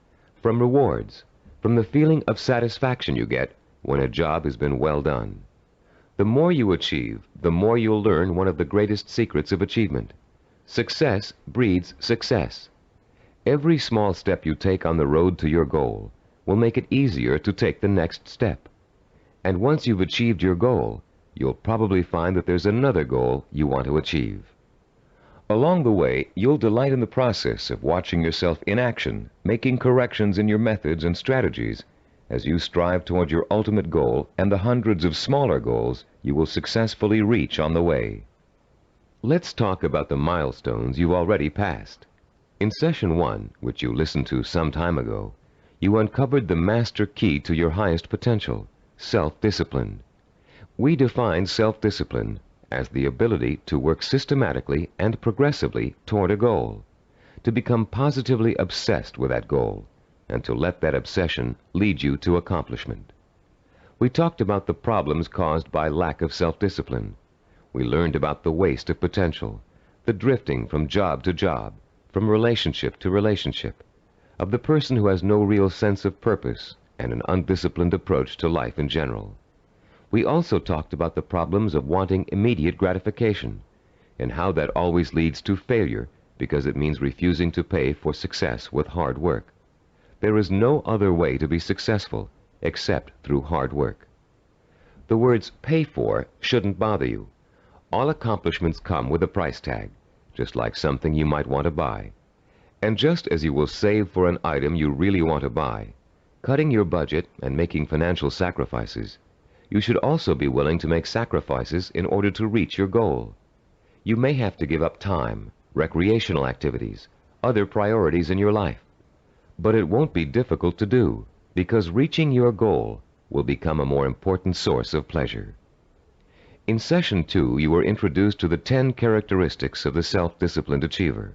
from rewards, from the feeling of satisfaction you get when a job has been well done. The more you achieve, the more you'll learn one of the greatest secrets of achievement. Success breeds success. Every small step you take on the road to your goal will make it easier to take the next step. And once you've achieved your goal, you'll probably find that there's another goal you want to achieve. Along the way, you'll delight in the process of watching yourself in action, making corrections in your methods and strategies as you strive toward your ultimate goal and the hundreds of smaller goals you will successfully reach on the way. Let's talk about the milestones you've already passed. In Session 1, which you listened to some time ago, you uncovered the master key to your highest potential, self-discipline. We define self-discipline as the ability to work systematically and progressively toward a goal, to become positively obsessed with that goal, and to let that obsession lead you to accomplishment. We talked about the problems caused by lack of self-discipline. We learned about the waste of potential, the drifting from job to job, from relationship to relationship, of the person who has no real sense of purpose and an undisciplined approach to life in general. We also talked about the problems of wanting immediate gratification and how that always leads to failure because it means refusing to pay for success with hard work. There is no other way to be successful except through hard work. The words pay for shouldn't bother you. All accomplishments come with a price tag, just like something you might want to buy. And just as you will save for an item you really want to buy, cutting your budget and making financial sacrifices, you should also be willing to make sacrifices in order to reach your goal. You may have to give up time, recreational activities, other priorities in your life. But it won't be difficult to do, because reaching your goal will become a more important source of pleasure. In Session 2, you were introduced to the 10 characteristics of the self-disciplined achiever.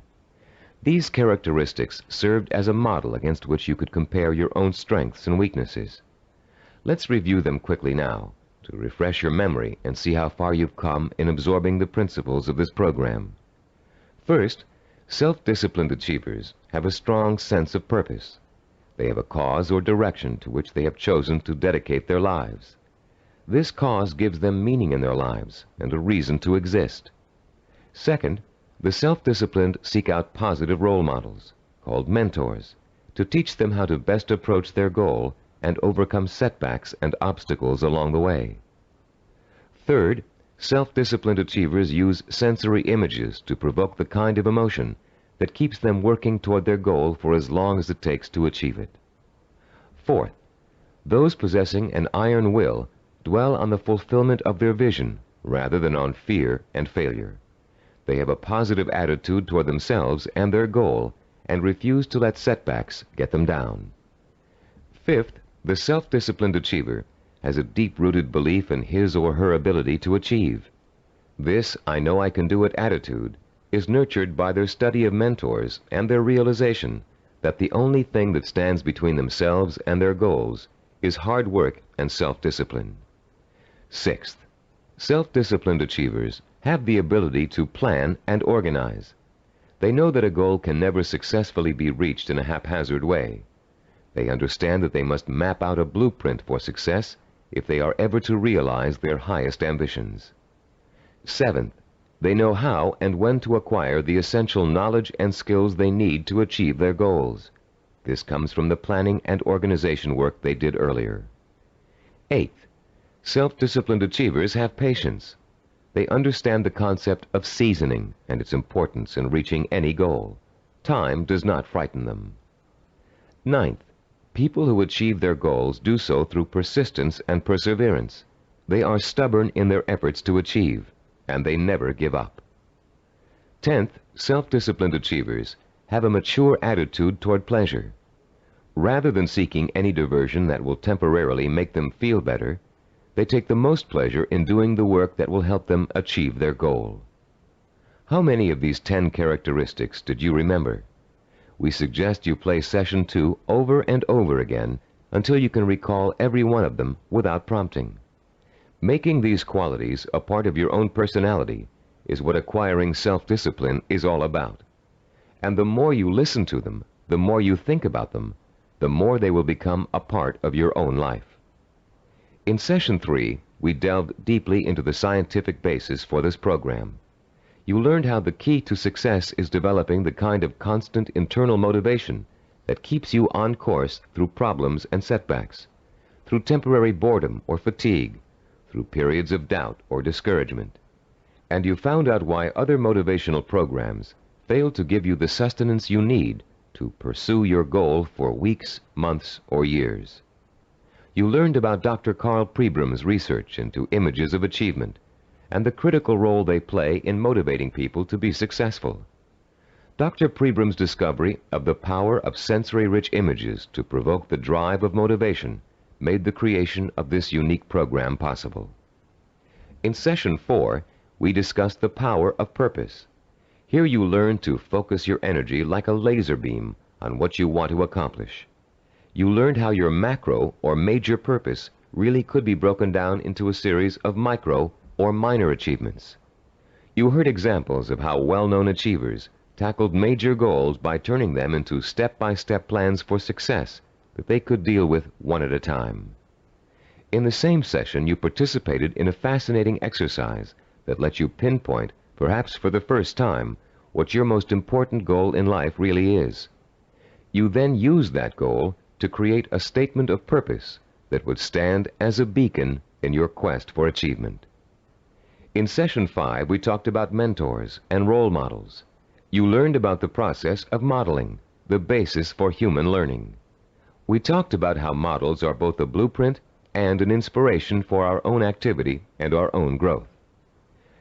These characteristics served as a model against which you could compare your own strengths and weaknesses. Let's review them quickly now to refresh your memory and see how far you've come in absorbing the principles of this program. First, self-disciplined achievers have a strong sense of purpose. They have a cause or direction to which they have chosen to dedicate their lives. This cause gives them meaning in their lives and a reason to exist. Second, the self-disciplined seek out positive role models, called mentors, to teach them how to best approach their goal and overcome setbacks and obstacles along the way. Third, self-disciplined achievers use sensory images to provoke the kind of emotion that keeps them working toward their goal for as long as it takes to achieve it. Fourth, those possessing an iron will dwell on the fulfillment of their vision rather than on fear and failure. They have a positive attitude toward themselves and their goal and refuse to let setbacks get them down. Fifth, the self-disciplined achiever has a deep-rooted belief in his or her ability to achieve. This "I know I can do it" attitude is nurtured by their study of mentors and their realization that the only thing that stands between themselves and their goals is hard work and self-discipline. Sixth, self-disciplined achievers have the ability to plan and organize. They know that a goal can never successfully be reached in a haphazard way. They understand that they must map out a blueprint for success if they are ever to realize their highest ambitions. Seventh, they know how and when to acquire the essential knowledge and skills they need to achieve their goals. This comes from the planning and organization work they did earlier. Eighth, self-disciplined achievers have patience. They understand the concept of seasoning and its importance in reaching any goal. Time does not frighten them. Ninth, people who achieve their goals do so through persistence and perseverance. They are stubborn in their efforts to achieve, and they never give up. 10th, self-disciplined achievers have a mature attitude toward pleasure. Rather than seeking any diversion that will temporarily make them feel better, they take the most pleasure in doing the work that will help them achieve their goal. How many of these 10 characteristics did you remember? We suggest you play Session 2 over and over again until you can recall every one of them without prompting. Making these qualities a part of your own personality is what acquiring self-discipline is all about. And the more you listen to them, the more you think about them, the more they will become a part of your own life. In Session 3, we delved deeply into the scientific basis for this program. You learned how the key to success is developing the kind of constant internal motivation that keeps you on course through problems and setbacks, through temporary boredom or fatigue, through periods of doubt or discouragement. And you found out why other motivational programs fail to give you the sustenance you need to pursue your goal for weeks, months, or years. You learned about Dr. Karl Pribram's research into images of achievement and the critical role they play in motivating people to be successful. Dr. Pribram's discovery of the power of sensory-rich images to provoke the drive of motivation made the creation of this unique program possible. In Session 4, we discussed the power of purpose. Here you learn to focus your energy like a laser beam on what you want to accomplish. You learned how your macro or major purpose really could be broken down into a series of micro or minor achievements. You heard examples of how well-known achievers tackled major goals by turning them into step-by-step plans for success that they could deal with one at a time. In the same session, you participated in a fascinating exercise that let you pinpoint, perhaps for the first time, what your most important goal in life really is. You then used that goal to create a statement of purpose that would stand as a beacon in your quest for achievement. In Session 5, we talked about mentors and role models. You learned about the process of modeling, the basis for human learning. We talked about how models are both a blueprint and an inspiration for our own activity and our own growth.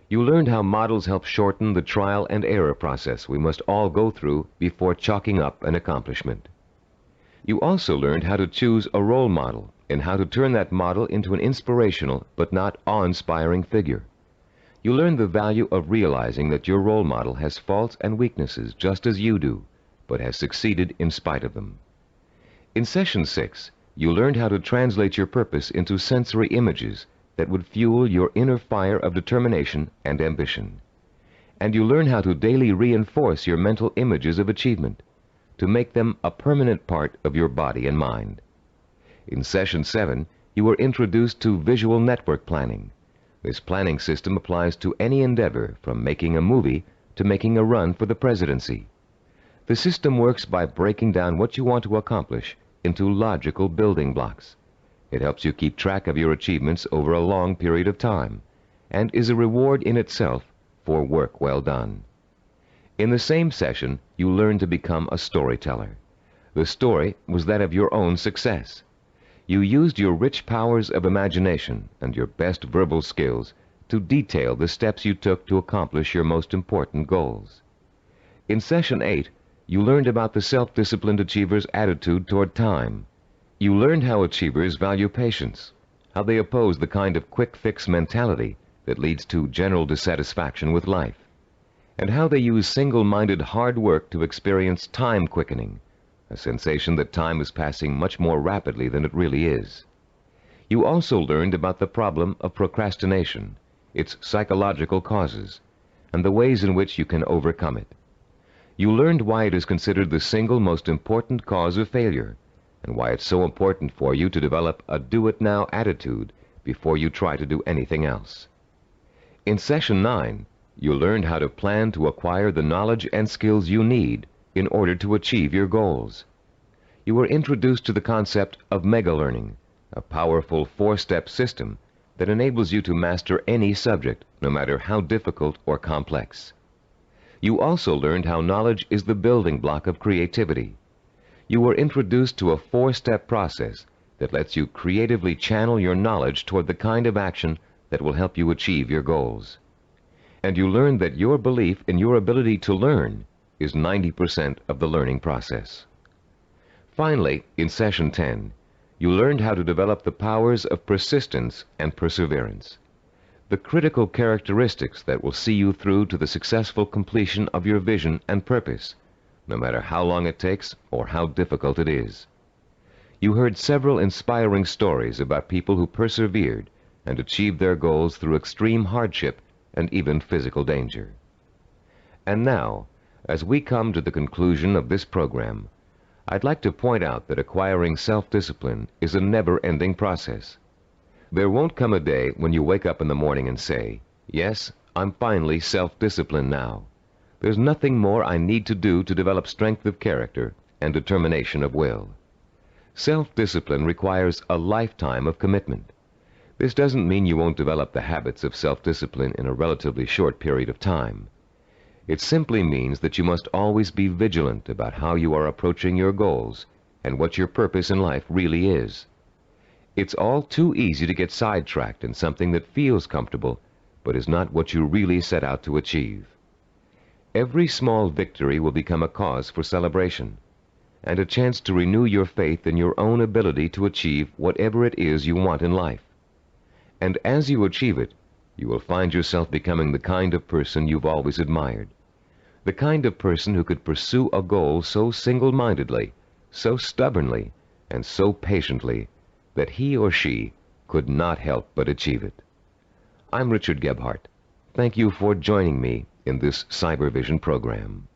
You learned how models help shorten the trial and error process we must all go through before chalking up an accomplishment. You also learned how to choose a role model and how to turn that model into an inspirational but not awe-inspiring figure. You learned the value of realizing that your role model has faults and weaknesses just as you do, but has succeeded in spite of them. In Session 6, you learned how to translate your purpose into sensory images that would fuel your inner fire of determination and ambition. And you learn how to daily reinforce your mental images of achievement, to make them a permanent part of your body and mind. In Session 7, you were introduced to visual network planning. This planning system applies to any endeavor, from making a movie to making a run for the presidency. The system works by breaking down what you want to accomplish into logical building blocks. It helps you keep track of your achievements over a long period of time, and is a reward in itself for work well done. In the same session, you learned to become a storyteller. The story was that of your own success. You used your rich powers of imagination and your best verbal skills to detail the steps you took to accomplish your most important goals. In Session 8, you learned about the self-disciplined achiever's attitude toward time. You learned how achievers value patience, how they oppose the kind of quick-fix mentality that leads to general dissatisfaction with life, and how they use single-minded hard work to experience time quickening, a sensation that time is passing much more rapidly than it really is. You also learned about the problem of procrastination, its psychological causes, and the ways in which you can overcome it. You learned why it is considered the single most important cause of failure, and why it's so important for you to develop a do-it-now attitude before you try to do anything else. In Session 9, you learned how to plan to acquire the knowledge and skills you need in order to achieve your goals. You were introduced to the concept of mega-learning, a powerful four-step system that enables you to master any subject, no matter how difficult or complex. You also learned how knowledge is the building block of creativity. You were introduced to a four-step process that lets you creatively channel your knowledge toward the kind of action that will help you achieve your goals. And you learned that your belief in your ability to learn is 90% of the learning process. Finally, in Session 10, you learned how to develop the powers of persistence and perseverance, the critical characteristics that will see you through to the successful completion of your vision and purpose, no matter how long it takes or how difficult it is. You heard several inspiring stories about people who persevered and achieved their goals through extreme hardship and even physical danger. And now, as we come to the conclusion of this program, I'd like to point out that acquiring self-discipline is a never-ending process. There won't come a day when you wake up in the morning and say, "Yes, I'm finally self-disciplined now. There's nothing more I need to do to develop strength of character and determination of will." Self-discipline requires a lifetime of commitment. This doesn't mean you won't develop the habits of self-discipline in a relatively short period of time. It simply means that you must always be vigilant about how you are approaching your goals and what your purpose in life really is. It's all too easy to get sidetracked in something that feels comfortable, but is not what you really set out to achieve. Every small victory will become a cause for celebration, and a chance to renew your faith in your own ability to achieve whatever it is you want in life. And as you achieve it, you will find yourself becoming the kind of person you've always admired, the kind of person who could pursue a goal so single-mindedly, so stubbornly, and so patiently that he or she could not help but achieve it. I'm Richard Gebhardt. Thank you for joining me in this Cybervision program.